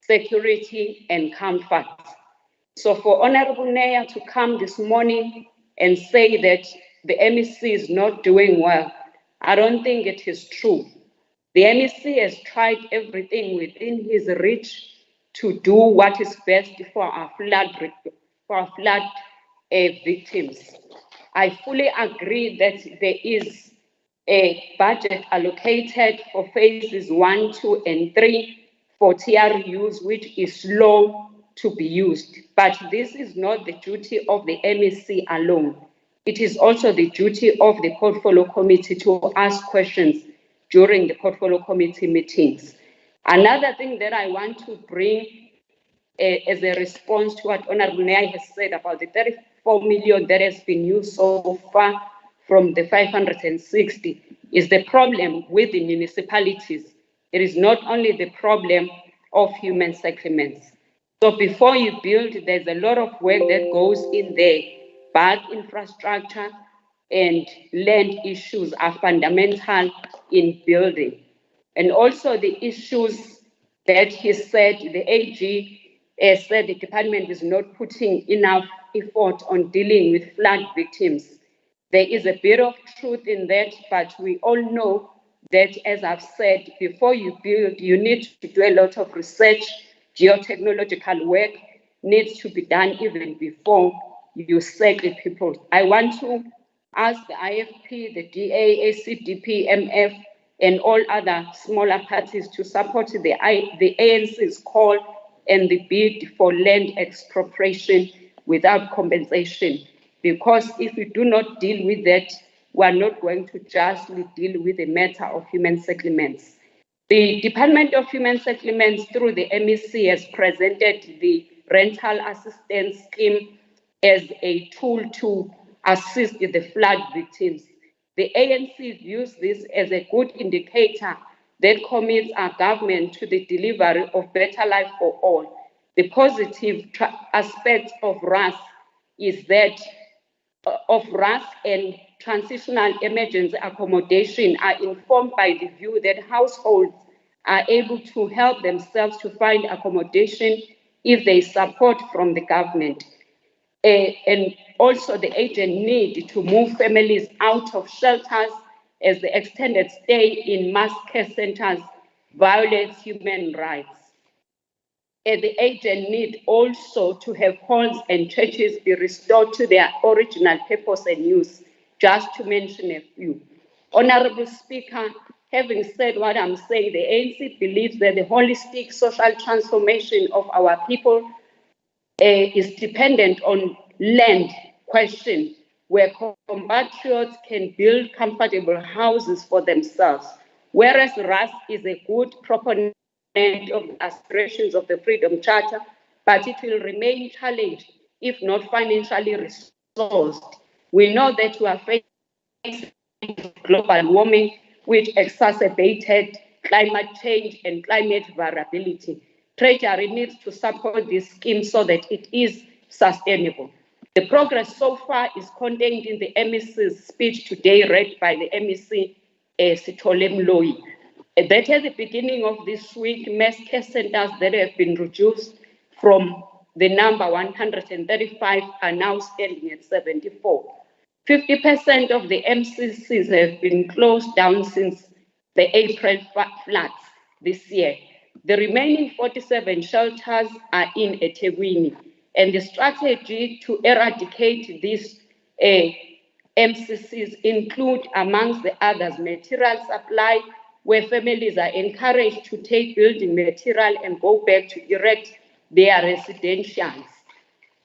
Speaker 8: security, and comfort. So for Honorable Naya to come this morning and say that the MEC is not doing well, I don't think it is true. The MEC has tried everything within his reach to do what is best for our flood victims. I fully agree that there is a budget allocated for phases 1, 2, and 3 for TRUs, which is slow to be used. But this is not the duty of the MEC alone. It is also the duty of the Portfolio Committee to ask questions during the Portfolio Committee meetings. Another thing that I want to bring as a response to what Honorable Naya has said about the 34 million that has been used so far from the 560 is the problem with the municipalities. It is not only the problem of human settlements. So before you build, there's a lot of work that goes in there, but infrastructure and land issues are fundamental in building. And also the issues that he said, the AG said the department is not putting enough effort on dealing with flood victims. There is a bit of truth in that, but we all know that, as I've said, before you build, you need to do a lot of research. Geotechnological work needs to be done even before you settle people. I want to ask the IFP, the DA, ACDP, MF, and all other smaller parties to support the ANC's call and the bid for land expropriation without compensation. Because if we do not deal with that, we are not going to justly deal with the matter of human settlements. The Department of Human Settlements, through the MEC, has presented the rental assistance scheme as a tool to assist the flood victims. The ANC views this as a good indicator that commits our government to the delivery of better life for all. The positive aspect of RAS is that RAS and transitional emergency accommodation are informed by the view that households are able to help themselves to find accommodation if they support from the government. And also the agent need to move families out of shelters as the extended stay in mass care centers violates human rights. And the agent need also to have halls and churches be restored to their original purpose and use, just to mention a few. Honorable Speaker, having said what I'm saying, the ANC believes that the holistic social transformation of our people is dependent on land question where compatriots can build comfortable houses for themselves, whereas Ras is a good proponent of the aspirations of the Freedom Charter, but it will remain challenged if not financially resourced. We know that we are facing global warming, which exacerbated climate change and climate variability. Treasury needs to support this scheme so that it is sustainable. The progress so far is contained in the MEC's speech today, read by the MEC Sithole Mloyi. That at the beginning of this week, mass care centers that have been reduced from the number 135 are now standing at 74. 50% of the MCCs have been closed down since the April floods this year. The remaining 47 shelters are in eThekwini, and the strategy to eradicate these MCCs include, amongst the others, material supply, where families are encouraged to take building material and go back to erect their residentials.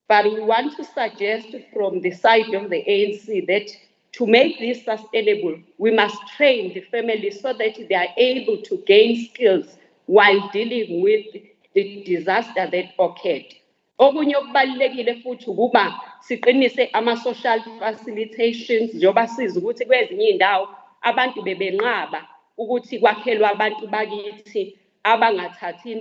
Speaker 8: But we want to suggest from the side of the ANC that to make this sustainable, we must train the families so that they are able to gain skills while dealing with the disaster that occurred. Okunye okubalulekile futhi ukuba siqinise ama-social facilitations njengoba siza ukuthi kwezinye indawo abantu bebenqaba ukuthi kwakhelwe abantu bakithi abangathathi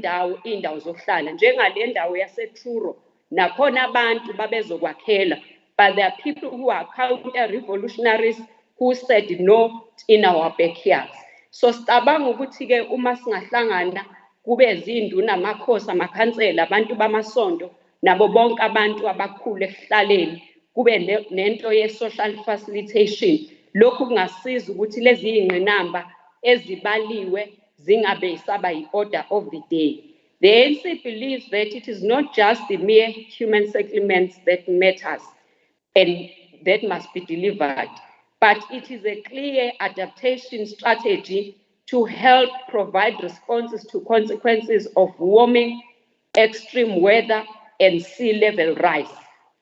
Speaker 8: indawo zokuhlala njengale ndawo yaseTruro nakhona abantu babezokwakhela, but there are people who are counter-revolutionaries who said no in our backyards. So sicabanga ukuthi ke uma singahlangana kube zinduna amakhosi amakhansela abantu bamasonto nabo bonke abantu abakhulu ekuhlaleni kube nento ye-social facilitation, lokhu kungasiza ukuthi lezi iy'ngqinamba ezibaliwe zingabe isaba yi-order of the day. The ANC believes that it is not just the mere human settlements that matters and that must be delivered, but it is a clear adaptation strategy to help provide responses to consequences of warming, extreme weather, and sea level rise.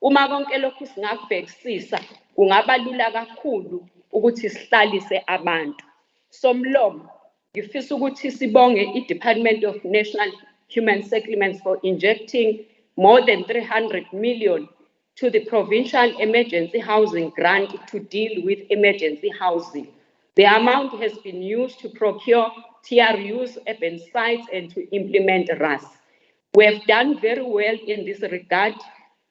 Speaker 8: Uma konke lokhu singakubhekisisa, kungaba lula kakhulu ukuthi sihlalise abantu. Somlomo, ngifisa ukuthi sibonge i-Department of National Human Settlements for injecting more than 300 million to the Provincial Emergency Housing Grant to deal with emergency housing. The amount has been used to procure TRUs, urban sites, and to implement RAS. We have done very well in this regard,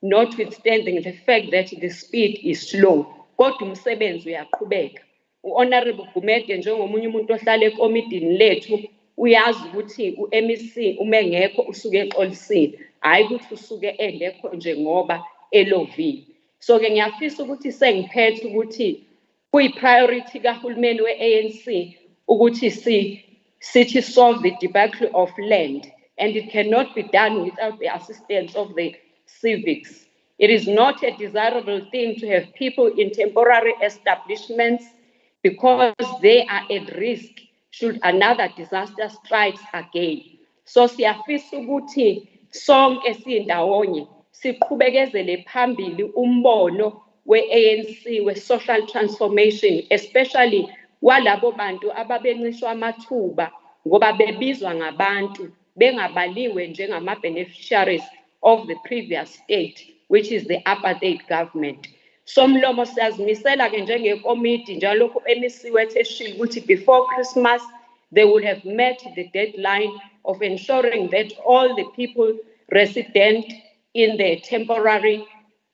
Speaker 8: notwithstanding the fact that the speed is slow. Kodwa umsebenzi uyaqhubeka. U-Honorable Gumede njengomunye umuntu ohlala ekomitini lethu uyazi ukuthi u-MEC uma engekho usuke exolisile, hayi ukuthi usuke engekho nje ngoba elovile. So-ke ngiyafisa ukuthi sengiphethe ukuthi kuyi-priority kahulumeni we-ANC ukuthi sithi solve the debacle of land, and it cannot be done without the assistance of the civics. It is not a desirable thing to have people in temporary establishments because they are at risk should another disaster strikes again. So siyafisa ukuthi sonke sindawonye siqhubekezele phambili umbono we-ANC we-social transformation, especially walabo bantu ababencishwa amathuba ngoba bebizwa ngabantu bengabaliwe njengama-beneficiaries of the previous state, which is the apartheid government. Somlomo siyazimisela ke njengekomiti njalo ku MEC wethu eshilo ukuthi before Christmas they would have met the deadline of ensuring that all the people resident in the temporary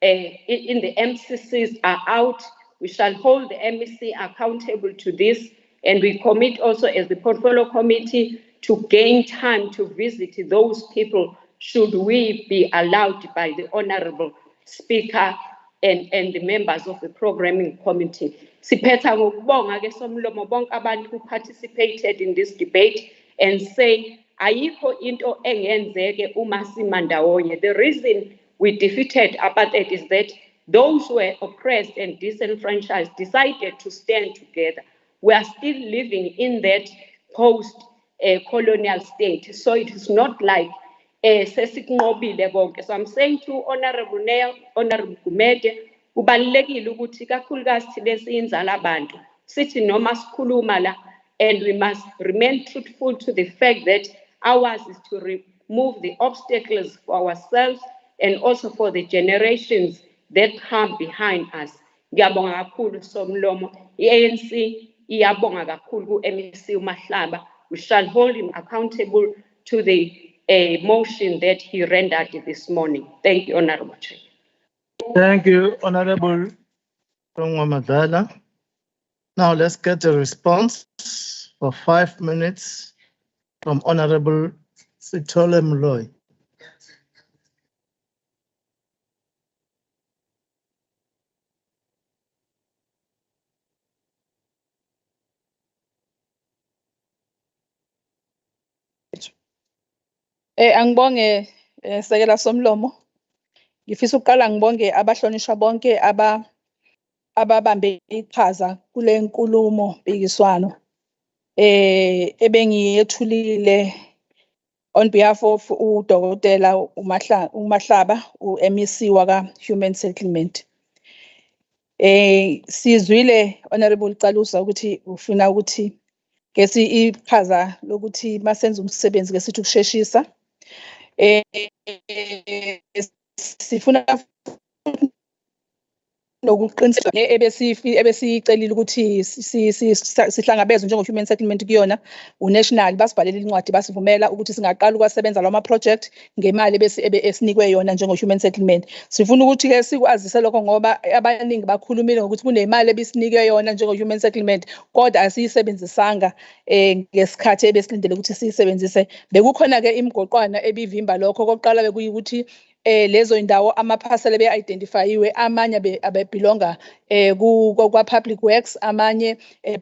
Speaker 8: in the MCCs are out. We shall hold the MEC accountable to this, and we commit also as the portfolio committee to gain time to visit those people should we be allowed by the Honorable Speaker and the members of the programming committee. Siphetha ngokubonga ke Somlomo bonke abantu who participated in this debate and say ayikho into engenzeke uma simandawonye. The reason we defeated apartheid is that those who were oppressed and disenfranchised decided to stand together. We are still living in that post-colonial state, so it is not like So I'm saying to Honorable Nel, Honorable Gumede, kubalulekile ukuthi kakhulukazi thina esiyinzala abantu sithi noma sikhuluma la, and we must remain truthful to the fact that ours is to remove the obstacles for ourselves and also for the generations that come behind us. Ngiyabonga kakhulu Somlomo, i-ANC iyabonga kakhulu ku-MEC uMahlaba. We shall hold him accountable to the motion that he rendered this morning. Thank you, Honorable Chair.
Speaker 21: Thank you, Honorable Madala. Now let's get a response for 5 minutes from Honorable Sithole Mloyi.
Speaker 22: Angibonge Sekela Somlomo. Ngifisa ukuqala ngibonge abahlonishwa bonke ababambe iqhaza kule nkulumo mpikiswano ebengiyethulile on behalf of uDokotela uMahlaba, uMEC waka Human Settlement. Sizwile Honorable Calusa ukuthi ufuna ukuthi ngesi iqhaza lokuthi masenza umsebenzi ngesithi ukusheshisa. Sifuna nokuqiniseka ebesicelile ukuthi sihlangabezwe njengo-human settlement kuyona uNational basibhalela incwadi basivumela ukuthi singaqala ukwasebenza lawo ma-project ngemali esinikwe yona njengo-human settlement. Sifuna ukuthi-ke sikwazise lokho ngoba abaningi bakhulumile ngokuthi kunemali ebisinikwe yona njengo-human settlement kodwa asiyisebenzisanga ngesikhathi ebesilindele ukuthi siyisebenzise. Bekukhona-ke imigoqwana ebivimba lokho. Kokuqala bekuyikuthi lezo indawo amaphasela be-identifyiwe, amanye abebelonga kwa-public works, amanye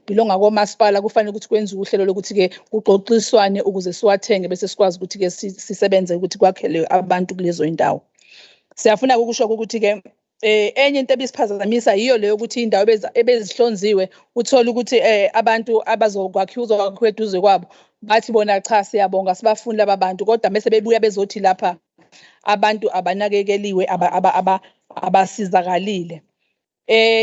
Speaker 22: belonga komasipala. Kufanele ukuthi kwenziwe uhlelo lokuthi-ke kuxoxiswane ukuze siwathenge bese sikwazi ukuthi-ke sisebenze ukuthi kwakhelwe abantu kulezo indawo. Siyafuna ukusho ukuthi-ke enye into ebisiphazamisa yiyo leyo ukuthi indawo ebezihlonziwe uthola ukuthi abantu uzokwakhiwa eduze kwabo bathi bona cha siyabonga sibafuni laba bantu kodwa mase bebuya bezothi lapha abantu abanakekeliwe abasizakalile.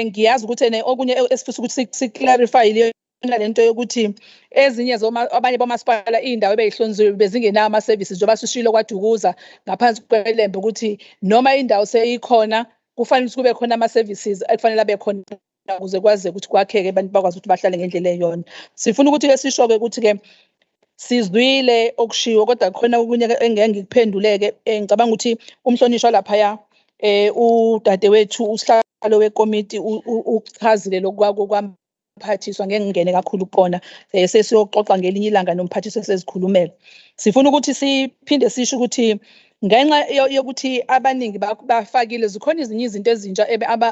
Speaker 22: Ngiyazi ukuthi okunye esifisa ukuthi siklarify lento yokuthi ezinye abanye bomasipala iy'ndawo ebeyihlonziwe bezingenawo ama-services njengoba sishilo kwaDukuza ngaphansi kwelembe ukuthi noma indawo seyikhona kufanele ukuthi kube khona ama-services ekufanele abe khona ukuze kwazi ukuthi kwakheke abantu bakwazi ukuthi bahlale ngendlela eyona. Sifuna ukuthi-ke sisho-ke ukuthi-ke sizwile okushiwo kodwa khona okunye engeke ngikuphenduleke. Ngicabanga ukuthi umhlonishwa laphaya udadewethu usihlalo wekomiti uchazile lokhu kwamphathiswa ngeke ngingene kakhulu kukona. Sesiyoxoxa ngelinye ilanga nomphathiswa sezikhulumela. Sifuna ukuthi siphinde sisho ukuthi ngenxa yokuthi abaningi bafakile zikhona ezinye izinto ezintsha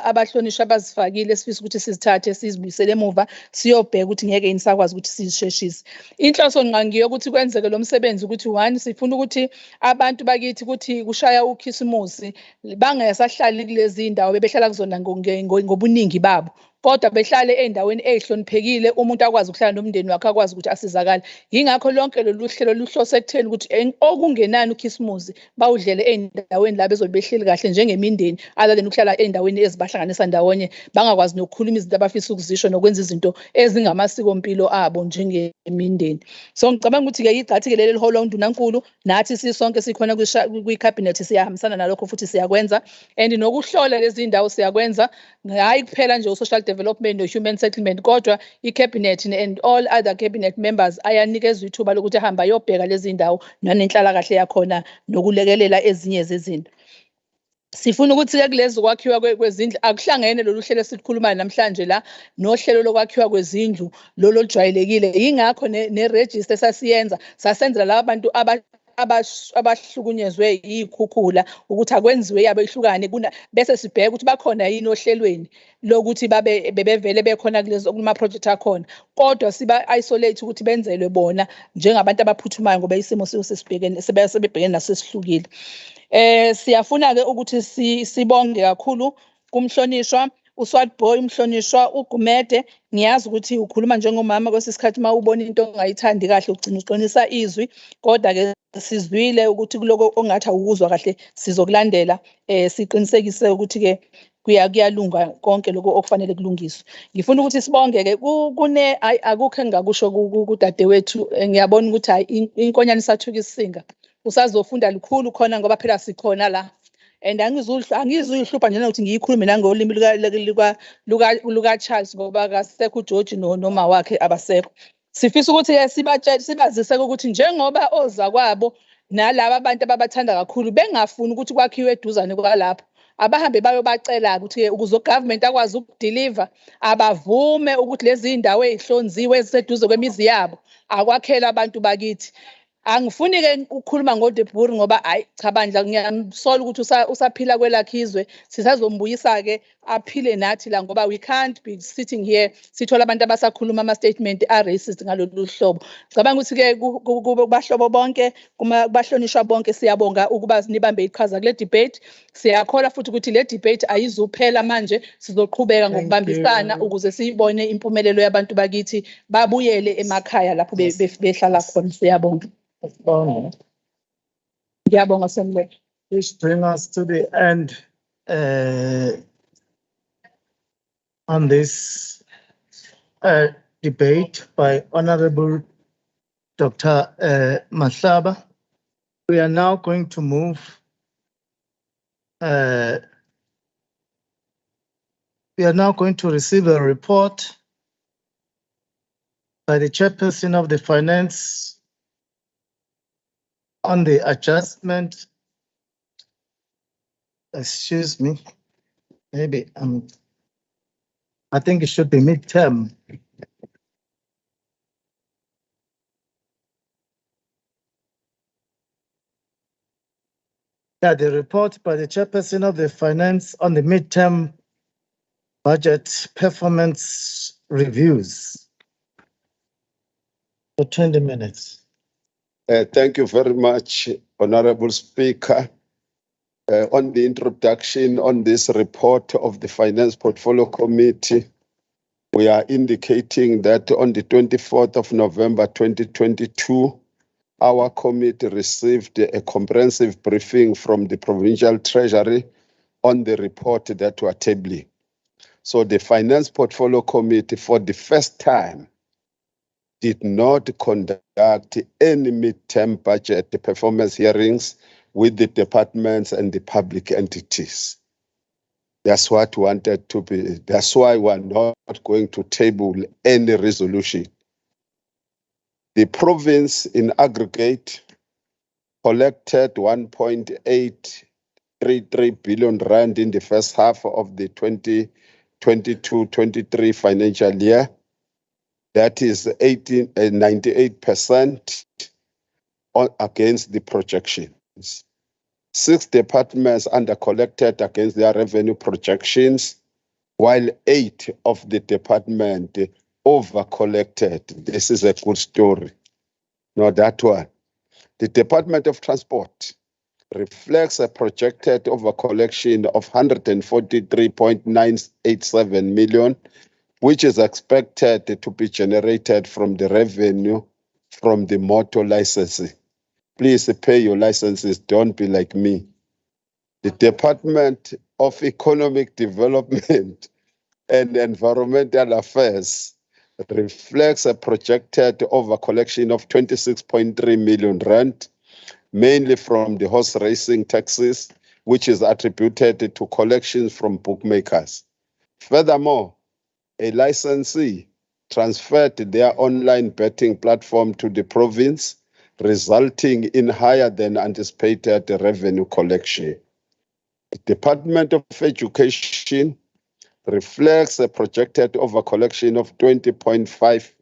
Speaker 22: abahlonishwa bazifakile esifisa ukuthi sizithathe sizibuyisele emuva siyobheka ukuthi ngeke yini sakwazi ukuthi sizisheshise. Inhloso ngiyokuthi kwenzeke lo msebenzi ukuthi 1 sifuna ukuthi abantu bakithi ukuthi kushaya ukhisimusi bangasahlali kulezi ndawo bebehlala kuzona ngobuningi babo kodwa behlale ey'ndaweni ey'hloniphekile umuntu akwazi ukuhlala nomndeni wakhe akwazi ukuthi asizakale. Yingakho lonke lolu hlelo luhlose ekutheni ukuthi okungenani ukhisimusi bawudlele ey'ndaweni la bezobe behleli kahle njengemindeni other than ukuhlala ey'ndaweni ezibahlanganisa ndawonye bangakwazi nokukhuluma izinto abafisa ukuzisho nokwenza izinto ezingamasikompilo abo njengemindeni. So ngicabanga ukuthi-ke yicathi-ke leli liholwa undunankulu nathi sisonke sikhona kwi-cabinet siyahambisana nalokho futhi siyakwenza and nokuhlola lezi ndawo siyakwenza hhayi kuphela nje u-social development no-human settlement kodwa i-cabinet and all other cabinet members ayanikezwa ithuba lokuthi ahambe ayobheka lezi ndawo nanenhlalakahle yakhona nokulekelela ezinye zezinto. Sifuna ukuthi-ke kulezi kwakhiwa kwezindlu akuhlangene lolu hlelo esilukhulumayo namhlanje la nohlelo lokwakhiwa kwezindlu lolu olujwayelekile. Yingakho ne-register sasiyenza sasenzela laba bantu abahlukunyezwe yikhukhula ukuthi akwenziwe yabo ihlukane bese sibheka ukuthi bakhona yini ohlelweni lokuthi bebevele bekhona kuma-project akhona kodwa siba-isolate ukuthi benzelwe bona njengabantu abaphuthumayo ngoba isimo sebebhekene nasesihlukile. Siyafuna-ke ukuthi sibonge kakhulu kumhlonishwa uSwartboy, umhlonishwa uGumede. Ngiyazi ukuthi ukhuluma njengomama kwesi sikhathi uma ubona into ongayithandi kahle ugcina uqinisa izwi kodwa-ke sizwile ukuthi kuloko ongathi awukuzwa kahle sizokulandela siqinisekise ukuthi-ke kuyalunga konke lokho okufanele kulungiswe. Ngifuna ukuthi sibonge ke akukho engakusho kudadewethu ngiyabona ukuthi hayi inkonyane isathuka isisinga usazofunda lukhulu khona ngoba phela sikhona la and angizuyihlupha nje ukuthi ngiyikhulume nangolimi luka Charles ngoba akasekho uGeorge noma wakhe abasekho. Sifisa ukuthi sibazise ukuthi njengoba oza kwabo nalabo abantu ababathanda kakhulu bengafuni ukuthi kwakhiwe eduzane kwalapho abahambe bayobacela ukuthi ukuze ugovernment akwazi ukudeliver abavume ukuthi lezi indawo ezihlonziwe eziseduze kwemizi yabo akwakhela abantu bakithi. Angifuni ke ukukhuluma ngoDeburi ngoba hayi cha bandla ngiyamsola ukuthi usaphila kwelakhizwe sisazombuyisa ke aphile nathi la ngoba we can't be sitting here sithola abantu abasakhuluma ama statement a racist ngalolu hlobo. Ngicabanga ukuthi ke kubahlobo bonke kubahlonishwa bonke siyabonga ukuba nibambe iqhaza kule debate. Siyakhola futhi ukuthi le debate ayizuphela manje sizoqhubeka ngokubambisana ukuze siyibone impumelelo yabantu bakithi babuyele emakhaya lapho behlala khona. Siyabonga.
Speaker 21: This brings us to the end on this debate by Honorable Dr. Mahlaba. We are now going to move. We are now going to receive a report by the chairperson of the Finance on the adjustment. Excuse me, maybe I think it should be midterm. Yeah, the report by the chairperson of the Finance on the midterm budget performance reviews for 20 minutes.
Speaker 9: Thank you very much, Honorable Speaker. On the introduction on this report of the Finance Portfolio Committee, we are indicating that on the 24th of November 2022, our committee received a comprehensive briefing from the Provincial Treasury on the report that we are tabling. So the Finance Portfolio Committee, for the first time, did not conduct any midterm budget performance hearings with the departments and the public entities. That's what wanted to be. That's why we're not going to table any resolution. The province in aggregate collected 1.833 billion rand in the first half of the 2022-23 financial year. That is 98% against the projections. 6 departments under-collected against their revenue projections, while 8 of the department over-collected. This is a good story. Now that one. The Department of Transport reflects a projected over-collection of 143.987 million, which is expected to be generated from the revenue from the motor licensing. Please pay your licenses, don't be like me. The Department of Economic Development and Environmental Affairs reflects a projected over-collection of 26.3 million rand, mainly from the horse racing taxes, which is attributed to collections from bookmakers. Furthermore, a licensee transferred their online betting platform to the province, resulting in higher than anticipated revenue collection. The Department of Education reflects a projected over-collection of 20.5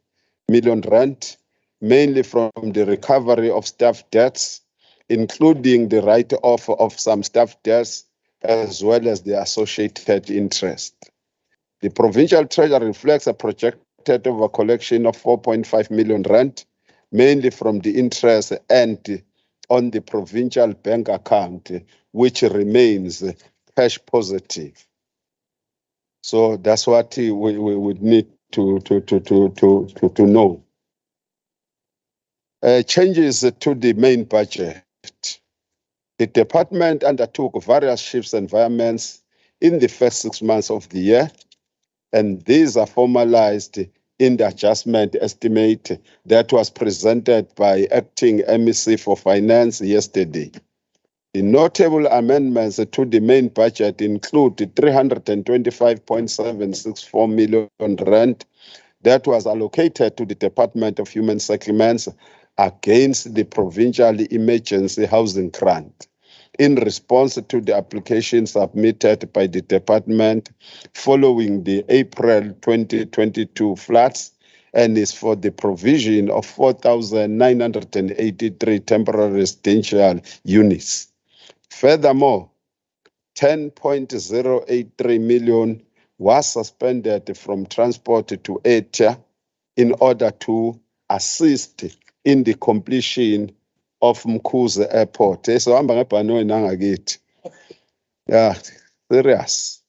Speaker 9: million rand, mainly from the recovery of staff debts, including the write-off of some staff debts, as well as the associated interest. The Provincial Treasury reflects a projected over-collection of 4.5 million rand, mainly from the interest earned on the provincial bank account, which remains cash positive. So that's what we would need to know. Changes to the main budget. The department undertook various shifts and environments in the first 6 months of the year, and these are formalized in the adjustment estimate that was presented by Acting MEC for Finance yesterday. The notable amendments to the main budget include 325.764 million rand that was allocated to the Department of Human Settlements against the Provincial Emergency Housing Grant in response to the application submitted by the department following the April 2022 floods, and is for the provision of 4,983 temporary residential units. Furthermore, 10.083 million was suspended from transport to Etia in order to assist in the completion of Mkhuze Airport. So hamba ngebhanoyi nangakithi. Yeah, serious.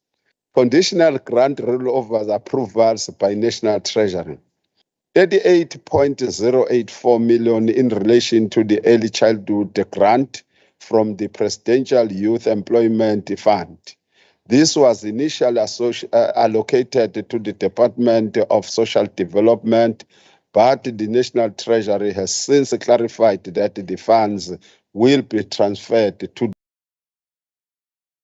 Speaker 9: Conditional grant rollovers approvals by National Treasury. 38.084 million in relation to the early childhood grant from the Presidential Youth Employment Fund. This was initially allocated to the Department of Social Development, but the National Treasury has since clarified that the funds will be transferred to